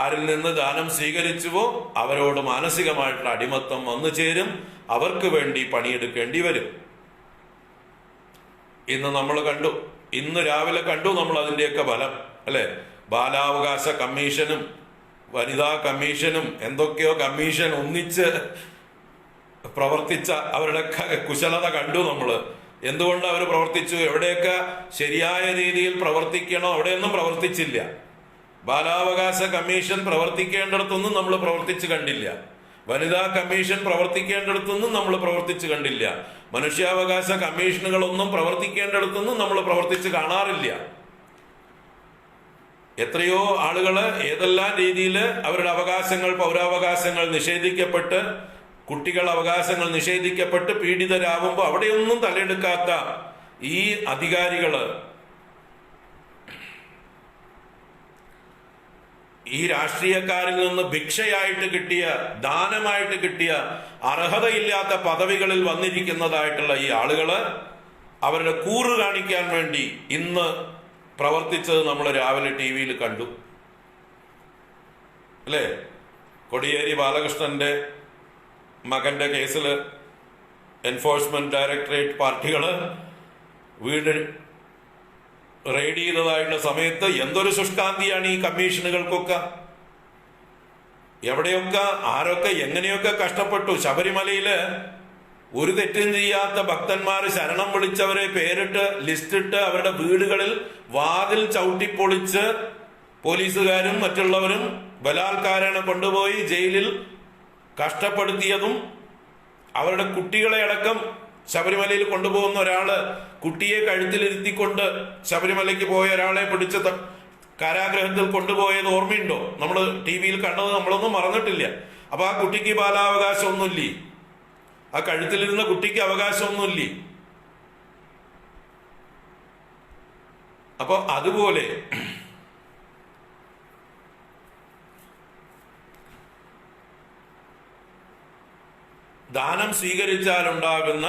ആരിൽ നിന്ന് ദാനം സ്വീകരിച്ചുവോ അവരോട് മാനസികമായിട്ടുള്ള അടിമത്തം വന്നു ചേരും. അവർക്ക് വേണ്ടി പണിയെടുക്കേണ്ടി വരും. ഇന്ന് നമ്മൾ കണ്ടു, ഇന്ന് രാവിലെ കണ്ടു നമ്മൾ അതിൻ്റെയൊക്കെ ഫലം, അല്ലെ? ബാലാവകാശ കമ്മീഷനും വനിതാ കമ്മീഷനും എന്തൊക്കെയോ കമ്മീഷൻ ഒന്നിച്ച് പ്രവർത്തിച്ച അവരുടെ കുശലത കണ്ടു നമ്മൾ. എന്തുകൊണ്ട് അവർ പ്രവർത്തിച്ചു? എവിടെയൊക്കെ ശരിയായ രീതിയിൽ പ്രവർത്തിക്കണോ അവിടെയൊന്നും പ്രവർത്തിച്ചില്ല. ബാലാവകാശ കമ്മീഷൻ പ്രവർത്തിക്കേണ്ടിടത്തൊന്നും നമ്മൾ പ്രവർത്തിച്ചു കണ്ടില്ല. വനിതാ കമ്മീഷൻ പ്രവർത്തിക്കേണ്ടിടത്തൊന്നും നമ്മൾ പ്രവർത്തിച്ചു കണ്ടില്ല. മനുഷ്യാവകാശ കമ്മീഷനുകളൊന്നും പ്രവർത്തിക്കേണ്ടിടത്തൊന്നും നമ്മൾ പ്രവർത്തിച്ച് കാണാറില്ല. എത്രയോ ആളുകള് ഏതെല്ലാം രീതിയിൽ അവരുടെ അവകാശങ്ങൾ, പൗരാവകാശങ്ങൾ നിഷേധിക്കപ്പെട്ട്, കുട്ടികൾ അവകാശങ്ങൾ നിഷേധിക്കപ്പെട്ട് പീഡിതരാകുമ്പോൾ അവിടെയൊന്നും തലയെടുക്കാത്ത ഈ അധികാരികള്, ഈ രാഷ്ട്രീയക്കാരിൽ നിന്ന് ഭിക്ഷയായിട്ട് കിട്ടിയ, ദാനമായിട്ട് കിട്ടിയ, അർഹതയില്ലാത്ത പദവികളിൽ വന്നിരിക്കുന്നതായിട്ടുള്ള ഈ ആളുകള് അവരുടെ കൂറ് കാണിക്കാൻ വേണ്ടി ഇന്ന് പ്രവർത്തിച്ചത് നമ്മൾ രാവിലെ TV-യിൽ കണ്ടു, അല്ലേ? കോടിയേരി ബാലകൃഷ്ണന്റെ മകന്റെ കേസിൽ എൻഫോഴ്സ്മെന്റ് ഡയറക്ടറേറ്റ് പാർട്ടികള് വീട് റെയ്ഡ് ചെയ്തതായിട്ടുള്ള സമയത്ത് എന്തൊരു ശുഷ്കാന്തിയാണ് ഈ കമ്മീഷനുകൾക്കൊക്കെ. എവിടെയൊക്കെ ആരൊക്കെ എങ്ങനെയൊക്കെ കഷ്ടപ്പെട്ടു. ശബരിമലയില് ഒരു തെറ്റും ചെയ്യാത്ത ഭക്തന്മാര് ശരണം വിളിച്ചവരെ പേരിട്ട് ലിസ്റ്റിട്ട് അവരുടെ വീടുകളിൽ വാതിൽ ചവിട്ടിപ്പൊളിച്ച് പോലീസുകാരും മറ്റുള്ളവരും ബലാത്കാരേണ കൊണ്ടുപോയി ജയിലിൽ കഷ്ടപ്പെടുത്തിയതും, അവരുടെ കുട്ടികളെ അടക്കം ശബരിമലയിൽ കൊണ്ടുപോകുന്ന ഒരാള് കുട്ടിയെ കഴുത്തിലിരുത്തിക്കൊണ്ട് ശബരിമലയ്ക്ക് പോയ ഒരാളെ പിടിച്ച് കാരാഗ്രഹത്തിൽ കൊണ്ടുപോയത് ഓർമ്മയുണ്ടോ? നമ്മൾ TV-യിൽ കണ്ടത് നമ്മളൊന്നും മറന്നിട്ടില്ല. അപ്പൊ ആ കുട്ടിക്ക് ബാലാവകാശം ഒന്നുമില്ലേ? ആ കഴുത്തിലിരുന്ന കുട്ടിക്ക് അവകാശമൊന്നുമില്ലേ? അപ്പൊ അതുപോലെ ദാനം സ്വീകരിച്ചാലുണ്ടാകുന്ന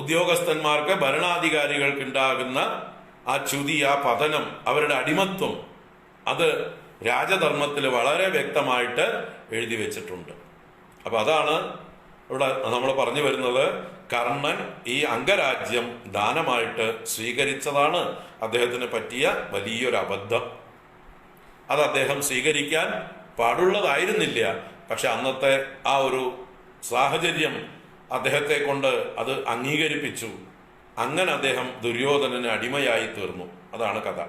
ഉദ്യോഗസ്ഥന്മാർക്ക്, ഭരണാധികാരികൾക്ക് ഉണ്ടാകുന്ന ആ ച്യുതി, ആ പതനം, അവരുടെ അടിമത്വം, അത് രാജധർമ്മത്തിൽ വളരെ വ്യക്തമായിട്ട് എഴുതി വെച്ചിട്ടുണ്ട്. അപ്പൊ അതാണ് ഇവിടെ നമ്മൾ പറഞ്ഞു വരുന്നത്. കർണൻ ഈ അംഗരാജ്യം ദാനമായിട്ട് സ്വീകരിച്ചതാണ് അദ്ദേഹത്തിന് പറ്റിയ വലിയൊരു അബദ്ധം. അത് അദ്ദേഹം സ്വീകരിക്കാൻ പാടുള്ളതായിരുന്നില്ല. പക്ഷെ അന്നത്തെ ആ ഒരു സാഹചര്യം അദ്ദേഹത്തെ കൊണ്ട് അത് അംഗീകരിപ്പിച്ചു. അങ്ങനെ അദ്ദേഹം ദുര്യോധനന് അടിമയായി തീർന്നു. അതാണ് കഥ.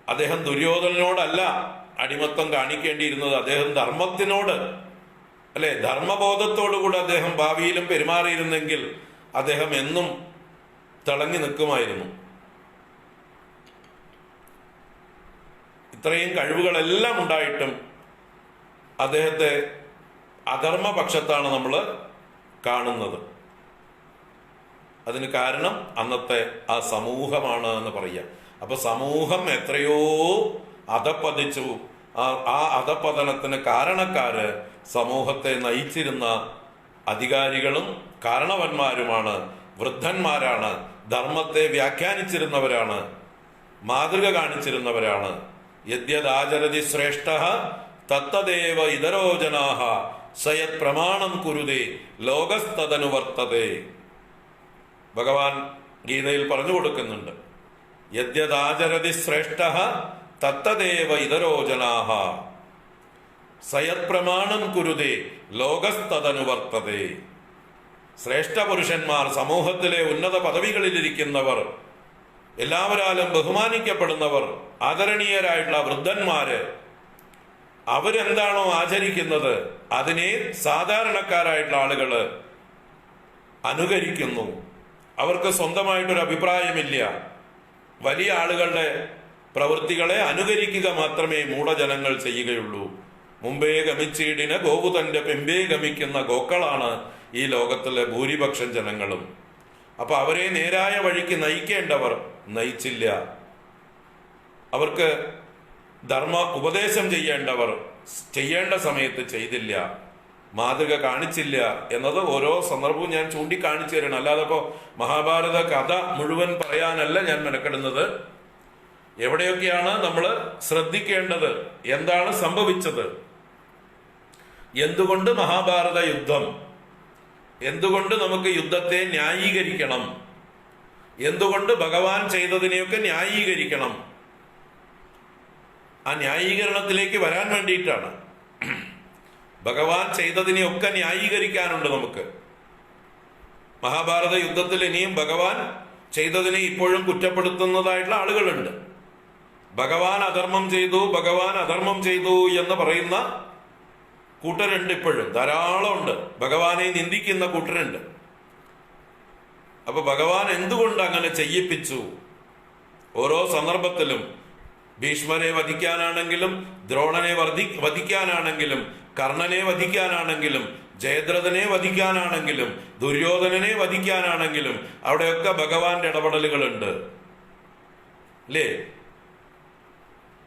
അദ്ദേഹം ദുര്യോധനനോടല്ല അടിമത്വം കാണിക്കേണ്ടിയിരുന്നത്, അദ്ദേഹം ധർമ്മത്തിനോട്, അല്ലെ, ധർമ്മബോധത്തോടുകൂടെ അദ്ദേഹം ഭാവിയിലും പെരുമാറിയിരുന്നെങ്കിൽ അദ്ദേഹം എന്നും തിളങ്ങി നിൽക്കുമായിരുന്നു. ഇത്രയും കഴിവുകളെല്ലാം ഉണ്ടായിട്ടും അദ്ദേഹത്തെ അധർമ്മപക്ഷത്താണ് നമ്മൾ കാണുന്നത്. അതിന് കാരണം അന്നത്തെ ആ സമൂഹമാണ് എന്ന് പറയാം. അപ്പൊ സമൂഹം എത്രയോ അധപ്പതിച്ചു. ആ അധപ്പതനത്തിന് കാരണക്കാര് സമൂഹത്തെ നയിച്ചിരുന്ന അധികാരികളും കാരണവന്മാരുമാണ്, വൃദ്ധന്മാരാണ്, ധർമ്മത്തെ വ്യാഖ്യാനിച്ചിരുന്നവരാണ്, മാതൃക കാണിച്ചിരുന്നവരാണ്. യദ്യദാചരതി ശ്രേഷ്ഠഃ തത്തദേവ ഇതരോ ജനാഃ സയത് പ്രമാണം കുരുതേ ലോകസ്തദനുവർത്തതേ. ഭഗവാൻ ഗീതയിൽ പറഞ്ഞു കൊടുക്കുന്നുണ്ട്, യദ്യദാചരതി ശ്രേഷ്ഠഃ തത്തദേവ ഇതരോ ജനാഃ സയത് പ്രമാണം കുരുതേ ലോകസ്തദനുവർത്തതേ. ശ്രേഷ്ഠ പുരുഷന്മാർ, സമൂഹത്തിലെ ഉന്നത പദവികളിലിരിക്കുന്നവർ, എല്ലാവരാലും ബഹുമാനിക്കപ്പെടുന്നവർ, ആദരണീയരായിട്ടുള്ള വൃദ്ധന്മാര്, അവരെന്താണോ ആചരിക്കുന്നത് അതിനെ സാധാരണക്കാരായിട്ടുള്ള ആളുകള് അനുകരിക്കുന്നു. അവർക്ക് സ്വന്തമായിട്ടൊരു അഭിപ്രായമില്ല. വലിയ ആളുകളുടെ പ്രവൃത്തികളെ അനുകരിക്കുക മാത്രമേ മൂഢജനങ്ങൾ ചെയ്യുകയുള്ളൂ. മുമ്പേ ഗമിച്ചീടിന് ഗോവു തന്റെ പെമ്പേ ഗമിക്കുന്ന ഗോക്കളാണ് ഈ ലോകത്തിലെ ഭൂരിപക്ഷം ജനങ്ങളും. അപ്പൊ അവരെ നേരായ വഴിക്ക് നയിക്കേണ്ടവർ നയിച്ചില്ല. അവർക്ക് ധർമ്മ ഉപദേശം ചെയ്യേണ്ടവർ ചെയ്യേണ്ട സമയത്ത് ചെയ്തില്ല, മാതൃക കാണിച്ചില്ല എന്നത് ഓരോ സന്ദർഭവും ഞാൻ ചൂണ്ടിക്കാണിച്ചു തരണം. അല്ലാതെ ഇപ്പോ മഹാഭാരത കഥ മുഴുവൻ പറയാനല്ല ഞാൻ മെനക്കെടുന്നത്. എവിടെയൊക്കെയാണ് നമ്മൾ ശ്രദ്ധിക്കേണ്ടത്, എന്താണ് സംഭവിച്ചത്, എന്തുകൊണ്ട് മഹാഭാരത യുദ്ധം, എന്തുകൊണ്ട് നമുക്ക് യുദ്ധത്തെ ന്യായീകരിക്കണം, എന്തുകൊണ്ട് ഭഗവാൻ ചെയ്തതിനെയൊക്കെ ന്യായീകരിക്കണം, ആ ന്യായീകരണത്തിലേക്ക് വരാൻ വേണ്ടിയിട്ടാണ്. ഭഗവാൻ ചെയ്തതിനെയൊക്കെ ന്യായീകരിക്കാനുണ്ട് നമുക്ക്. മഹാഭാരത യുദ്ധത്തിൽ ഇനിയും ഭഗവാൻ ചെയ്തതിനെ ഇപ്പോഴും കുറ്റപ്പെടുത്തുന്നതായിട്ടുള്ള ആളുകളുണ്ട്. ഭഗവാൻ അധർമ്മം ചെയ്തു, ഭഗവാൻ അധർമ്മം ചെയ്തു എന്ന് പറയുന്ന കൂട്ടരുണ്ട്, ഇപ്പോഴും ധാരാളം ഉണ്ട്. ഭഗവാനെ നിന്ദിക്കുന്ന കൂട്ടരുണ്ട്. അപ്പൊ ഭഗവാൻ എന്തുകൊണ്ട് അങ്ങനെ ചെയ്യിപ്പിച്ചു? ഓരോ സന്ദർഭത്തിലും ഭീഷ്മരെ വധിക്കാനാണെങ്കിലും, ദ്രോണനെ വധിക്കാനാണെങ്കിലും, കർണനെ വധിക്കാനാണെങ്കിലും, ജയദ്രഥനെ വധിക്കാനാണെങ്കിലും, ദുര്യോധനനെ വധിക്കാനാണെങ്കിലും അവിടെയൊക്കെ ഭഗവാന്റെ ഇടപെടലുകളുണ്ട്, അല്ലേ?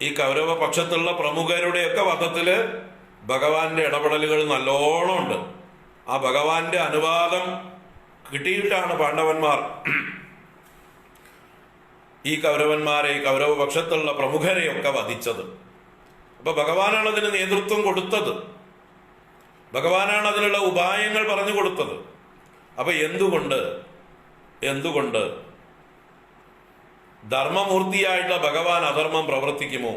ഈ കൗരവ പക്ഷത്തുള്ള പ്രമുഖരുടെയൊക്കെ വധത്തില് ഭഗവാന്റെ ഇടപെടലുകൾ നല്ലോണം ഉണ്ട്. ആ ഭഗവാന്റെ അനുവാദം കിട്ടിയിട്ടാണ് പാണ്ഡവന്മാർ ഈ കൗരവന്മാരെ, കൗരവ പക്ഷത്തുള്ള പ്രമുഖരെയൊക്കെ വധിച്ചത്. അപ്പൊ ഭഗവാനാണ് അതിന് നേതൃത്വം കൊടുത്തത്, ഭഗവാനാണ് അതിനുള്ള ഉപായങ്ങൾ പറഞ്ഞു കൊടുത്തത്. അപ്പൊ എന്തുകൊണ്ട് ധർമ്മമൂർത്തിയായിട്ടുള്ള ഭഗവാൻ അധർമ്മം പ്രവർത്തിക്കുമോ?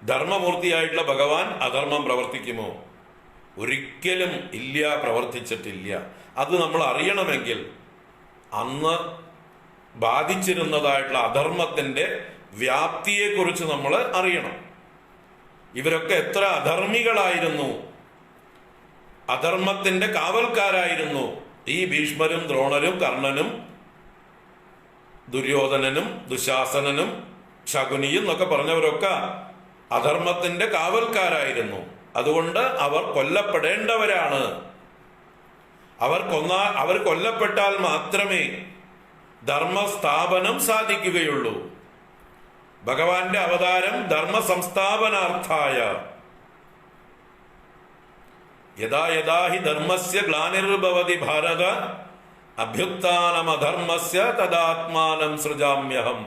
ധർമ്മമൂർത്തിയായിട്ടുള്ള ഭഗവാൻ അധർമ്മം പ്രവർത്തിക്കുമോ? ഒരിക്കലും ഇല്ല, പ്രവർത്തിച്ചിട്ടില്ല. അത് നമ്മൾ അറിയണമെങ്കിൽ അന്ന് ബാധിച്ചിരുന്നതായിട്ടുള്ള അധർമ്മത്തിന്റെ വ്യാപ്തിയെക്കുറിച്ച് നമ്മൾ അറിയണം. ഇവരൊക്കെ എത്ര അധർമ്മികളായിരുന്നു, അധർമ്മത്തിന്റെ കാവൽക്കാരായിരുന്നു. ഈ ഭീഷ്മരും ദ്രോണരും കർണനും ദുര്യോധനനും ദുശാസനനും ശകുനിയും എന്നൊക്കെ പറഞ്ഞവരൊക്കെ അധർമ്മത്തിന്റെ കാവൽക്കാരായിരുന്നു. അതുകൊണ്ട് അവർ കൊല്ലപ്പെടേണ്ടവരാണ്. അവർ കൊല്ലപ്പെട്ടാൽ മാത്രമേ ധർമ്മസ്ഥാപനം സാധിക്കുകയുള്ളൂ. ഭഗവാന്റെ അവതാരം ധർമ്മ സംസ്ഥാപനാർത്ഥായ. യഥാ യഥാ ഹി ധർമ്മസ്യ ഗ്ലാനിർഭവതി ഭാരത അഭ്യുത്ഥാനമധർമ്മസ്യ തദാത്മാനം സൃജാമ്യഹം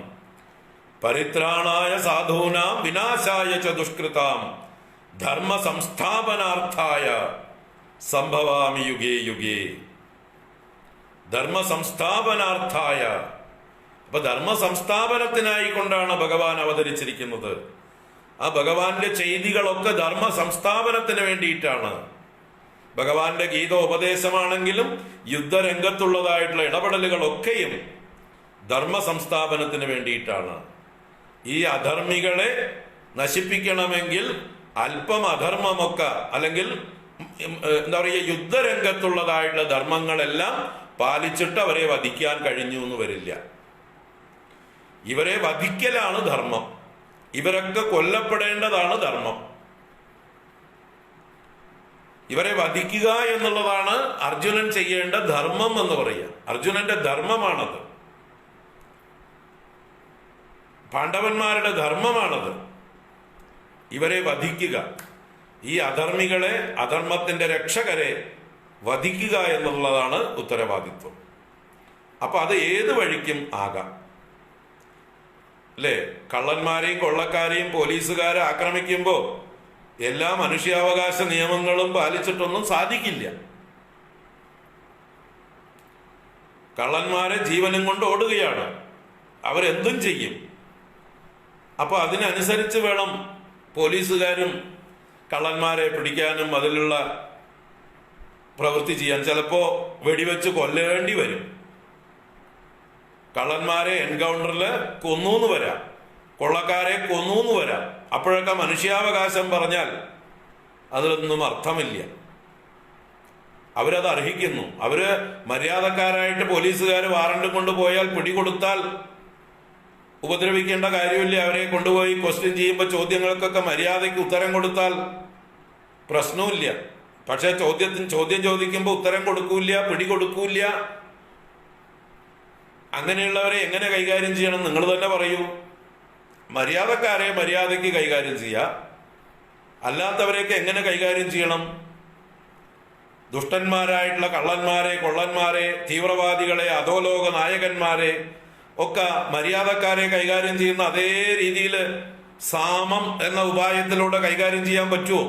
പരിത്രാണായ സാധൂനാം വിനാശായ ച ദുഷ്കൃതാം ധർമ്മ സംസ്ഥാപനാർത്ഥായ സംഭവാമി യുഗേ യുഗേ. ധർമ്മ സംസ്ഥാപനാർത്ഥായ. അപ്പൊ ധർമ്മ സംസ്ഥാപനത്തിനായി കൊണ്ടാണ് ഭഗവാൻ അവതരിച്ചിരിക്കുന്നത്. ആ ഭഗവാന്റെ ചെയ്തികളൊക്കെ ധർമ്മ സംസ്ഥാപനത്തിന് വേണ്ടിയിട്ടാണ്. ഭഗവാന്റെ ഗീതോപദേശമാണെങ്കിലും യുദ്ധരംഗത്തുള്ളതായിട്ടുള്ള ഇടപെടലുകളൊക്കെയും ധർമ്മ സംസ്ഥാപനത്തിന് വേണ്ടിയിട്ടാണ്. ഈ അധർമ്മികളെ നശിപ്പിക്കണമെങ്കിൽ അല്പം അധർമ്മമൊക്കെ, അല്ലെങ്കിൽ എന്താ പറയുക, യുദ്ധരംഗത്തുള്ളതായിട്ടുള്ള ധർമ്മങ്ങളെല്ലാം പാലിച്ചിട്ട് അവരെ വധിക്കാൻ കഴിഞ്ഞു എന്ന് വരില്ല. ഇവരെ വധിക്കലാണ് ധർമ്മം. ഇവരൊക്കെ കൊല്ലപ്പെടേണ്ടതാണ് ധർമ്മം. ഇവരെ വധിക്കുക എന്നുള്ളതാണ് അർജുനൻ ചെയ്യേണ്ട ധർമ്മം എന്ന് പറയുക. അർജുനന്റെ ധർമ്മമാണത്, പാണ്ഡവന്മാരുടെ ധർമ്മമാണത്. ഇവരെ വധിക്കുക, ഈ അധർമ്മികളെ, അധർമ്മത്തിന്റെ രക്ഷകരെ വധിക്കുക എന്നുള്ളതാണ് ഉത്തരവാദിത്വം. അപ്പൊ അത് ഏത് വഴിക്കും ആകാം, അല്ലേ? കള്ളന്മാരെയും കൊള്ളക്കാരെയും പോലീസുകാരെ ആക്രമിക്കുമ്പോ എല്ലാ മനുഷ്യാവകാശ നിയമങ്ങളും പാലിച്ചിട്ടൊന്നും സാധിക്കില്ല. കള്ളന്മാരെ ജീവനും കൊണ്ട് ഓടുകയാണ്, അവരെന്തും ചെയ്യും. അപ്പൊ അതിനനുസരിച്ച് വേണം പോലീസുകാരും കള്ളന്മാരെ പിടിക്കാനും അതിലുള്ള പ്രവൃത്തി ചെയ്യാൻ. ചിലപ്പോ വെടിവെച്ച് കൊല്ലേണ്ടി വരും. കള്ളന്മാരെ എൻകൗണ്ടറിൽ കൊന്നൂന്ന് വരാം, കൊള്ളക്കാരെ കൊന്നൂന്ന് വരാം. അപ്പോഴൊക്കെ മനുഷ്യാവകാശം പറഞ്ഞാൽ അതിലൊന്നും അർത്ഥമില്ല. അവരത് അർഹിക്കുന്നു. അവര് മര്യാദക്കാരായിട്ട് പോലീസുകാർ വാറണ്ട് കൊണ്ടുപോയാൽ പിടികൊടുത്താൽ ഉപദ്രവിക്കേണ്ട കാര്യമില്ല. അവരെ കൊണ്ടുപോയി ക്വസ്റ്റ്യൻ ചെയ്യുമ്പോൾ ചോദ്യങ്ങൾക്കൊക്കെ മര്യാദയ്ക്ക് ഉത്തരം കൊടുത്താൽ പ്രശ്നവുമില്ല. പക്ഷെ ചോദ്യം ചോദിക്കുമ്പോൾ ഉത്തരം കൊടുക്കൂല, പിടികൊടുക്കൂല. അങ്ങനെയുള്ളവരെ എങ്ങനെ കൈകാര്യം ചെയ്യണം നിങ്ങൾ തന്നെ പറയൂ. മര്യാദക്കാരെ മര്യാദയ്ക്ക് കൈകാര്യം ചെയ്യുക, അല്ലാത്തവരെയൊക്കെ എങ്ങനെ കൈകാര്യം ചെയ്യണം? ദുഷ്ടന്മാരായിട്ടുള്ള കള്ളന്മാരെ, കൊള്ളന്മാരെ, തീവ്രവാദികളെ, അധോലോക നായകന്മാരെ ഒക്കെ മര്യാദക്കാരെ കൈകാര്യം ചെയ്യുന്ന അതേ രീതിയിൽ സാമം എന്ന ഉപായത്തിലൂടെ കൈകാര്യം ചെയ്യാൻ പറ്റുമോ?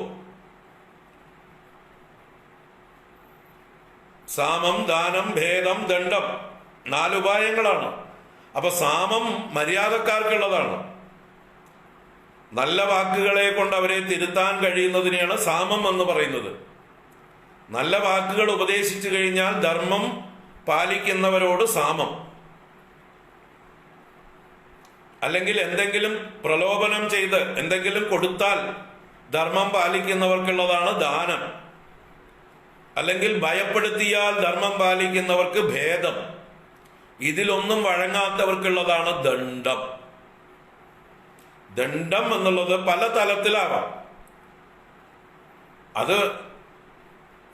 സാമം, ദാനം, ഭേദം, ദണ്ഡം 4 ഉപായങ്ങളാണ്. അപ്പൊ സാമം മര്യാദക്കാർക്കുള്ളതാണ്. നല്ല വാക്കുകളെ കൊണ്ട് അവരെ തിരുത്താൻ കഴിയുന്നതിനെയാണ് സാമം എന്ന് പറയുന്നത്. നല്ല വാക്കുകൾ ഉപദേശിച്ചു കഴിഞ്ഞാൽ ധർമ്മം പാലിക്കുന്നവരോട് സാമം. അല്ലെങ്കിൽ എന്തെങ്കിലും പ്രലോഭനം ചെയ്ത് എന്തെങ്കിലും കൊടുത്താൽ ധർമ്മം പാലിക്കുന്നവർക്കുള്ളതാണ് ദാനം. അല്ലെങ്കിൽ ഭയപ്പെടുത്തിയാൽ ധർമ്മം പാലിക്കുന്നവർക്ക് ഭേദം. ഇതിലൊന്നും വഴങ്ങാത്തവർക്കുള്ളതാണ് ദണ്ഡം. ദണ്ഡം എന്നുള്ളത് പല തലത്തിലാവാം. അത്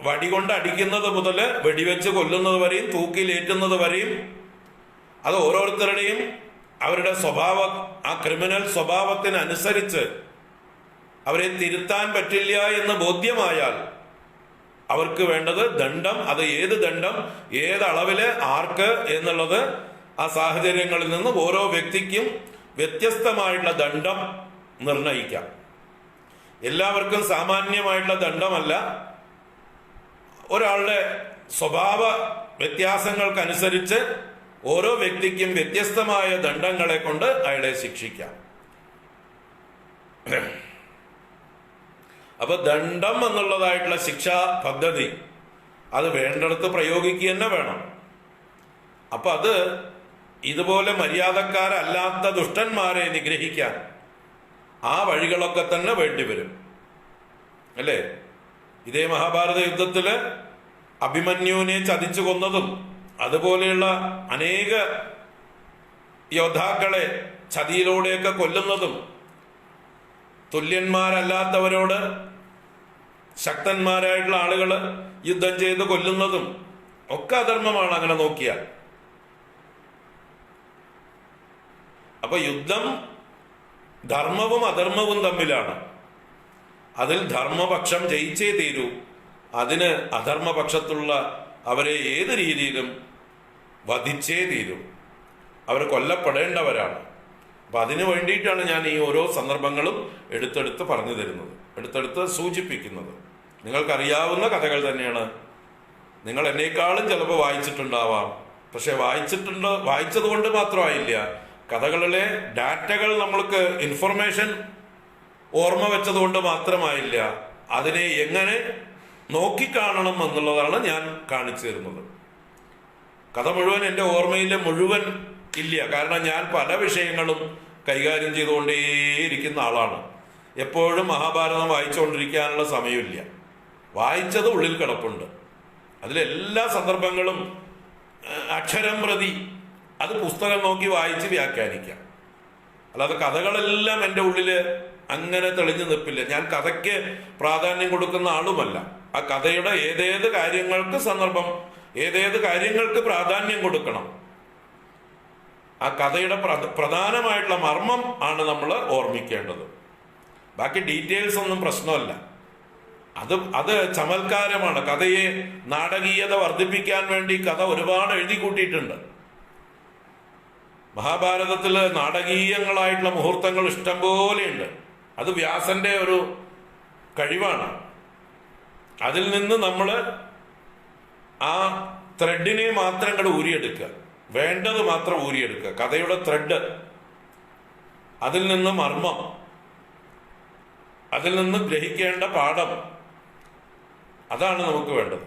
വടികൊണ്ട് അടിക്കുന്നത് മുതൽ വെടിവെച്ച് കൊല്ലുന്നത് വരെയും തൂക്കിലേറ്റുന്നത് വരെയും അത് ഓരോരുത്തരുടെയും അവരുടെ സ്വഭാവം, ആ ക്രിമിനൽ സ്വഭാവത്തിനനുസരിച്ച് അവരെ തിരുത്താൻ പറ്റില്ല എന്ന് ബോധ്യമായാൽ അവർക്ക് വേണ്ടത് ദണ്ഡം. അത് ഏത് ദണ്ഡം, ഏതളവില്, ആർക്ക് എന്നുള്ളത് ആ സാഹചര്യങ്ങളിൽ നിന്ന് ഓരോ വ്യക്തിക്കും വ്യത്യസ്തമായിട്ടുള്ള ദണ്ഡം നിർണയിക്കാം. എല്ലാവർക്കും സാമാന്യമായിട്ടുള്ള ദണ്ഡമല്ല. ഒരാളുടെ സ്വഭാവ വ്യത്യാസങ്ങൾക്കനുസരിച്ച് ഓരോ വ്യക്തിക്കും വ്യത്യസ്തമായ ദണ്ഡങ്ങളെ കൊണ്ട് അയാളെ ശിക്ഷിക്കാം. അപ്പൊ ദണ്ഡം എന്നുള്ളതായിട്ടുള്ള ശിക്ഷാ പദ്ധതി അത് വേണ്ടിടത്ത് പ്രയോഗിക്കുക തന്നെ വേണം. അപ്പൊ അത് ഇതുപോലെ മര്യാദക്കാരല്ലാത്ത ദുഷ്ടന്മാരെ നിഗ്രഹിക്കാൻ ആ വഴികളൊക്കെ തന്നെ വേണ്ടിവരും, അല്ലേ? ഇതേ മഹാഭാരത യുദ്ധത്തില് അഭിമന്യുവിനെ ചതിച്ചു കൊന്നതും അതുപോലെയുള്ള അനേക യോദ്ധാക്കളെ ചതിയിലൂടെയൊക്കെ കൊല്ലുന്നതും തുല്യന്മാരല്ലാത്തവരോട് ശക്തന്മാരായിട്ടുള്ള ആളുകൾ യുദ്ധം ചെയ്ത് കൊല്ലുന്നതും ഒക്കെ അധർമ്മമാണ് അങ്ങനെ നോക്കിയാൽ. അപ്പൊ യുദ്ധം ധർമ്മവും അധർമ്മവും തമ്മിലാണ്. അതിൽ ധർമ്മപക്ഷം ജയിച്ചേ തീരൂ. അതിന് അധർമ്മപക്ഷത്തുള്ള അവരെ ഏത് രീതിയിലും വധിച്ചേ തീരൂ. അവർ കൊല്ലപ്പെടേണ്ടവരാണ്. അപ്പൊ അതിനു വേണ്ടിയിട്ടാണ് ഞാൻ ഈ ഓരോ സന്ദർഭങ്ങളും എടുത്തെടുത്ത് പറഞ്ഞു തരുന്നത്, എടുത്തെടുത്ത് സൂചിപ്പിക്കുന്നത്. നിങ്ങൾക്കറിയാവുന്ന കഥകൾ തന്നെയാണ്. നിങ്ങൾ എന്നേക്കാളും ചിലപ്പോൾ വായിച്ചിട്ടുണ്ടാവാം. പക്ഷെ വായിച്ചത് കൊണ്ട് മാത്രമായില്ല. കഥകളിലെ ഡാറ്റകൾ നമ്മൾക്ക് ഇൻഫർമേഷൻ ഓർമ്മ വെച്ചതുകൊണ്ട് മാത്രമായില്ല. അതിനെ എങ്ങനെ നോക്കിക്കാണണം എന്നുള്ളതാണ് ഞാൻ കാണിച്ചു തരുന്നത്. കഥ മുഴുവൻ എൻ്റെ ഓർമ്മയിൽ മുഴുവൻ ഇല്ല. കാരണം ഞാൻ പല വിഷയങ്ങളും കൈകാര്യം ചെയ്തുകൊണ്ടേയിരിക്കുന്ന ആളാണ്. എപ്പോഴും മഹാഭാരതം വായിച്ചുകൊണ്ടിരിക്കാനുള്ള സമയമില്ല. വായിച്ചത് ഉള്ളിൽ കിടപ്പുണ്ട്. അതിലെല്ലാ സന്ദർഭങ്ങളും അക്ഷരം പ്രതി അത് പുസ്തകം നോക്കി വായിച്ച് വ്യാഖ്യാനിക്കാം. അല്ലാതെ കഥകളെല്ലാം എൻ്റെ ഉള്ളിൽ അങ്ങനെ തെളിഞ്ഞു നിൽപ്പില്ല. ഞാൻ കഥയ്ക്ക് പ്രാധാന്യം കൊടുക്കുന്ന ആളുമല്ല. ആ കഥയുടെ ഏതേത് കാര്യങ്ങൾക്ക് സന്ദർഭം, ഏതേത് കാര്യങ്ങൾക്ക് പ്രാധാന്യം കൊടുക്കണം, ആ കഥയുടെ പ്രധാനമായിട്ടുള്ള മർമ്മം ആണ് നമ്മൾ ഓർമ്മിക്കേണ്ടത്. ബാക്കി ഡീറ്റെയിൽസ് ഒന്നും പ്രശ്നമല്ല. അത് ചമൽക്കാരമാണ്. കഥയെ നാടകീയത വർദ്ധിപ്പിക്കാൻ വേണ്ടി കഥ ഒരുപാട് എഴുതി കൂട്ടിയിട്ടുണ്ട്. മഹാഭാരതത്തില് നാടകീയങ്ങളായിട്ടുള്ള മുഹൂർത്തങ്ങൾ ഇഷ്ടം പോലെയുണ്ട്. അത് വ്യാസന്റെ ഒരു കഴിവാണ്. അതിൽ നിന്ന് നമ്മൾ ആ ത്രെഡിനെ മാത്രം കൂടെ ഊരിയെടുക്കുക, വേണ്ടത് മാത്രം ഊരിയെടുക്കുക. കഥയുടെ ത്രെഡ്, അതിൽ നിന്ന് മർമ്മം, അതിൽ നിന്ന് ഗ്രഹിക്കേണ്ട പാഠം, അതാണ് നമുക്ക് വേണ്ടത്.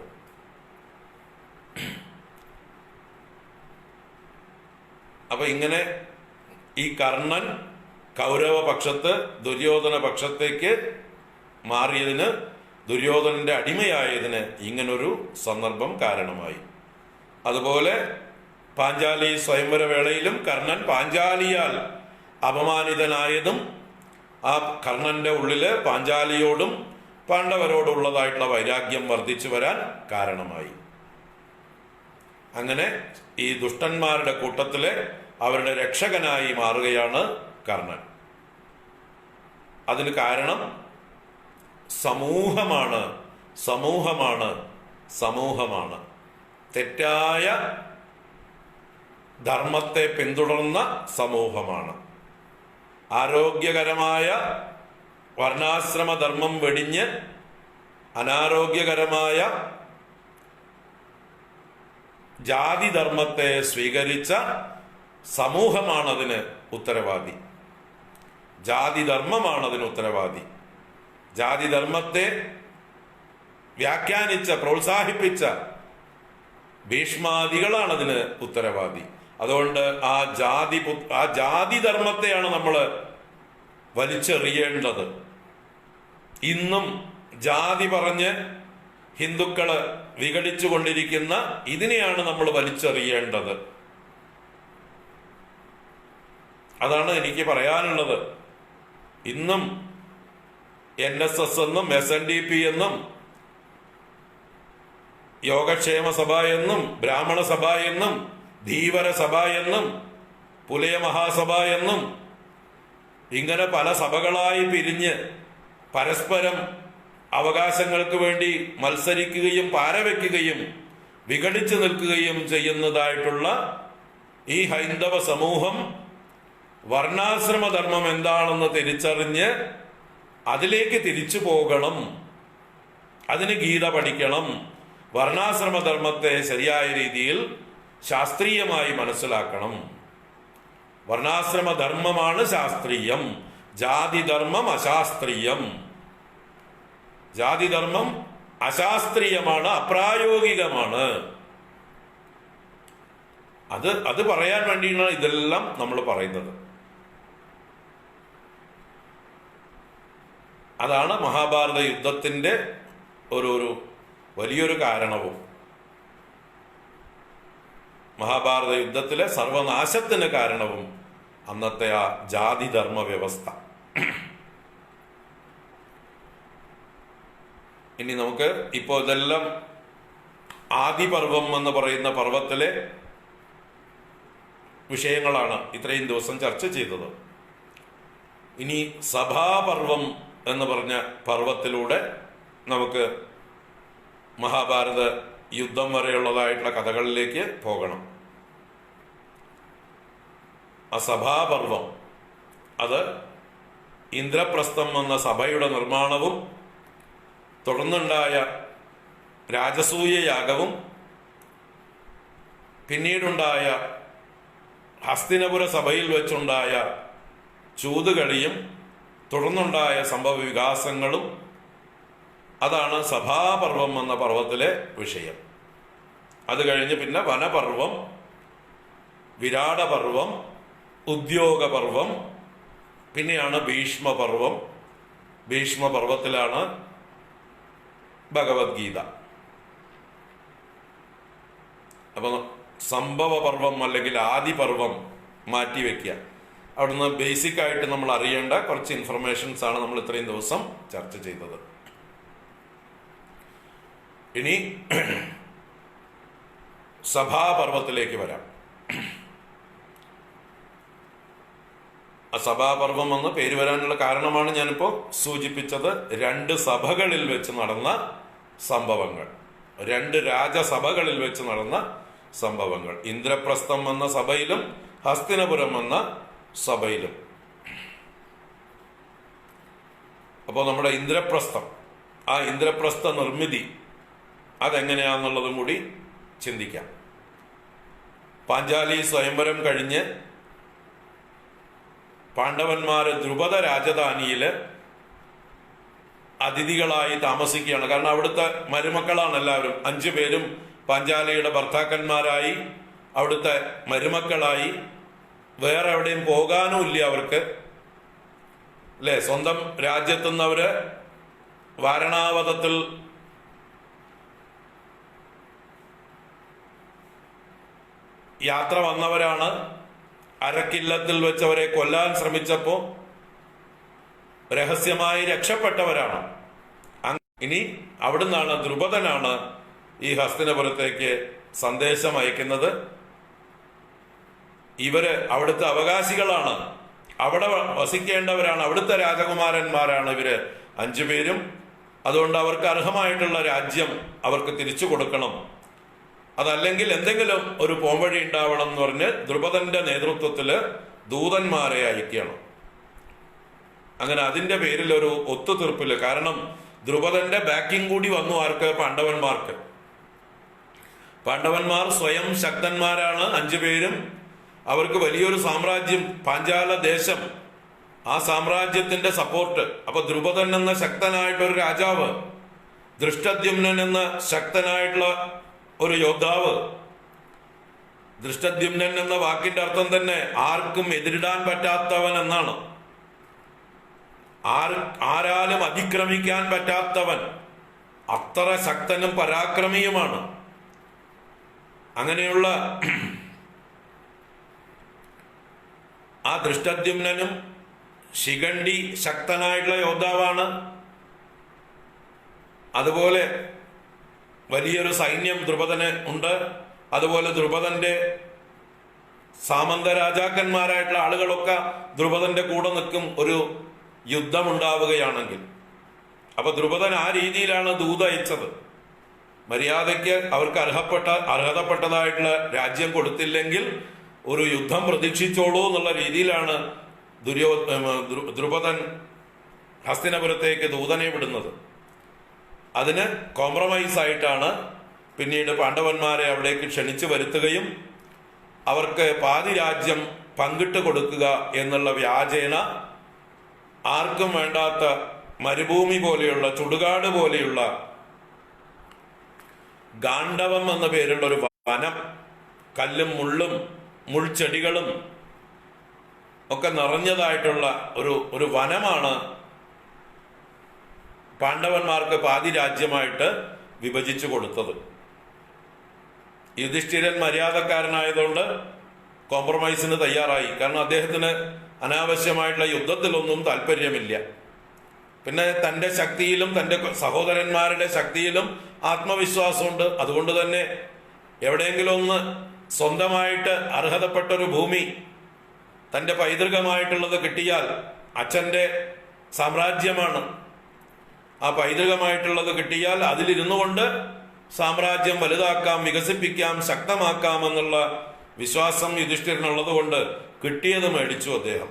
അപ്പൊ ഇങ്ങനെ ഈ കർണൻ കൗരവ പക്ഷത്ത് ദുര്യോധന പക്ഷത്തേക്ക് മാറിയതിന് ദുര്യോധനന്റെ അടിമയായതിന് ഇങ്ങനൊരു സന്ദർഭം കാരണമായി. അതുപോലെ പാഞ്ചാലി സ്വയംവര വേളയിലും കർണൻ പാഞ്ചാലിയാൽ അപമാനിതനായതും ആ കർണന്റെ ഉള്ളില് പാഞ്ചാലിയോടും പാണ്ഡവരോടുള്ളതായിട്ടുള്ള വൈരാഗ്യം വർദ്ധിച്ചു വരാൻ കാരണമായി. അങ്ങനെ ഈ ദുഷ്ടന്മാരുടെ കൂട്ടത്തിലെ അവരുടെ രക്ഷകനായി മാറുകയാണ് കർണൻ. അതിന് കാരണം സമൂഹമാണ്, സമൂഹമാണ്, സമൂഹമാണ്. തെറ്റായ ധർമ്മത്തെ പിന്തുടർന്ന സമൂഹമാണ്. ആരോഗ്യകരമായ വർണ്ണാശ്രമധർമ്മം വെടിഞ്ഞ് അനാരോഗ്യകരമായ ജാതിധർമ്മത്തെ സ്വീകരിച്ച സമൂഹമാണതിന് ഉത്തരവാദി. ജാതിധർമ്മമാണതിന് ഉത്തരവാദി. ജാതിധർമ്മത്തെ വ്യാഖ്യാനിച്ച, പ്രോത്സാഹിപ്പിച്ച ഭീഷ്മാദികളാണതിന് ഉത്തരവാദി. അതുകൊണ്ട് ആ ജാതിധർമ്മത്തെയാണ് നമ്മൾ വലിച്ചെറിയേണ്ടത്. ഇന്നും ജാതി പറഞ്ഞ് ഹിന്ദുക്കള് വിഘടിച്ചു കൊണ്ടിരിക്കുന്ന ഇതിനെയാണ് നമ്മൾ വലിച്ചെറിയേണ്ടത്. അതാണ് എനിക്ക് പറയാനുള്ളത്. ഇന്നും NSS എന്നും SNDP എന്നും യോഗക്ഷേമ സഭ എന്നും ബ്രാഹ്മണ സഭ എന്നും ധീവര സഭ എന്നും പുലയ മഹാസഭ എന്നും ഇങ്ങനെ പല സഭകളായി പിരിഞ്ഞ് പരസ്പരം അവകാശങ്ങൾക്ക് വേണ്ടി മത്സരിക്കുകയും പാരവെക്കുകയും വിഘടിച്ചു നിൽക്കുകയും ചെയ്യുന്നതായിട്ടുള്ള ഈ ഹൈന്ദവ സമൂഹം വർണ്ണാശ്രമധർമ്മം എന്താണെന്ന് തിരിച്ചറിഞ്ഞ് അതിലേക്ക് തിരിച്ചു പോകണം. അതിന് ഗീത പഠിക്കണം. വർണ്ണാശ്രമധർമ്മത്തെ ശരിയായ രീതിയിൽ ശാസ്ത്രീയമായി മനസ്സിലാക്കണം. വർണ്ണാശ്രമധർമ്മമാണ് ശാസ്ത്രീയം, ജാതിധർമ്മം അശാസ്ത്രീയം. ജാതിധർമ്മം അശാസ്ത്രീയമാണ്, അപ്രായോഗികമാണ്. അത് പറയാൻ വേണ്ടിയാണ് ഇതെല്ലാം നമ്മൾ പറയുന്നത്. അതാണ് മഹാഭാരത യുദ്ധത്തിന്റെ ഒരു വലിയൊരു കാരണവും. മഹാഭാരത യുദ്ധത്തിലെ സർവനാശത്തിന് കാരണവും അന്നത്തെ ആ ജാതിധർമ്മ വ്യവസ്ഥ. ഇനി നമുക്ക് ഇപ്പോൾ ഇതെല്ലാം ആദിപർവം എന്ന് പറയുന്ന പർവത്തിലെ വിഷയങ്ങളാണ് ഇത്രയും ദിവസം ചർച്ച ചെയ്തത്. ഇനി സഭാപർവം എന്ന് പറഞ്ഞ പർവത്തിലൂടെ നമുക്ക് മഹാഭാരത യുദ്ധം വരെയുള്ളതായിട്ടുള്ള കഥകളിലേക്ക് പോകണം. ആ സഭാപർവം അത് ഇന്ദ്രപ്രസ്ഥം എന്ന സഭയുടെ നിർമ്മാണവും തുടർന്നുണ്ടായ രാജസൂയ യാഗവും പിന്നീടുണ്ടായ ഹസ്തിനപുര സഭയിൽ വെച്ചുണ്ടായ ചൂതുകളിയും തുടർന്നുണ്ടായ സംഭവ വികാസങ്ങളും അതാണ് സഭാപർവം എന്ന പർവത്തിലെ വിഷയം. അത് കഴിഞ്ഞ് പിന്നെ വനപർവം, വിരാടപർവം, ഉദ്യോഗപർവം, പിന്നെയാണ് ഭീഷ്മപർവം. ഭീഷ്മപർവത്തിലാണ് ഭഗവത്ഗീത. അപ്പൊ സംഭവപർവം അല്ലെങ്കിൽ ആദിപർവം മാറ്റിവെക്കുക. അവിടുന്ന് ബേസിക് ആയിട്ട് നമ്മൾ അറിയേണ്ട കുറച്ച് ഇൻഫർമേഷൻസ് ആണ് നമ്മൾ ഇത്രയും ദിവസം ചർച്ച ചെയ്തത്. ഇനി സഭാപർവത്തിലേക്ക് വരാം. ആ സഭാപർവം എന്ന് പേര് വരാനുള്ള കാരണമാണ് ഞാനിപ്പോ സൂചിപ്പിച്ചത്. 2 സഭകളിൽ വെച്ച് നടന്ന സംഭവങ്ങൾ, 2 രാജസഭകളിൽ വെച്ച് നടന്ന സംഭവങ്ങൾ, ഇന്ദ്രപ്രസ്ഥം എന്ന സഭയിലും ഹസ്തിനപുരം എന്ന സഭയിലും. അപ്പോൾ നമ്മുടെ ഇന്ദ്രപ്രസ്ഥം, ആ ഇന്ദ്രപ്രസ്ഥ നിർമ്മിതി അതെങ്ങനെയാന്നുള്ളതും കൂടി ചിന്തിക്കാം. പാഞ്ചാലി സ്വയംവരം കഴിഞ്ഞ് പാണ്ഡവന്മാര് ദ്രുപദ രാജധാനിയില് അതിഥികളായി താമസിക്കുകയാണ്. കാരണം അവിടുത്തെ മരുമക്കളാണ് എല്ലാവരും. 5 പേരും പാഞ്ചാലിയുടെ ഭർത്താക്കന്മാരായി, അവിടുത്തെ മരുമക്കളായി. വേറെ എവിടെയും പോകാനും ഇല്ല അവർക്ക്, അല്ലെ? സ്വന്തം രാജ്യത്തുനിന്നവര് വാരണാവതത്തിൽ യാത്ര വന്നവരാണ്. അരക്കില്ലത്തിൽ വെച്ചവരെ കൊല്ലാൻ ശ്രമിച്ചപ്പോൾ രഹസ്യമായി രക്ഷപ്പെട്ടവരാണ്. ഇനി അവിടുന്നാണ് ദ്രുപദനാണ് ഈ ഹസ്തിനപുരത്തേക്ക് സന്ദേശം അയക്കുന്നത്. ഇവര് അവിടുത്തെ അവകാശികളാണ്, അവിടെ വസിക്കേണ്ടവരാണ്, അവിടുത്തെ രാജകുമാരന്മാരാണ് ഇവര് 5 പേരും. അതുകൊണ്ട് അവർക്ക് അർഹമായിട്ടുള്ള രാജ്യം അവർക്ക് തിരിച്ചു കൊടുക്കണം, അതല്ലെങ്കിൽ എന്തെങ്കിലും ഒരു പോംവഴി ഉണ്ടാവണം എന്ന് പറഞ്ഞ് ദ്രുപദന്റെ നേതൃത്വത്തില് ദൂതന്മാരെ അയക്കണം. അങ്ങനെ അതിന്റെ പേരിൽ ഒരു ഒത്തുതീർപ്പില്, കാരണം ദ്രുപദന്റെ ബാക്കിംഗ് കൂടി വന്നു ആർക്ക്? പാണ്ഡവന്മാർക്ക്. പാണ്ഡവന്മാർ സ്വയം ശക്തന്മാരാണ്, 5 പേരും. അവർക്ക് വലിയൊരു സാമ്രാജ്യം, പാഞ്ചാല ദേശം, ആ സാമ്രാജ്യത്തിന്റെ സപ്പോർട്ട്. അപ്പൊ ദ്രുപദൻ എന്ന ശക്തനായിട്ടൊരു രാജാവ്, ദൃഷ്ടദ്യുമ്നൻ എന്ന ശക്തനായിട്ടുള്ള ഒരു യോദ്ധാവ്. ദൃഷ്ടദ്യുമ്നൻ എന്ന വാക്കിന്റെ അർത്ഥം തന്നെ ആർക്കും എതിരിടാൻ പറ്റാത്തവൻ എന്നാണ്. ആരാലും അതിക്രമിക്കാൻ പറ്റാത്തവൻ, അത്ര ശക്തനും പരാക്രമിയുമാണ്. അങ്ങനെയുള്ള ആ ദൃഷ്ടദ്യുമ്നനും ശിഖണ്ഡി ശക്തനായിട്ടുള്ള യോദ്ധാവാണ്. അതുപോലെ വലിയൊരു സൈന്യം ദ്രുപദന് ഉണ്ട്. അതുപോലെ ദ്രുപദന്റെ സാമന്ത രാജാക്കന്മാരായിട്ടുള്ള ആളുകളൊക്കെ ദ്രുപദന്റെ കൂടെ നിൽക്കും ഒരു യുദ്ധമുണ്ടാവുകയാണെങ്കിൽ. അപ്പൊ ദ്രുപദൻ ആ രീതിയിലാണ് ദൂതയച്ചത്. മര്യാദയ്ക്ക് അവർക്ക് അർഹതപ്പെട്ടതായിട്ടുള്ള രാജ്യം കൊടുത്തില്ലെങ്കിൽ ഒരു യുദ്ധം പ്രതീക്ഷിച്ചോളൂ എന്നുള്ള രീതിയിലാണ് ദ്രുപദൻ ഹസ്തിനപുരത്തേക്ക് ദൂതനെ വിടുന്നത്. അതിന് കോംപ്രമൈസ് ആയിട്ടാണ് പിന്നീട് പാണ്ഡവന്മാരെ അവിടേക്ക് ക്ഷണിച്ചു വരുത്തുകയും അവർക്ക് പാതി രാജ്യം പങ്കിട്ട് കൊടുക്കുക എന്നുള്ള വ്യാജേന ആർക്കും വേണ്ടാത്ത മരുഭൂമി പോലെയുള്ള, ചുടുകാട് പോലെയുള്ള ഗാണ്ഡവം എന്ന പേരുള്ള ഒരു വനം, കല്ലും മുള്ളും മുൾച്ചെടികളും ഒക്കെ നിറഞ്ഞതായിട്ടുള്ള ഒരു വനമാണ് പാണ്ഡവന്മാർക്ക് പാതി രാജ്യമായിട്ട് വിഭജിച്ചു കൊടുത്തത്. യുധിഷ്ഠിരൻ മര്യാദക്കാരനായതുകൊണ്ട് കോംപ്രമൈസിന് തയ്യാറായി. കാരണം അദ്ദേഹത്തിന് അനാവശ്യമായിട്ടുള്ള യുദ്ധത്തിലൊന്നും താല്പര്യമില്ല. പിന്നെ തൻ്റെ ശക്തിയിലും തൻ്റെ സഹോദരന്മാരുടെ ശക്തിയിലും ആത്മവിശ്വാസമുണ്ട്. അതുകൊണ്ട് തന്നെ എവിടെയെങ്കിലും ഒന്ന് സ്വന്തമായിട്ട് അർഹതപ്പെട്ടൊരു ഭൂമി, തൻ്റെ പൈതൃകമായിട്ടുള്ളത് കിട്ടിയാൽ, അച്ഛൻ്റെ സാമ്രാജ്യമാണ്, ആ പൈതൃകമായിട്ടുള്ളത് കിട്ടിയാൽ അതിലിരുന്നു കൊണ്ട് സാമ്രാജ്യം വലുതാക്കാം, വികസിപ്പിക്കാം, ശക്തമാക്കാം എന്നുള്ള വിശ്വാസം യുധിഷ്ഠിരനുള്ളത് കൊണ്ട് കിട്ടിയത് മേടിച്ചു അദ്ദേഹം.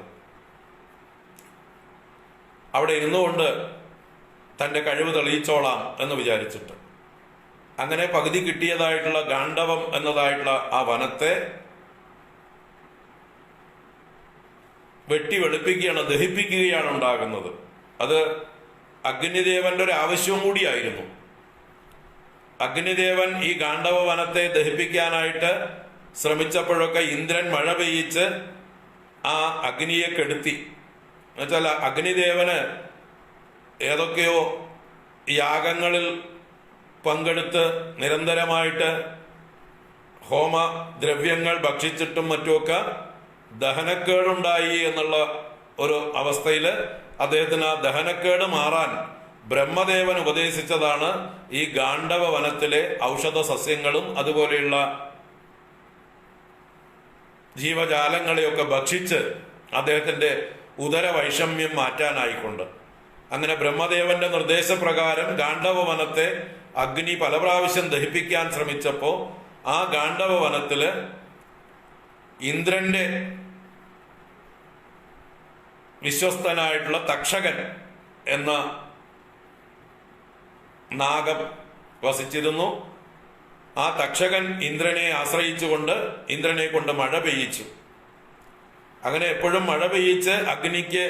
അവിടെ ഇരുന്നുകൊണ്ട് തൻ്റെ കഴിവ് തെളിയിച്ചോളാം എന്ന് വിചാരിച്ചിട്ട് അങ്ങനെ പകുതി കിട്ടിയതായിട്ടുള്ള ഗാണ്ഡവം എന്നതായിട്ടുള്ള ആ വനത്തെ വെട്ടി വെളുപ്പിക്കുകയാണ്, ദഹിപ്പിക്കുകയാണ് ഉണ്ടാകുന്നത്. അത് അഗ്നിദേവന്റെ ഒരു ആവശ്യവും കൂടിയായിരുന്നു. അഗ്നിദേവൻ ഈ ഗാണ്ഡവ വനത്തെ ദഹിപ്പിക്കാനായിട്ട് ശ്രമിച്ചപ്പോഴൊക്കെ ഇന്ദ്രൻ മഴ പെയ്യിച്ച് ആ അഗ്നിയെ കെടുത്തി. എന്നുവെച്ചാൽ അഗ്നിദേവന് ഏതൊക്കെയോ യാഗങ്ങളിൽ പങ്കെടുത്ത് നിരന്തരമായിട്ട് ഹോമദ്രവ്യങ്ങൾ ഭക്ഷിച്ചിട്ടും മറ്റുമൊക്കെ ദഹനക്കേടുണ്ടായി എന്നുള്ള ഒരു അവസ്ഥയിൽ അദ്ദേഹത്തിന് ആ ദഹനക്കേട് മാറാൻ ബ്രഹ്മദേവൻ ഉപദേശിച്ചതാണ് ഈ ഗാണ്ഡവ വനത്തിലെ ഔഷധ സസ്യങ്ങളും അതുപോലെയുള്ള ജീവജാലങ്ങളെയൊക്കെ ഭക്ഷിച്ച് അദ്ദേഹത്തിന്റെ ഉദരവൈഷമ്യം മാറ്റാനായിക്കൊണ്ട്. അങ്ങനെ ബ്രഹ്മദേവന്റെ നിർദ്ദേശപ്രകാരം ഗാണ്ഡവ വനത്തെ അഗ്നി പല പ്രാവശ്യം ദഹിപ്പിക്കാൻ ശ്രമിച്ചപ്പോൾ ആ ഗാണ്ഡവ വനത്തില് ഇന്ദ്രന്റെ വിശ്വസ്തനായിട്ടുള്ള തക്ഷകൻ എന്ന നാഗം വസിച്ചിരുന്നു. ആ തക്ഷകൻ ഇന്ദ്രനെ ആശ്രയിച്ചുകൊണ്ട് ഇന്ദ്രനെ കൊണ്ട് മഴ പെയ്യിച്ചു. അങ്ങനെ എപ്പോഴും മഴ പെയ്യിച്ച് അഗ്നിക്ക്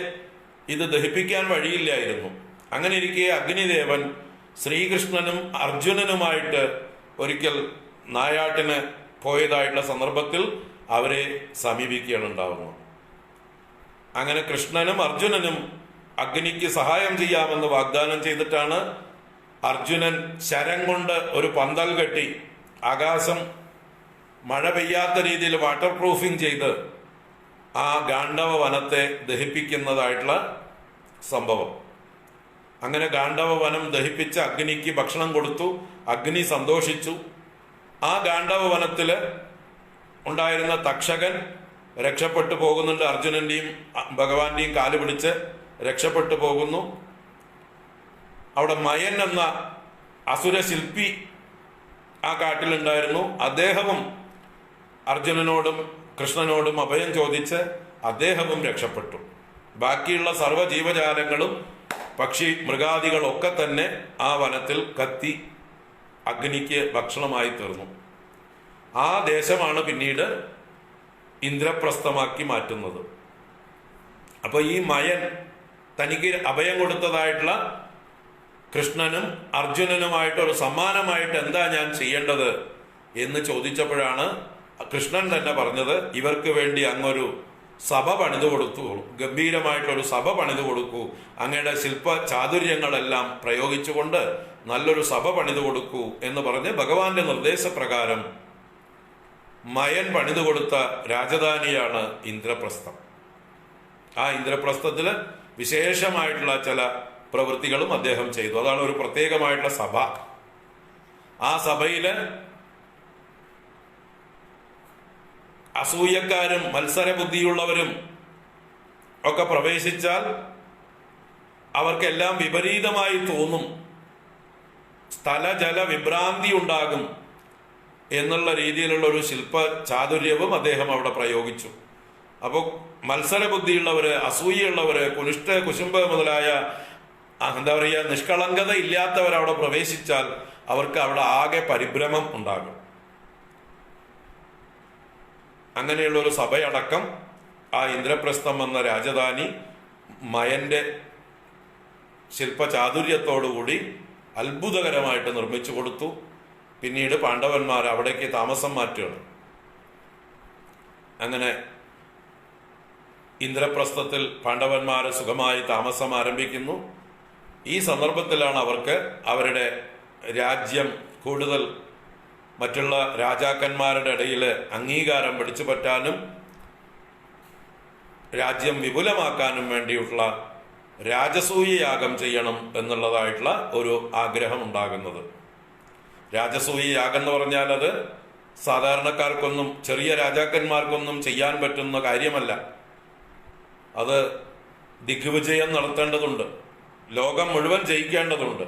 ഇത് ദഹിപ്പിക്കാൻ വഴിയില്ലായിരുന്നു. അങ്ങനെ ഇരിക്കെ അഗ്നിദേവൻ ശ്രീകൃഷ്ണനും അർജുനനുമായിട്ട് ഒരിക്കൽ നായാട്ടിന് പോയതായിട്ടുള്ള സന്ദർഭത്തിൽ അവരെ സമീപിക്കുകയാണ് ഉണ്ടാവുന്നത്. അങ്ങനെ കൃഷ്ണനും അർജുനനും അഗ്നിക്ക് സഹായം ചെയ്യാമെന്ന് വാഗ്ദാനം ചെയ്തിട്ടാണ് അർജുനൻ ശരം കൊണ്ട് ഒരു പന്തൽ കെട്ടി ആകാശം മഴ പെയ്യാത്ത രീതിയിൽ വാട്ടർ പ്രൂഫിംഗ് ചെയ്ത് ആ ഗാണ്ഡവ വനത്തെ ദഹിപ്പിക്കുന്നതായിട്ടുള്ള സംഭവം. അങ്ങനെ ഗാണ്ഡവ വനം ദഹിപ്പിച്ച് അഗ്നിക്ക് ഭക്ഷണം കൊടുത്തു. അഗ്നി സന്തോഷിച്ചു. ആ ഗാണ്ഡവ വനത്തില് ഉണ്ടായിരുന്ന തക്ഷകൻ രക്ഷപ്പെട്ടു പോകുന്നുണ്ട്. അർജുനന്റെയും ഭഗവാന്റെയും കാല് പിടിച്ച് രക്ഷപ്പെട്ടു പോകുന്നു. അവിടെ മയൻ എന്ന അസുര ശില്പി ആ കാട്ടിലുണ്ടായിരുന്നു. അദ്ദേഹവും അർജുനനോടും കൃഷ്ണനോടും അഭയം ചോദിച്ച് അദ്ദേഹവും രക്ഷപ്പെട്ടു. ബാക്കിയുള്ള സർവ്വ ജീവജാലങ്ങളും പക്ഷി മൃഗാദികളൊക്കെ തന്നെ ആ വനത്തിൽ കത്തി അഗ്നിക്ക് ഭക്ഷണമായി തീർന്നു. ആ ദേശമാണ് പിന്നീട് ഇന്ദ്രപ്രസ്ഥമാക്കി മാറ്റുന്നത്. അപ്പൊ ഈ മയൻ തനിക്ക് അഭയം കൊടുത്തതായിട്ടുള്ള കൃഷ്ണനും അർജുനനുമായിട്ടൊരു സമ്മാനമായിട്ട് എന്താ ഞാൻ ചെയ്യേണ്ടത് എന്ന് ചോദിച്ചപ്പോഴാണ് കൃഷ്ണൻ തന്നെ പറഞ്ഞത്, ഇവർക്ക് വേണ്ടി അങ്ങൊരു സഭ പണിതു കൊടുത്തു, ഗംഭീരമായിട്ടൊരു സഭ പണിതു കൊടുക്കൂ, അങ്ങയുടെ ശില്പ ചാതുര്യങ്ങളെല്ലാം പ്രയോഗിച്ചുകൊണ്ട് നല്ലൊരു സഭ പണിതു കൊടുക്കൂ എന്ന് പറഞ്ഞ് ഭഗവാന്റെ നിർദ്ദേശപ്രകാരം മയൻ പണിതു കൊടുത്ത രാജധാനിയാണ് ഇന്ദ്രപ്രസ്ഥം. ആ ഇന്ദ്രപ്രസ്ഥത്തില് വിശേഷമായിട്ടുള്ള ചില പ്രവൃത്തികളും അദ്ദേഹം ചെയ്തു. അതാണ് ഒരു പ്രത്യേകമായിട്ടുള്ള സഭ. ആ സഭയില് അസൂയക്കാരും മത്സരബുദ്ധിയുള്ളവരും ഒക്കെ പ്രവേശിച്ചാൽ അവർക്കെല്ലാം വിപരീതമായി തോന്നും, സ്ഥലജല വിഭ്രാന്തി ഉണ്ടാകും എന്നുള്ള രീതിയിലുള്ള ഒരു ശില്പ ചാതുര്യവും അദ്ദേഹം അവിടെ പ്രയോഗിച്ചു. അപ്പോൾ മത്സരബുദ്ധിയുള്ളവര്, അസൂയുള്ളവര്, കുനിഷ്ഠ കുശുംബ മുതലായ എന്താ പറയുക നിഷ്കളങ്കത ഇല്ലാത്തവർ അവിടെ പ്രവേശിച്ചാൽ അവർക്ക് അവിടെ ആകെ പരിഭ്രമം ഉണ്ടാകും. അങ്ങനെയുള്ള ഒരു സഭയടക്കം ആ ഇന്ദ്രപ്രസ്ഥം എന്ന രാജധാനി മയന്റെ ശില്പചാതുര്യത്തോടുകൂടി അത്ഭുതകരമായിട്ട് നിർമ്മിച്ചു കൊടുത്തു. പിന്നീട് പാണ്ഡവന്മാർ അവിടേക്ക് താമസം മാറ്റുകയാണ്. അങ്ങനെ ഇന്ദ്രപ്രസ്ഥത്തിൽ പാണ്ഡവന്മാർ സുഖമായി താമസം ആരംഭിക്കുന്നു. ഈ സന്ദർഭത്തിലാണ് അവർക്ക് അവരുടെ രാജ്യം കൂടുതൽ മറ്റുള്ള രാജാക്കന്മാരുടെ ഇടയിൽ അംഗീകാരം പിടിച്ചു പറ്റാനും രാജ്യം വിപുലമാക്കാനും വേണ്ടിയിട്ടുള്ള രാജസൂയ യാഗം ചെയ്യണം എന്നുള്ളതായിട്ടുള്ള ഒരു ആഗ്രഹം ഉണ്ടാകുന്നത്. രാജസൂയ യാഗം എന്ന് പറഞ്ഞാൽ അത് സാധാരണക്കാർക്കൊന്നും ചെറിയ രാജാക്കന്മാർക്കൊന്നും ചെയ്യാൻ പറ്റുന്ന കാര്യമല്ല. അത് ദിഗ്വിജയം നടത്തേണ്ടതുണ്ട്, ലോകം മുഴുവൻ ജയിക്കേണ്ടതുണ്ട്,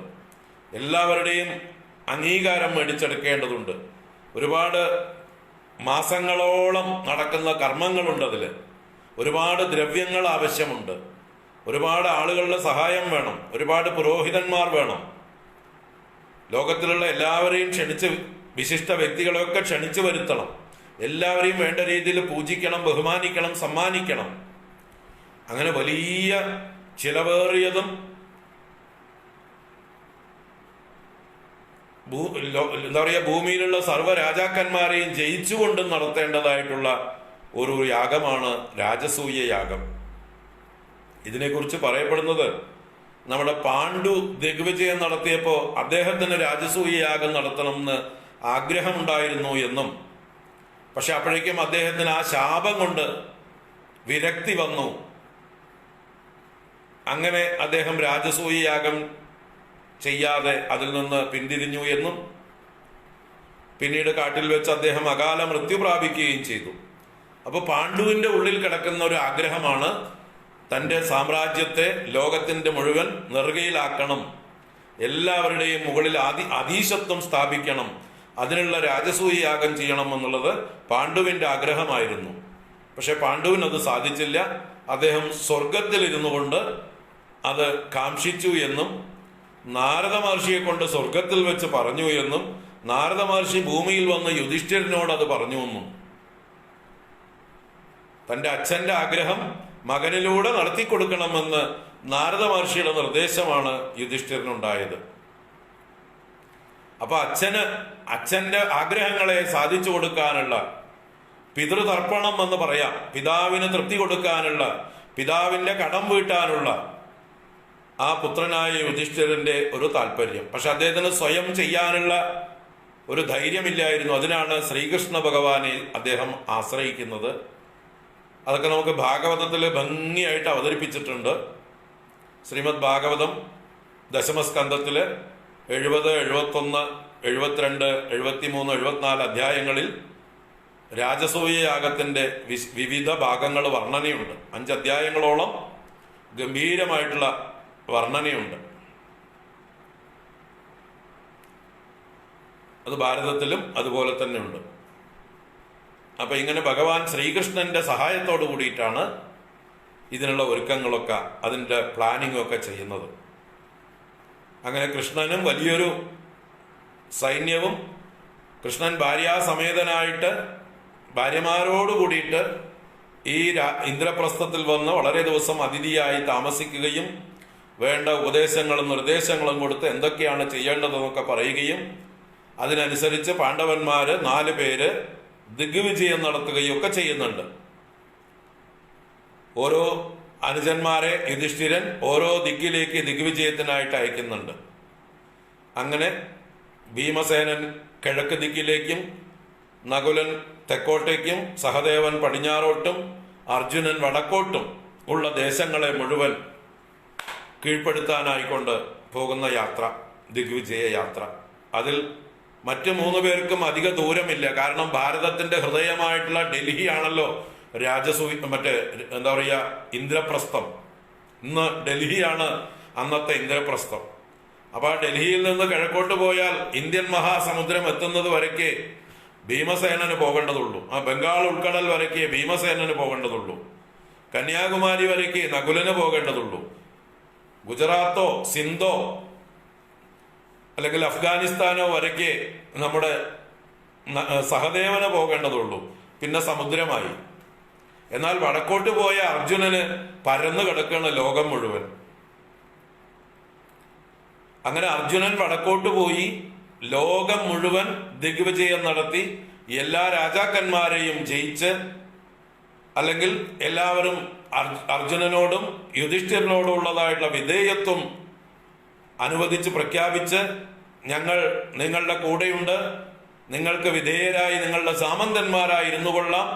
എല്ലാവരുടെയും അംഗീകാരം മേടിച്ചെടുക്കേണ്ടതുണ്ട്. ഒരുപാട് മാസങ്ങളോളം നടക്കുന്ന കർമ്മങ്ങളുണ്ട്. അതിൽ ഒരുപാട് ദ്രവ്യങ്ങൾ ആവശ്യമുണ്ട്, ഒരുപാട് ആളുകളുടെ സഹായം വേണം, ഒരുപാട് പുരോഹിതന്മാർ വേണം. ലോകത്തിലുള്ള എല്ലാവരെയും ക്ഷണിച്ച്, വിശിഷ്ട വ്യക്തികളെയൊക്കെ ക്ഷണിച്ചു വരുത്തണം, എല്ലാവരെയും വേണ്ട രീതിയിൽ പൂജിക്കണം, ബഹുമാനിക്കണം, സമ്മാനിക്കണം. അങ്ങനെ വലിയ ചിലവേറിയതും എന്താ പറയുക ഭൂമിയിലുള്ള സർവ്വ രാജാക്കന്മാരെയും ജയിച്ചുകൊണ്ടും നടത്തേണ്ടതായിട്ടുള്ള ഒരു യാഗമാണ് രാജസൂയ യാഗം. ഇതിനെക്കുറിച്ച് പറയപ്പെടുന്നത് നമ്മുടെ പാണ്ഡു ദിഗ്വിജയം നടത്തിയപ്പോൾ അദ്ദേഹത്തിന് രാജസൂയ യാഗം നടത്തണമെന്ന് ആഗ്രഹമുണ്ടായിരുന്നു എന്നും, പക്ഷെ അപ്പോഴേക്കും അദ്ദേഹത്തിന് ആ ശാപം കൊണ്ട് വിരക്തി വന്നു. അങ്ങനെ അദ്ദേഹം രാജസൂയ യാഗം ചെയ്യാതെ അതിൽ നിന്ന് പിന്തിരിഞ്ഞു എന്നും പിന്നീട് കാട്ടിൽ വെച്ച് അദ്ദേഹം അകാല മൃത്യു പ്രാപിക്കുകയും ചെയ്തു. അപ്പൊ പാണ്ഡുവിന്റെ ഉള്ളിൽ കിടക്കുന്ന ഒരു ആഗ്രഹമാണ് തൻ്റെ സാമ്രാജ്യത്തെ ലോകത്തിന്റെ മുഴുവൻ നെറുകയിലാക്കണം, എല്ലാവരുടെയും മുകളിൽ അധീശത്വം സ്ഥാപിക്കണം, അതിനുള്ള രാജസൂയ യാഗം ചെയ്യണം എന്നുള്ളത് പാണ്ഡുവിന്റെ ആഗ്രഹമായിരുന്നു. പക്ഷെ പാണ്ഡുവിന് അത് സാധിച്ചില്ല. അദ്ദേഹം സ്വർഗത്തിലിരുന്നു കൊണ്ട് അത് കാംക്ഷിച്ചു എന്നും നാരദ മഹർഷിയെ കൊണ്ട് സ്വർഗത്തിൽ വെച്ച് പറഞ്ഞു എന്നും നാരദ മഹർഷി ഭൂമിയിൽ വന്ന് യുധിഷ്ഠിരനോട് അത് പറഞ്ഞു എന്നും, തന്റെ അച്ഛന്റെ ആഗ്രഹം മകനിലൂടെ നടത്തിക്കൊടുക്കണമെന്ന് നാരദ മഹർഷിയുടെ നിർദ്ദേശമാണ് യുധിഷ്ഠിരനുണ്ടായത്. അപ്പൊ അച്ഛന്റെ ആഗ്രഹങ്ങളെ സാധിച്ചു കൊടുക്കാനുള്ള പിതൃതർപ്പണം എന്ന് പറയാം, പിതാവിന് തൃപ്തി കൊടുക്കാനുള്ള, പിതാവിന്റെ കടം വീട്ടാനുള്ള ആ പുത്രനായ യുധിഷ്ഠിരന്റെ ഒരു താല്പര്യം. പക്ഷെ അദ്ദേഹത്തിന് സ്വയം ചെയ്യാനുള്ള ഒരു ധൈര്യമില്ലായിരുന്നു. അതിനാണ് ശ്രീകൃഷ്ണ ഭഗവാനെ അദ്ദേഹം ആശ്രയിക്കുന്നത്. അതൊക്കെ നമുക്ക് ഭാഗവതത്തിൽ ഭംഗിയായിട്ട് അവതരിപ്പിച്ചിട്ടുണ്ട്. ശ്രീമദ് ഭാഗവതം ദശമസ്കന്ധത്തിൽ 70, 71, 72, 73, 74 അധ്യായങ്ങളിൽ രാജസൂയ യാഗത്തിന്റെ വിവിധ ഭാഗങ്ങൾ വർണ്ണനയുണ്ട്. 5 അധ്യായങ്ങളോളം ഗംഭീരമായിട്ടുള്ള വർണ്ണനയുണ്ട്. അത് ഭാരതത്തിലും അതുപോലെ തന്നെ ഉണ്ട്. അപ്പൊ ഇങ്ങനെ ഭഗവാൻ ശ്രീകൃഷ്ണന്റെ സഹായത്തോടു കൂടിയിട്ടാണ് ഇതിനുള്ള ഒരുക്കങ്ങളൊക്കെ, അതിൻ്റെ പ്ലാനിങ്ങും ഒക്കെ ചെയ്യുന്നത്. അങ്ങനെ കൃഷ്ണനും വലിയൊരു സൈന്യവും, കൃഷ്ണൻ ഭാര്യാസമേതനായിട്ട് ഭാര്യമാരോട് കൂടിയിട്ട് ഈ ഇന്ദ്രപ്രസ്ഥത്തിൽ വന്ന് വളരെ ദിവസം അതിഥിയായി താമസിക്കുകയും വേണ്ട ഉപദേശങ്ങളും നിർദ്ദേശങ്ങളും കൊടുത്ത് എന്തൊക്കെയാണ് ചെയ്യേണ്ടതെന്നൊക്കെ പറയുകയും അതിനനുസരിച്ച് പാണ്ഡവന്മാര് 4 പേര് ദിഗ്വിജയം നടത്തുകയും ഒക്കെ ചെയ്യുന്നുണ്ട്. ഓരോ അനുജന്മാരെ യുധിഷ്ഠിരൻ ഓരോ ദിക്കിലേക്ക് ദിഗ്വിജയത്തിനായിട്ട് അയക്കുന്നുണ്ട്. അങ്ങനെ ഭീമസേനൻ കിഴക്ക് ദിക്കിലേക്കും, നകുലൻ തെക്കോട്ടേക്കും, സഹദേവൻ പടിഞ്ഞാറോട്ടും, അർജുനൻ വടക്കോട്ടും ഉള്ള ദേശങ്ങളെ മുഴുവൻ കീഴ്പ്പെടുത്താനായിക്കൊണ്ട് പോകുന്ന യാത്ര, ദിഗ്വിജയ യാത്ര. അതിൽ മറ്റു 3 പേർക്കും അധിക ദൂരമില്ല. കാരണം ഭാരതത്തിന്റെ ഹൃദയമായിട്ടുള്ള ഡൽഹിയാണല്ലോ എന്താ പറയുക, ഇന്ദ്രപ്രസ്ഥം. ഇന്ന് ഡൽഹിയാണ് അന്നത്തെ ഇന്ദ്രപ്രസ്ഥം. അപ്പൊ ആ ഡൽഹിയിൽ നിന്ന് കിഴക്കോട്ട് പോയാൽ ഇന്ത്യൻ മഹാസമുദ്രം എത്തുന്നത് വരയ്ക്ക് ഭീമസേനന് പോകേണ്ടതുള്ളൂ. ആ ബംഗാൾ ഉൾക്കടൽ വരയ്ക്ക് ഭീമസേനന് പോകേണ്ടതുള്ളൂ. കന്യാകുമാരി വരയ്ക്ക് നകുലന് പോകേണ്ടതുള്ളൂ. ഗുജറാത്തോ സിന്ധോ അല്ലെങ്കിൽ അഫ്ഗാനിസ്ഥാനോ വരയ്ക്ക് നമ്മുടെ സഹദേവന് പോകേണ്ടതുള്ളൂ. പിന്നെ സമുദ്രമായി. എന്നാൽ വടക്കോട്ട് പോയ അർജുനന് പരന്നു കിടക്കുകയാണ് ലോകം മുഴുവൻ. അങ്ങനെ അർജുനൻ വടക്കോട്ട് പോയി ലോകം മുഴുവൻ ദിഗ്വിജയം നടത്തി എല്ലാ രാജാക്കന്മാരെയും ജയിച്ച്, അല്ലെങ്കിൽ എല്ലാവരും അർജുനനോടും യുധിഷ്ഠിരനോടും ഉള്ളതായിട്ടുള്ള വിധേയത്വം അനുവദിച്ച് പ്രഖ്യാപിച്ച്, ഞങ്ങൾ നിങ്ങളുടെ കൂടെയുണ്ട്, നിങ്ങൾക്ക് വിധേയരായി നിങ്ങളുടെ സാമന്തന്മാരായി ഇരുന്നു കൊള്ളാം,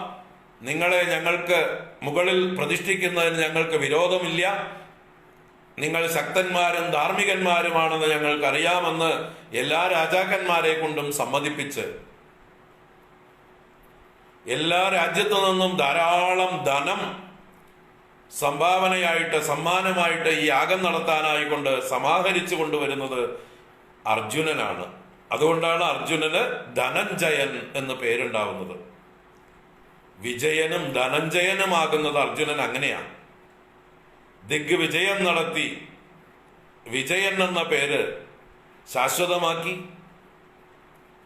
നിങ്ങളെ ഞങ്ങൾക്ക് മുകളിൽ പ്രതിഷ്ഠിക്കുന്നതിന് ഞങ്ങൾക്ക് വിരോധമില്ല, നിങ്ങൾ ശക്തന്മാരും ധാർമ്മികന്മാരുമാണെന്ന് ഞങ്ങൾക്കറിയാമെന്ന് എല്ലാ രാജാക്കന്മാരെ കൊണ്ടും സമ്മതിപ്പിച്ച് എല്ലാ രാജ്യത്തു നിന്നും ധാരാളം ധനം സംഭാവനയായിട്ട് സമ്മാനമായിട്ട് ഈ യാഗം നടത്താനായിക്കൊണ്ട് സമാഹരിച്ചു കൊണ്ടുവരുന്നത് അർജുനനാണ്. അതുകൊണ്ടാണ് അർജുനന് ധനഞ്ജയൻ എന്ന് പേരുണ്ടാവുന്നത്. വിജയനും ധനഞ്ജയനുമാകുന്നത് അർജുനൻ അങ്ങനെയാണ്. ദിഗ്വിജയം നടത്തി വിജയൻ എന്ന പേര് ശാശ്വതമാക്കി.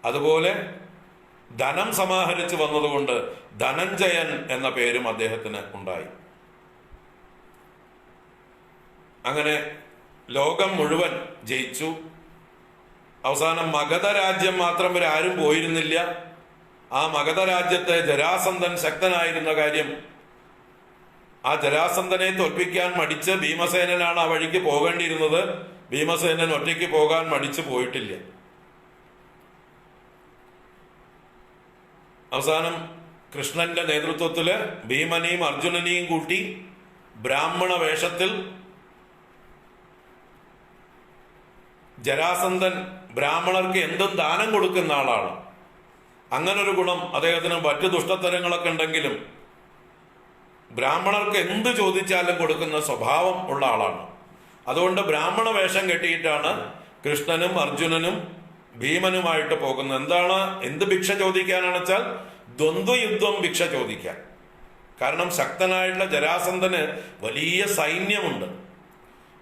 അതുപോലെ ധനം സമാഹരിച്ചു വന്നതുകൊണ്ട് ധനഞ്ജയൻ എന്ന പേരും അദ്ദേഹത്തിന് ഉണ്ടായി. അങ്ങനെ ലോകം മുഴുവൻ ജയിച്ചു. അവസാനം മഗധ രാജ്യം മാത്രം വരെ ആരും പോയിരുന്നില്ല. ആ മഗധ രാജ്യത്തെ ജരാസന്ധൻ ശക്തനായിരുന്ന കാര്യം, ആ ജരാസന്ധനെ തോൽപ്പിക്കാൻ മടിച്ച് ഭീമസേനനാണ് ആ വഴിക്ക് പോകേണ്ടിയിരുന്നത്. ഭീമസേനൻ ഒറ്റയ്ക്ക് പോകാൻ മടിച്ചു പോയിട്ടില്ല. അവസാനം കൃഷ്ണന്റെ നേതൃത്വത്തില് ഭീമനെയും അർജുനനെയും കൂട്ടി ബ്രാഹ്മണ വേഷത്തിൽ ജരാസന്ധൻ ബ്രാഹ്മണർക്ക് എന്തും ദാനം കൊടുക്കുന്ന ആളാണ്. അങ്ങനൊരു ഗുണം അദ്ദേഹത്തിന്. മറ്റു ദുഷ്ടത്തരങ്ങളൊക്കെ ഉണ്ടെങ്കിലും ബ്രാഹ്മണർക്ക് എന്ത് ചോദിച്ചാലും കൊടുക്കുന്ന സ്വഭാവം ഉള്ള ആളാണ്. അതുകൊണ്ട് ബ്രാഹ്മണ വേഷം കെട്ടിയിട്ടാണ് കൃഷ്ണനും അർജുനനും ഭീമനുമായിട്ട് പോകുന്നത്. എന്ത് ഭിക്ഷ ചോദിക്കാനാണ് വെച്ചാൽ ദ്വന്ദ്വയുദ്ധം ഭിക്ഷ ചോദിക്കാൻ. കാരണം ശക്തനായിട്ടുള്ള ജരാസന്ധന് വലിയ സൈന്യമുണ്ട്.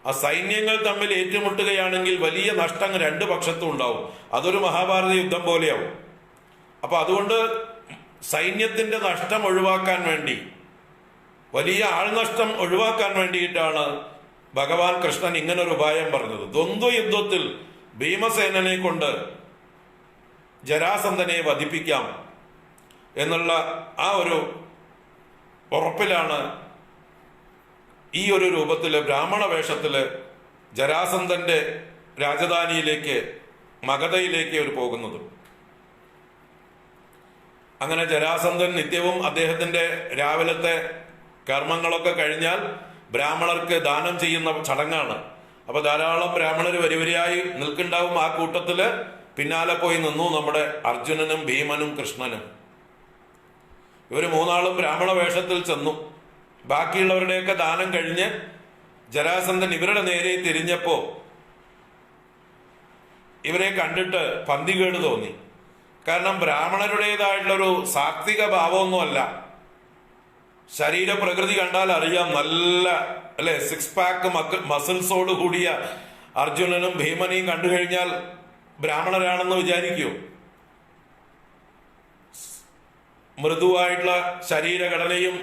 ആ സൈന്യങ്ങൾ തമ്മിൽ ഏറ്റുമുട്ടുകയാണെങ്കിൽ വലിയ നഷ്ടം 2 പക്ഷത്തും ഉണ്ടാവും. അതൊരു മഹാഭാരത യുദ്ധം പോലെയാവും. അപ്പൊ അതുകൊണ്ട് സൈന്യത്തിന്റെ നഷ്ടം ഒഴിവാക്കാൻ വേണ്ടി, വലിയ ആൾനഷ്ടം ഒഴിവാക്കാൻ വേണ്ടിയിട്ടാണ് ഭഗവാൻ കൃഷ്ണൻ ഇങ്ങനൊരു ഉപായം പറഞ്ഞത്. ദ്വന്ദ്വയുദ്ധത്തിൽ ഭീമസേനനെ കൊണ്ട് ജരാസന്ധനെ വധിപ്പിക്കാം എന്നുള്ള ആ ഒരു ഉറപ്പിലാണ് ഈ ഒരു രൂപത്തില് ബ്രാഹ്മണ വേഷത്തില് ജരാസന്ധന്റെ രാജധാനിയിലേക്ക് മഗധയിലേക്ക് അവർ പോകുന്നത്. അങ്ങനെ ജരാസന്ധൻ നിത്യവും അദ്ദേഹത്തിന്റെ രാവിലത്തെ കർമ്മങ്ങളൊക്കെ കഴിഞ്ഞാൽ ബ്രാഹ്മണർക്ക് ദാനം ചെയ്യുന്ന ചടങ്ങാണ്. അപ്പൊ ധാരാളം ബ്രാഹ്മണർ വരിവരിയായി നിൽക്കുന്നുണ്ടാവും. ആ കൂട്ടത്തില് പിന്നാലെ പോയി നിന്നു നമ്മുടെ അർജുനനും ഭീമനും കൃഷ്ണനും. ഇവര് മൂന്നാളും ബ്രാഹ്മണ വേഷത്തിൽ ചെന്നു. ബാക്കിയുള്ളവരുടെയൊക്കെ ദാനം കഴിഞ്ഞ് ജരാസന്ധൻ ഇവരുടെ നേരെ തിരിഞ്ഞപ്പോ ഇവരെ കണ്ടിട്ട് പന്തികേട് തോന്നി. കാരണം ബ്രാഹ്മണരുടേതായിട്ടുള്ളൊരു സാത്വിക ഭാവമൊന്നുമല്ല. ശരീരപ്രകൃതി കണ്ടാൽ അറിയാം, നല്ല അല്ലെ 6 പാക്ക് മസിൽസോട് കൂടിയ അർജുനനും ഭീമനെയും കണ്ടു കഴിഞ്ഞാൽ ബ്രാഹ്മണരാണെന്ന് വിചാരിക്കൂ. മൃദുവായിട്ടുള്ള ശരീരഘടനയും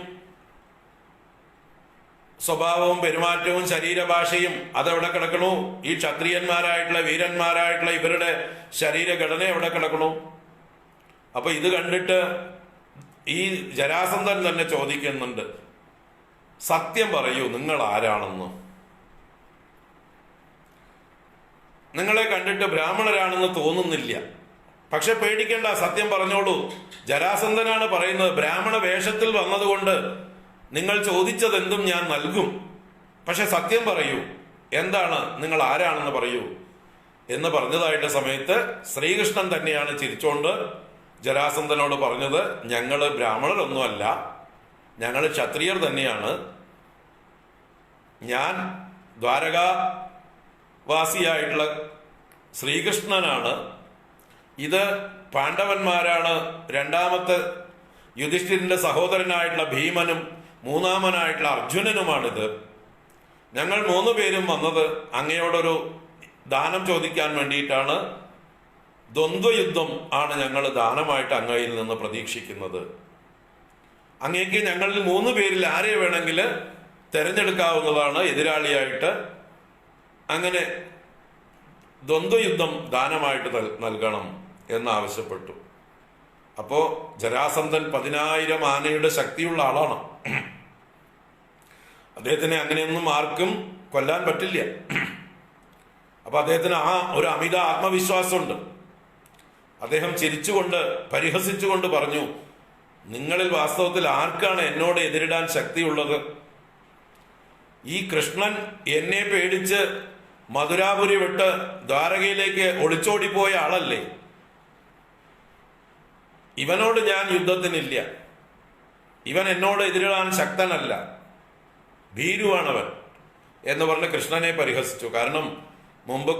സ്വഭാവവും പെരുമാറ്റവും ശരീരഭാഷയും അതെവിടെ കിടക്കണു? ഈ ക്ഷത്രിയന്മാരായിട്ടുള്ള വീരന്മാരായിട്ടുള്ള ഇവരുടെ ശരീരഘടന എവിടെ കിടക്കണു? അപ്പൊ ഇത് കണ്ടിട്ട് ഈ ജരാസന്ധൻ തന്നെ ചോദിക്കുന്നുണ്ട്, സത്യം പറയൂ, നിങ്ങൾ ആരാണെന്ന്? നിങ്ങളെ കണ്ടിട്ട് ബ്രാഹ്മണരാണെന്ന് തോന്നുന്നില്ല. പക്ഷെ പേടിക്കേണ്ട, സത്യം പറഞ്ഞോളൂ. ജരാസന്ധനാണ് പറയുന്നത്, ബ്രാഹ്മണ വേഷത്തിൽ വന്നതുകൊണ്ട് നിങ്ങൾ ചോദിച്ചതെന്തും ഞാൻ നൽകും. പക്ഷെ സത്യം പറയൂ, എന്താണ്, നിങ്ങൾ ആരാണെന്ന് പറയൂ എന്ന് പറഞ്ഞതായിട്ട് സമയത്ത് ശ്രീകൃഷ്ണൻ തന്നെയാണ് ചിരിച്ചോണ്ട് ജരാസന്ധനോട് പറഞ്ഞത്, ഞങ്ങള് ബ്രാഹ്മണരൊന്നുമല്ല, ഞങ്ങൾ ക്ഷത്രിയർ തന്നെയാണ്. ഞാൻ ദ്വാരകാവാസിയായിട്ടുള്ള ശ്രീകൃഷ്ണനാണ്. ഇത് പാണ്ഡവന്മാരാണ്. രണ്ടാമത്തെ യുധിഷ്ഠിരന്റെ സഹോദരനായിട്ടുള്ള ഭീമനും മൂന്നാമനായിട്ടുള്ള അർജുനനുമാണിത്. ഞങ്ങൾ 3 പേരും വന്നത് അങ്ങയോടൊരു ദാനം ചോദിക്കാൻ വേണ്ടിയിട്ടാണ്. ദ്വന്ദ്വയുദ്ധം ആണ് ഞങ്ങൾ ദാനമായിട്ട് അങ്ങയിൽ നിന്ന് പ്രതീക്ഷിക്കുന്നത്. അങ്ങേക്ക് ഞങ്ങളിൽ 3 പേരിൽ ആരെ വേണമെങ്കിൽ തെരഞ്ഞെടുക്കാവുന്നതാണ് എതിരാളിയായിട്ട്. അങ്ങനെ ദ്വന്ദ്വയുദ്ധം ദാനമായിട്ട് നൽകണം എന്നാവശ്യപ്പെട്ടു. അപ്പോ ജരാസന്ധൻ 10,000 ആനയുടെ ശക്തിയുള്ള ആളാണ്. അദ്ദേഹത്തിനെ അങ്ങനെയൊന്നും ആർക്കും കൊല്ലാൻ പറ്റില്ല. അപ്പൊ അദ്ദേഹത്തിന് ആ ഒരു അമിത ആത്മവിശ്വാസമുണ്ട്. അദ്ദേഹം ചിരിച്ചുകൊണ്ട് പരിഹസിച്ചുകൊണ്ട് പറഞ്ഞു, നിങ്ങളിൽ വാസ്തവത്തിൽ ആർക്കാണ് എന്നോട് എതിരിടാൻ ശക്തിയുള്ളത്? ഈ കൃഷ്ണൻ എന്നെ പേടിച്ച് മധുരാപുരി വിട്ട് ദ്വാരകയിലേക്ക് ഒളിച്ചോടിപ്പോയ ആളല്ലേ. ഇവനോട് ഞാൻ യുദ്ധത്തിനില്ല. ഇവൻ എന്നോട് എതിരിടാൻ ശക്തനല്ല, ഭീരുവാണവൻ എന്ന് പറഞ്ഞ് കൃഷ്ണനെ പരിഹസിച്ചു. കാരണം മുമ്പ്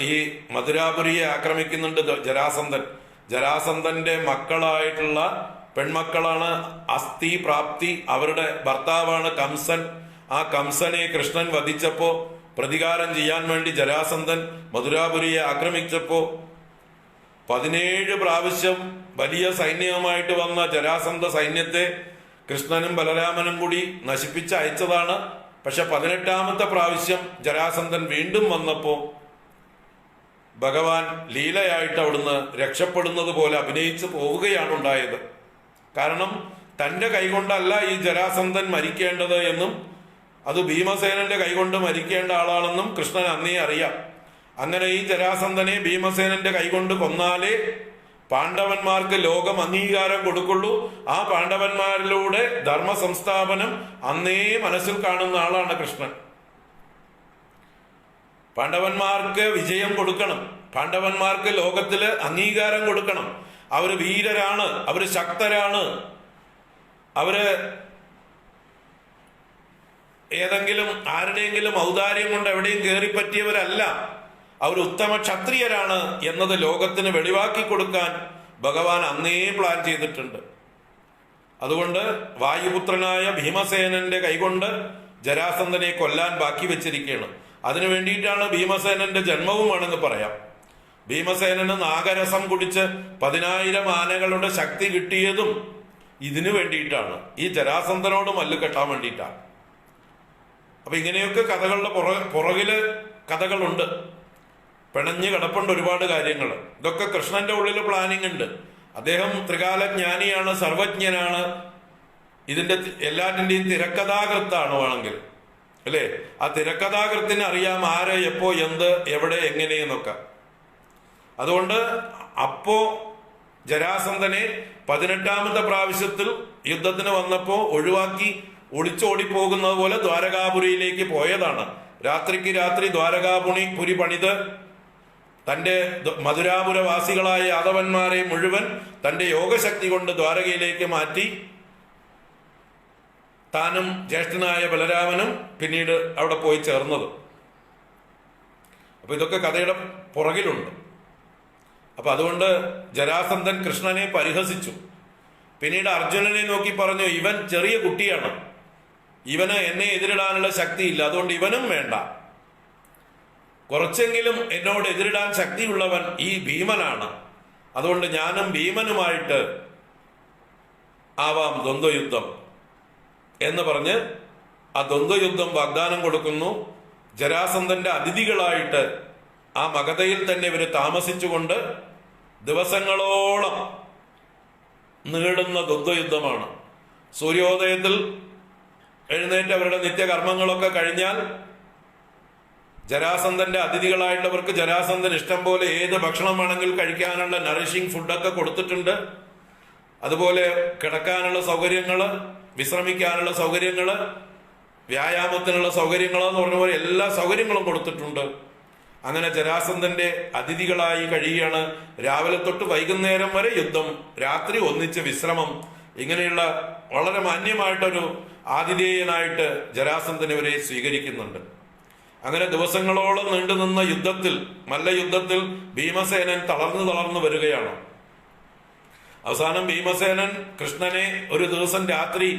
ഈ മധുരാപുരിയെ ആക്രമിക്കുന്നുണ്ട് ജരാസന്ധൻ. ജരാസന്ധന്റെ മക്കളായിട്ടുള്ള പെൺമക്കളാണ് അസ്ഥി, പ്രാപ്തി. അവരുടെ ഭർത്താവാണ് കംസൻ. ആ കംസനെ കൃഷ്ണൻ വധിച്ചപ്പോ പ്രതികാരം ചെയ്യാൻ വേണ്ടി ജരാസന്ധൻ മധുരാപുരിയെ ആക്രമിച്ചപ്പോ 17 പ്രാവശ്യം വലിയ സൈന്യവുമായിട്ട് വന്ന ജരാസന്ധ സൈന്യത്തെ കൃഷ്ണനും ബലരാമനും കൂടി നശിപ്പിച്ച് അയച്ചതാണ്. പക്ഷെ 18ാമത്തെ പ്രാവശ്യം ജരാസന്ധൻ വീണ്ടും വന്നപ്പോ ഭഗവാൻ ലീലയായിട്ട് അവിടുന്ന് രക്ഷപ്പെടുന്നത് പോലെ അഭിനയിച്ചു പോവുകയാണ് ഉണ്ടായത്. കാരണം തന്റെ കൈകൊണ്ടല്ല ഈ ജരാസന്ധൻ മരിക്കേണ്ടത് എന്നും അത് ഭീമസേനന്റെ കൈകൊണ്ട് മരിക്കേണ്ട ആളാണെന്നും കൃഷ്ണൻ അന്നേ അറിയാം. അങ്ങനെ ഈ ജരാസന്ധനെ ഭീമസേനന്റെ കൈകൊണ്ട് കൊന്നാലേ പാണ്ഡവന്മാർക്ക് ലോകം അംഗീകാരം കൊടുക്കുള്ളൂ. ആ പാണ്ഡവന്മാരിലൂടെ ധർമ്മ സംസ്ഥാപനം അന്നേ മനസ്സിൽ കാണുന്ന ആളാണ് കൃഷ്ണൻ. പാണ്ഡവന്മാർക്ക് വിജയം കൊടുക്കണം, പാണ്ഡവന്മാർക്ക് ലോകത്തില് അംഗീകാരം കൊടുക്കണം. അവര് വീരരാണ്, അവര് ശക്തരാണ്, അവര് ഏതെങ്കിലും ആരുടെയെങ്കിലും ഔദാര്യം കൊണ്ട് എവിടെയും കയറിപ്പറ്റിയവരല്ല, അവർ ഉത്തമ ക്ഷത്രിയരാണ് എന്നത് ലോകത്തിന് വെളിവാക്കി കൊടുക്കാൻ ഭഗവാൻ അന്നേ പ്ലാൻ ചെയ്തിട്ടുണ്ട്. അതുകൊണ്ട് വായുപുത്രനായ ഭീമസേനന്റെ കൈകൊണ്ട് ജരാസന്ധനെ കൊല്ലാൻ ബാക്കി വെച്ചിരിക്കുകയാണ്. അതിനു വേണ്ടിയിട്ടാണ് ഭീമസേനന്റെ ജന്മവുമാണെന്ന് പറയാം. ഭീമസേനന് നാഗരസം കുടിച്ച് 10,000 ആനകളുടെ ശക്തി കിട്ടിയതും ഇതിനു വേണ്ടിയിട്ടാണ്, ഈ ജരാസന്ധനോട് മല്ല് കെട്ടാൻ വേണ്ടിയിട്ടാണ്. അപ്പൊ ഇങ്ങനെയൊക്കെ കഥകളുടെ പുറകില് കഥകളുണ്ട്, പിണഞ്ഞു കിടപ്പുണ്ട് ഒരുപാട് കാര്യങ്ങൾ. ഇതൊക്കെ കൃഷ്ണന്റെ ഉള്ളിൽ പ്ലാനിങ് ഉണ്ട്. അദ്ദേഹം ത്രികാലജ്ഞാനിയാണ്, സർവജ്ഞനാണ്, ഇതിന്റെ എല്ലാറ്റിന്റെയും തിരക്കഥാകൃത്താണ് വേണമെങ്കിൽ. അല്ലേ? ആ തിരക്കഥാകൃത്തിന് അറിയാം ആര്, എപ്പോ, എന്ത്, എവിടെ, എങ്ങനെയെന്നൊക്കെ. അതുകൊണ്ട് അപ്പോ ജരാസന്ധനെ 18ാമത്തെ പ്രാവശ്യത്തിൽ യുദ്ധത്തിന് വന്നപ്പോ ഒഴിവാക്കി ഒളിച്ചോടിപ്പോകുന്നത് പോലെ ദ്വാരകാപുരിയിലേക്ക് പോയതാണ്. രാത്രിക്ക് രാത്രി ദ്വാരകാപുരി പണിത് തന്റെ മധുരാപുരവാസികളായ യാദവന്മാരെ മുഴുവൻ തന്റെ യോഗശക്തി കൊണ്ട് ദ്വാരകയിലേക്ക് മാറ്റി താനും ജ്യേഷ്ഠനായ ബലരാമനും പിന്നീട് അവിടെ പോയി ചേർന്നത്. അപ്പൊ ഇതൊക്കെ കഥയുടെ പുറകിലുണ്ട്. അപ്പൊ അതുകൊണ്ട് ജരാസന്ധൻ കൃഷ്ണനെ പരിഹസിച്ചു. പിന്നീട് അർജുനനെ നോക്കി പറഞ്ഞു, ഇവൻ ചെറിയ കുട്ടിയാണ്, ഇവന് എന്നെ എതിരിടാനുള്ള ശക്തിയില്ല, അതുകൊണ്ട് ഇവനും വേണ്ട. കുറച്ചെങ്കിലും എന്നോട് എതിരിടാൻ ശക്തിയുള്ളവൻ ഈ ഭീമനാണ്, അതുകൊണ്ട് ഞാനും ഭീമനുമായിട്ട് ആവാം ദ്വന്ദ്വയുദ്ധം എന്ന് പറഞ്ഞ് ആ ദ്വന്ദ്വയുദ്ധം വാഗ്ദാനം കൊടുക്കുന്നു. ജരാസന്ധന്റെ അതിഥികളായിട്ട് ആ മഗധയിൽ തന്നെ ഇവര് താമസിച്ചുകൊണ്ട് ദിവസങ്ങളോളം നീളുന്ന ദ്വന്ദ്വയുദ്ധമാണ്. സൂര്യോദയത്തിൽ എഴുന്നേറ്റ് അവരുടെ നിത്യകർമ്മങ്ങളൊക്കെ കഴിഞ്ഞാൽ ജരാസന്ധന്റെ അതിഥികളായിട്ടുള്ളവർക്ക് ജരാസന്ധൻ ഇഷ്ടം പോലെ ഏത് ഭക്ഷണം വേണമെങ്കിൽ കഴിക്കാനുള്ള നറിഷിംഗ് ഫുഡൊക്കെ കൊടുത്തിട്ടുണ്ട്. അതുപോലെ കിടക്കാനുള്ള സൗകര്യങ്ങള്, വിശ്രമിക്കാനുള്ള സൗകര്യങ്ങള്, വ്യായാമത്തിനുള്ള സൗകര്യങ്ങൾ എന്ന് പറഞ്ഞ പോലെ എല്ലാ സൗകര്യങ്ങളും കൊടുത്തിട്ടുണ്ട്. അങ്ങനെ ജരാസന്ധന്റെ അതിഥികളായി കഴിയുകയാണ്. രാവിലെ തൊട്ട് വൈകുന്നേരം വരെ യുദ്ധം, രാത്രി ഒന്നിച്ച് വിശ്രമം, ഇങ്ങനെയുള്ള വളരെ മാന്യമായിട്ടൊരു ആതിഥേയനായിട്ട് ജരാസന്ധൻ ഇവരെ സ്വീകരിക്കുന്നുണ്ട്. അങ്ങനെ ദിവസങ്ങളോളം നീണ്ടുനിന്ന യുദ്ധത്തിൽ, മല്ലയുദ്ധത്തിൽ ഭീമസേനൻ തളർന്നു വരികയാണ്. അവസാനം ഭീമസേനൻ കൃഷ്ണനെ ഒരു ദിവസം രാത്രി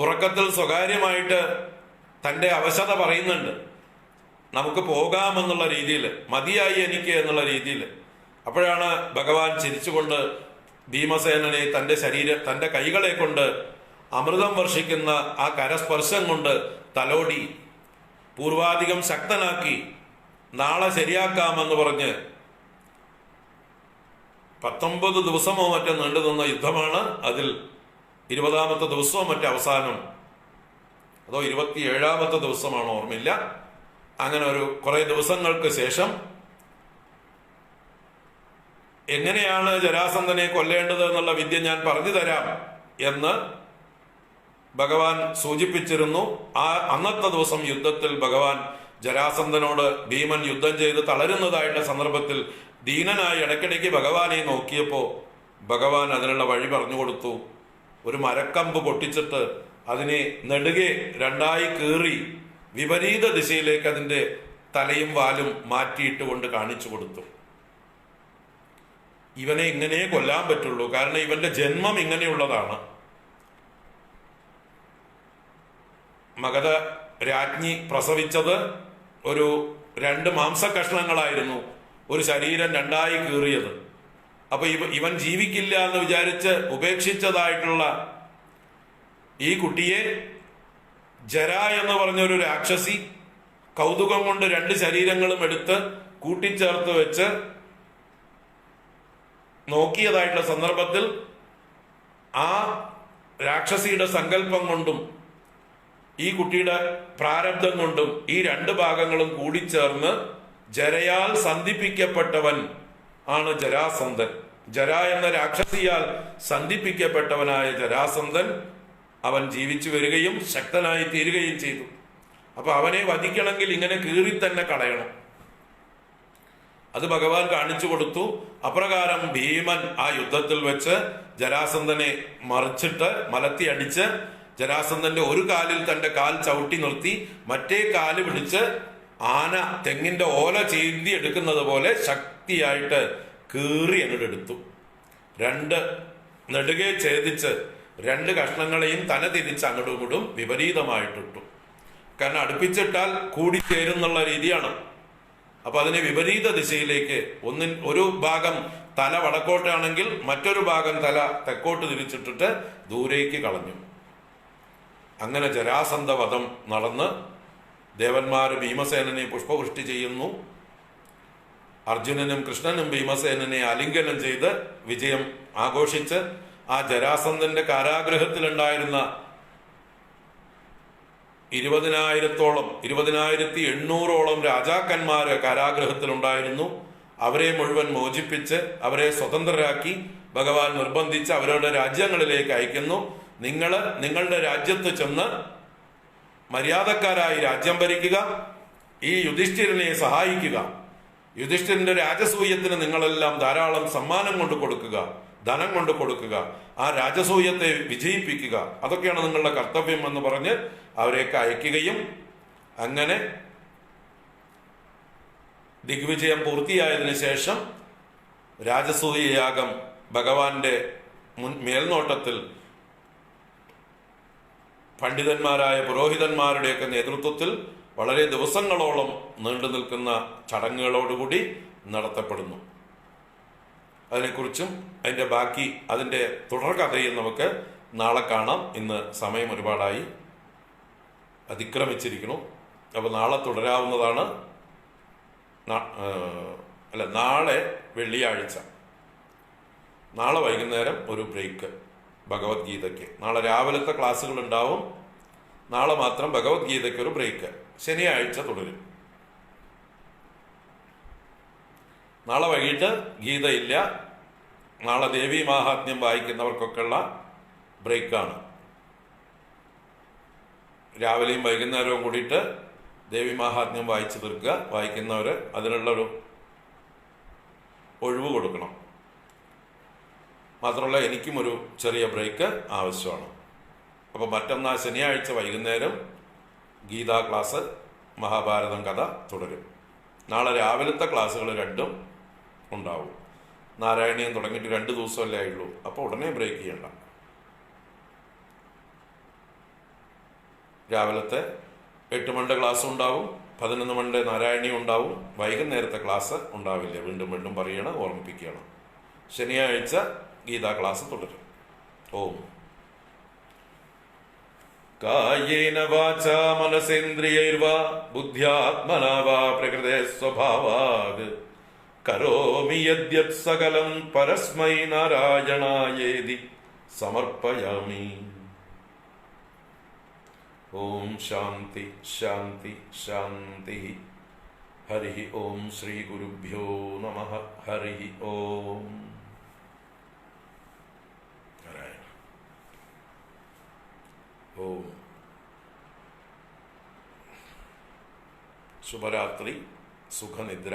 ഉറക്കത്തിൽ സ്വകാര്യമായിട്ട് തന്റെ അവശത പറയുന്നുണ്ട്. നമുക്ക് പോകാമെന്നുള്ള രീതിയിൽ, മതിയായി എനിക്ക് എന്നുള്ള രീതിയിൽ. അപ്പോഴാണ് ഭഗവാൻ ചിരിച്ചുകൊണ്ട് ഭീമസേനനെ തന്റെ കൈകളെ കൊണ്ട് അമൃതം വർഷിക്കുന്ന ആ കരസ്പർശം കൊണ്ട് തലോടി പൂർവാധികം ശക്തനാക്കി നാളെ ശരിയാക്കാമെന്ന് പറഞ്ഞ് 19 ദിവസമോ മറ്റോ നീണ്ടുനിന്ന യുദ്ധമാണ്. അതിൽ 20ാമത്തെ ദിവസമോ മറ്റോ അവസാനം, അതോ 27ാമത്തെ ദിവസമാണോ ഓർമ്മയില്ല, അങ്ങനെ ഒരു കുറെ ദിവസങ്ങൾക്ക് ശേഷം എങ്ങനെയാണ് ജരാസന്ധനെ കൊല്ലേണ്ടത് എന്നുള്ള വിദ്യ ഞാൻ പറഞ്ഞു തരാം എന്ന് ഭഗവാൻ സൂചിപ്പിച്ചിരുന്നു. ആ അന്നത്തെ ദിവസം യുദ്ധത്തിൽ ഭഗവാൻ ജരാസന്ധനോട് ഭീമൻ യുദ്ധം ചെയ്ത് തളരുന്നതായിട്ടുള്ള സന്ദർഭത്തിൽ ദീനനായി ഇടയ്ക്കിടയ്ക്ക് ഭഗവാനെ നോക്കിയപ്പോ ഭഗവാൻ അതിനുള്ള വഴി പറഞ്ഞു കൊടുത്തു. ഒരു മരക്കമ്പ് പൊട്ടിച്ചിട്ട് അതിനെ നെടുകെ രണ്ടായി കീറി വിപരീത ദിശയിലേക്ക് അതിന്റെ തലയും വാലും മാറ്റിയിട്ട് കൊണ്ട് കാണിച്ചു കൊടുത്തു. ഇവനെ ഇങ്ങനെ കൊല്ലാൻ പറ്റുള്ളൂ, കാരണം ഇവന്റെ ജന്മം ഇങ്ങനെയുള്ളതാണ്. മഗധ രാജ്ഞി പ്രസവിച്ചത് ഒരു 2 മാംസകഷ്ണങ്ങളായിരുന്നു, ഒരു ശരീരം രണ്ടായി കീറിയത്. അപ്പൊ ഇവൻ ജീവിക്കില്ല എന്ന് വിചാരിച്ച് ഉപേക്ഷിച്ചതായിട്ടുള്ള ഈ കുട്ടിയെ ജര എന്ന് പറഞ്ഞൊരു രാക്ഷസി കൗതുകം കൊണ്ട് 2 ശരീരങ്ങളും എടുത്ത് കൂട്ടിച്ചേർത്ത് വെച്ച് നോക്കിയതായിട്ടുള്ള സന്ദർഭത്തിൽ ആ രാക്ഷസിയുടെ സങ്കല്പം കൊണ്ടും ഈ കുട്ടിയുടെ പ്രാരബ്ധം കൊണ്ടും ഈ 2 ഭാഗങ്ങളും കൂടിച്ചേർന്ന് ജരയാൽ സന്ധിപ്പിക്കപ്പെട്ടവൻ ആണ് ജരാസന്ധൻ. ജര എന്ന രാക്ഷസിയാൽ സന്ധിപ്പിക്കപ്പെട്ടവനായ ജരാസന്ധൻ അവൻ ജീവിച്ചു വരികയും ശക്തനായി തീരുകയും ചെയ്തു. അപ്പൊ അവനെ വധിക്കണമെങ്കിൽ ഇങ്ങനെ കീറി തന്നെ കളയണം. അത് ഭഗവാൻ കാണിച്ചു കൊടുത്തു. അപ്രകാരം ഭീമൻ ആ യുദ്ധത്തിൽ വെച്ച് ജരാസന്ധനെ മറിച്ചിട്ട് മലത്തി അടിച്ച് ജരാസന്ധന്റെ ഒരു കാലിൽ തന്റെ കാൽ ചവിട്ടി നിർത്തി മറ്റേ കാല് പിടിച്ച് ആന തെങ്ങിന്റെ ഓല ചീന്തി എടുക്കുന്നത് പോലെ ശക്തിയായിട്ട് കീറി അങ്ങോട്ട് എടുത്തു. 2 നെടുകെ ഛേദിച്ച് 2 കഷ്ണങ്ങളെയും തല തിരിച്ച് അങ്ങോട്ടും ഇങ്ങോട്ടും വിപരീതമായിട്ടിട്ടു. കാരണം അടുപ്പിച്ചിട്ടാൽ കൂടിച്ചേരുന്നുള്ള രീതിയാണ്. അപ്പൊ അതിനെ വിപരീത ദിശയിലേക്ക് ഒരു ഭാഗം തല വടക്കോട്ടാണെങ്കിൽ മറ്റൊരു ഭാഗം തല തെക്കോട്ട് തിരിച്ചിട്ടിട്ട് ദൂരേക്ക് കളഞ്ഞു. അങ്ങനെ ജരാസന്ധ വധം നടന്ന് ദേവന്മാര് ഭീമസേനനെ പുഷ്പവൃഷ്ടി ചെയ്യുന്നു. അർജുനനും കൃഷ്ണനും ഭീമസേനനെ ആലിംഗനം ചെയ്ത് വിജയം ആഘോഷിച്ച് ആ ജരാസന്ധന്റെ കാരാഗൃഹത്തിലുണ്ടായിരുന്ന 20,800 രാജാക്കന്മാര് കാരാഗൃഹത്തിലുണ്ടായിരുന്നു. അവരെ മുഴുവൻ മോചിപ്പിച്ച് അവരെ സ്വതന്ത്രരാക്കി ഭഗവാൻ നിർബന്ധിച്ച് അവരുടെ രാജ്യങ്ങളിലേക്ക് അയക്കുന്നു. നിങ്ങൾ നിങ്ങളുടെ രാജ്യത്ത് ചെന്ന് മര്യാദക്കാരായി രാജ്യം ഭരിക്കുക, ഈ യുധിഷ്ഠിരനെ സഹായിക്കുക, യുധിഷ്ഠിരന്റെ രാജസൂയത്തിന് നിങ്ങളെല്ലാം ധാരാളം സമ്മാനം കൊണ്ട് കൊടുക്കുക, ധനം കൊണ്ട് കൊടുക്കുക, ആ രാജസൂയത്തെ വിജയിപ്പിക്കുക, അതൊക്കെയാണ് നിങ്ങളുടെ കർത്തവ്യം എന്ന് പറഞ്ഞ് അവരെയൊക്കെ അയക്കുകയും അങ്ങനെ ദിഗ്വിജയം പൂർത്തിയായതിനു ശേഷം രാജസൂയയാഗം ഭഗവാന്റെ മേൽനോട്ടത്തിൽ പണ്ഡിതന്മാരായ പുരോഹിതന്മാരുടെയൊക്കെ നേതൃത്വത്തിൽ വളരെ ദിവസങ്ങളോളം നീണ്ടു നിൽക്കുന്ന ചടങ്ങുകളോടുകൂടി നടത്തപ്പെടുന്നു. അതിനെക്കുറിച്ചും അതിൻ്റെ ബാക്കി അതിൻ്റെ തുടർകഥയും നമുക്ക് നാളെ കാണാം. ഇന്ന് സമയം ഒരുപാടായി അതിക്രമിച്ചിരിക്കുന്നു. അപ്പോൾ നാളെ തുടരാവുന്നതാണ്. നാളെ വെള്ളിയാഴ്ച, നാളെ വൈകുന്നേരം ഒരു ബ്രേക്ക് ഭഗവത്ഗീതയ്ക്ക്. നാളെ രാവിലത്തെ ക്ലാസ്സുകൾ ഉണ്ടാവും, നാളെ മാത്രം ഭഗവത്ഗീതയ്ക്ക് ഒരു ബ്രേക്ക്. ശനിയാഴ്ച തുടരും. നാളെ വൈകിട്ട് ഗീതയില്ല. നാളെ ദേവി മാഹാത്മ്യം വായിക്കുന്നവർക്കൊക്കെയുള്ള ബ്രേക്കാണ്. രാവിലെയും വൈകുന്നേരവും കൂടിയിട്ട് ദേവി മാഹാത്മ്യം വായിച്ചു തീർക്കുക. വായിക്കുന്നവർ അതിനുള്ളൊരു ഒഴിവ് കൊടുക്കണം. മാത്രമല്ല എനിക്കും ഒരു ചെറിയ ബ്രേക്ക് ആവശ്യമാണ്. അപ്പോൾ മറ്റന്നാൾ ശനിയാഴ്ച വൈകുന്നേരം ഗീതാ ക്ലാസ്, മഹാഭാരതം കഥ തുടരും. നാളെ രാവിലത്തെ ക്ലാസ്സുകൾ രണ്ടും ഉണ്ടാവും. നാരായണീയം തുടങ്ങിയിട്ട് 2 ദിവസമല്ലേ ആയുള്ളൂ. അപ്പോൾ ഉടനെ ബ്രേക്ക് ചെയ്യണ്ട. രാവിലത്തെ 8 മണിയുടെ ക്ലാസ് ഉണ്ടാവും, 11 മണിയുടെ നാരായണീയം ഉണ്ടാവും. വൈകുന്നേരത്തെ ക്ലാസ് ഉണ്ടാവില്ല. വീണ്ടും വീണ്ടും പറയണം, ഓർമ്മിപ്പിക്കണം. ശനിയാഴ്ച ഗീതാ ക്ലാസ് തുടരും. ഓം. കായേന വാചാ മനസേന്ദ്രിയൈർവാ ബുദ്ധ്യാത്മനാ വാ പ്രകൃതേ സ്വഭാവാത് കരോമി യദ്യത് സകലം പരസ്മൈ നാരായണായേതി സമർപ്പയാമി. ഓം ശാന്തി ശാന്തി ശാന്തി. ഹരി ഓം. ശ്രീ ഗുരുഭ്യോ നമഃ. ഹരി ഓം. ഓം. ശുഭരാത്രി, സുഖനിദ്ര.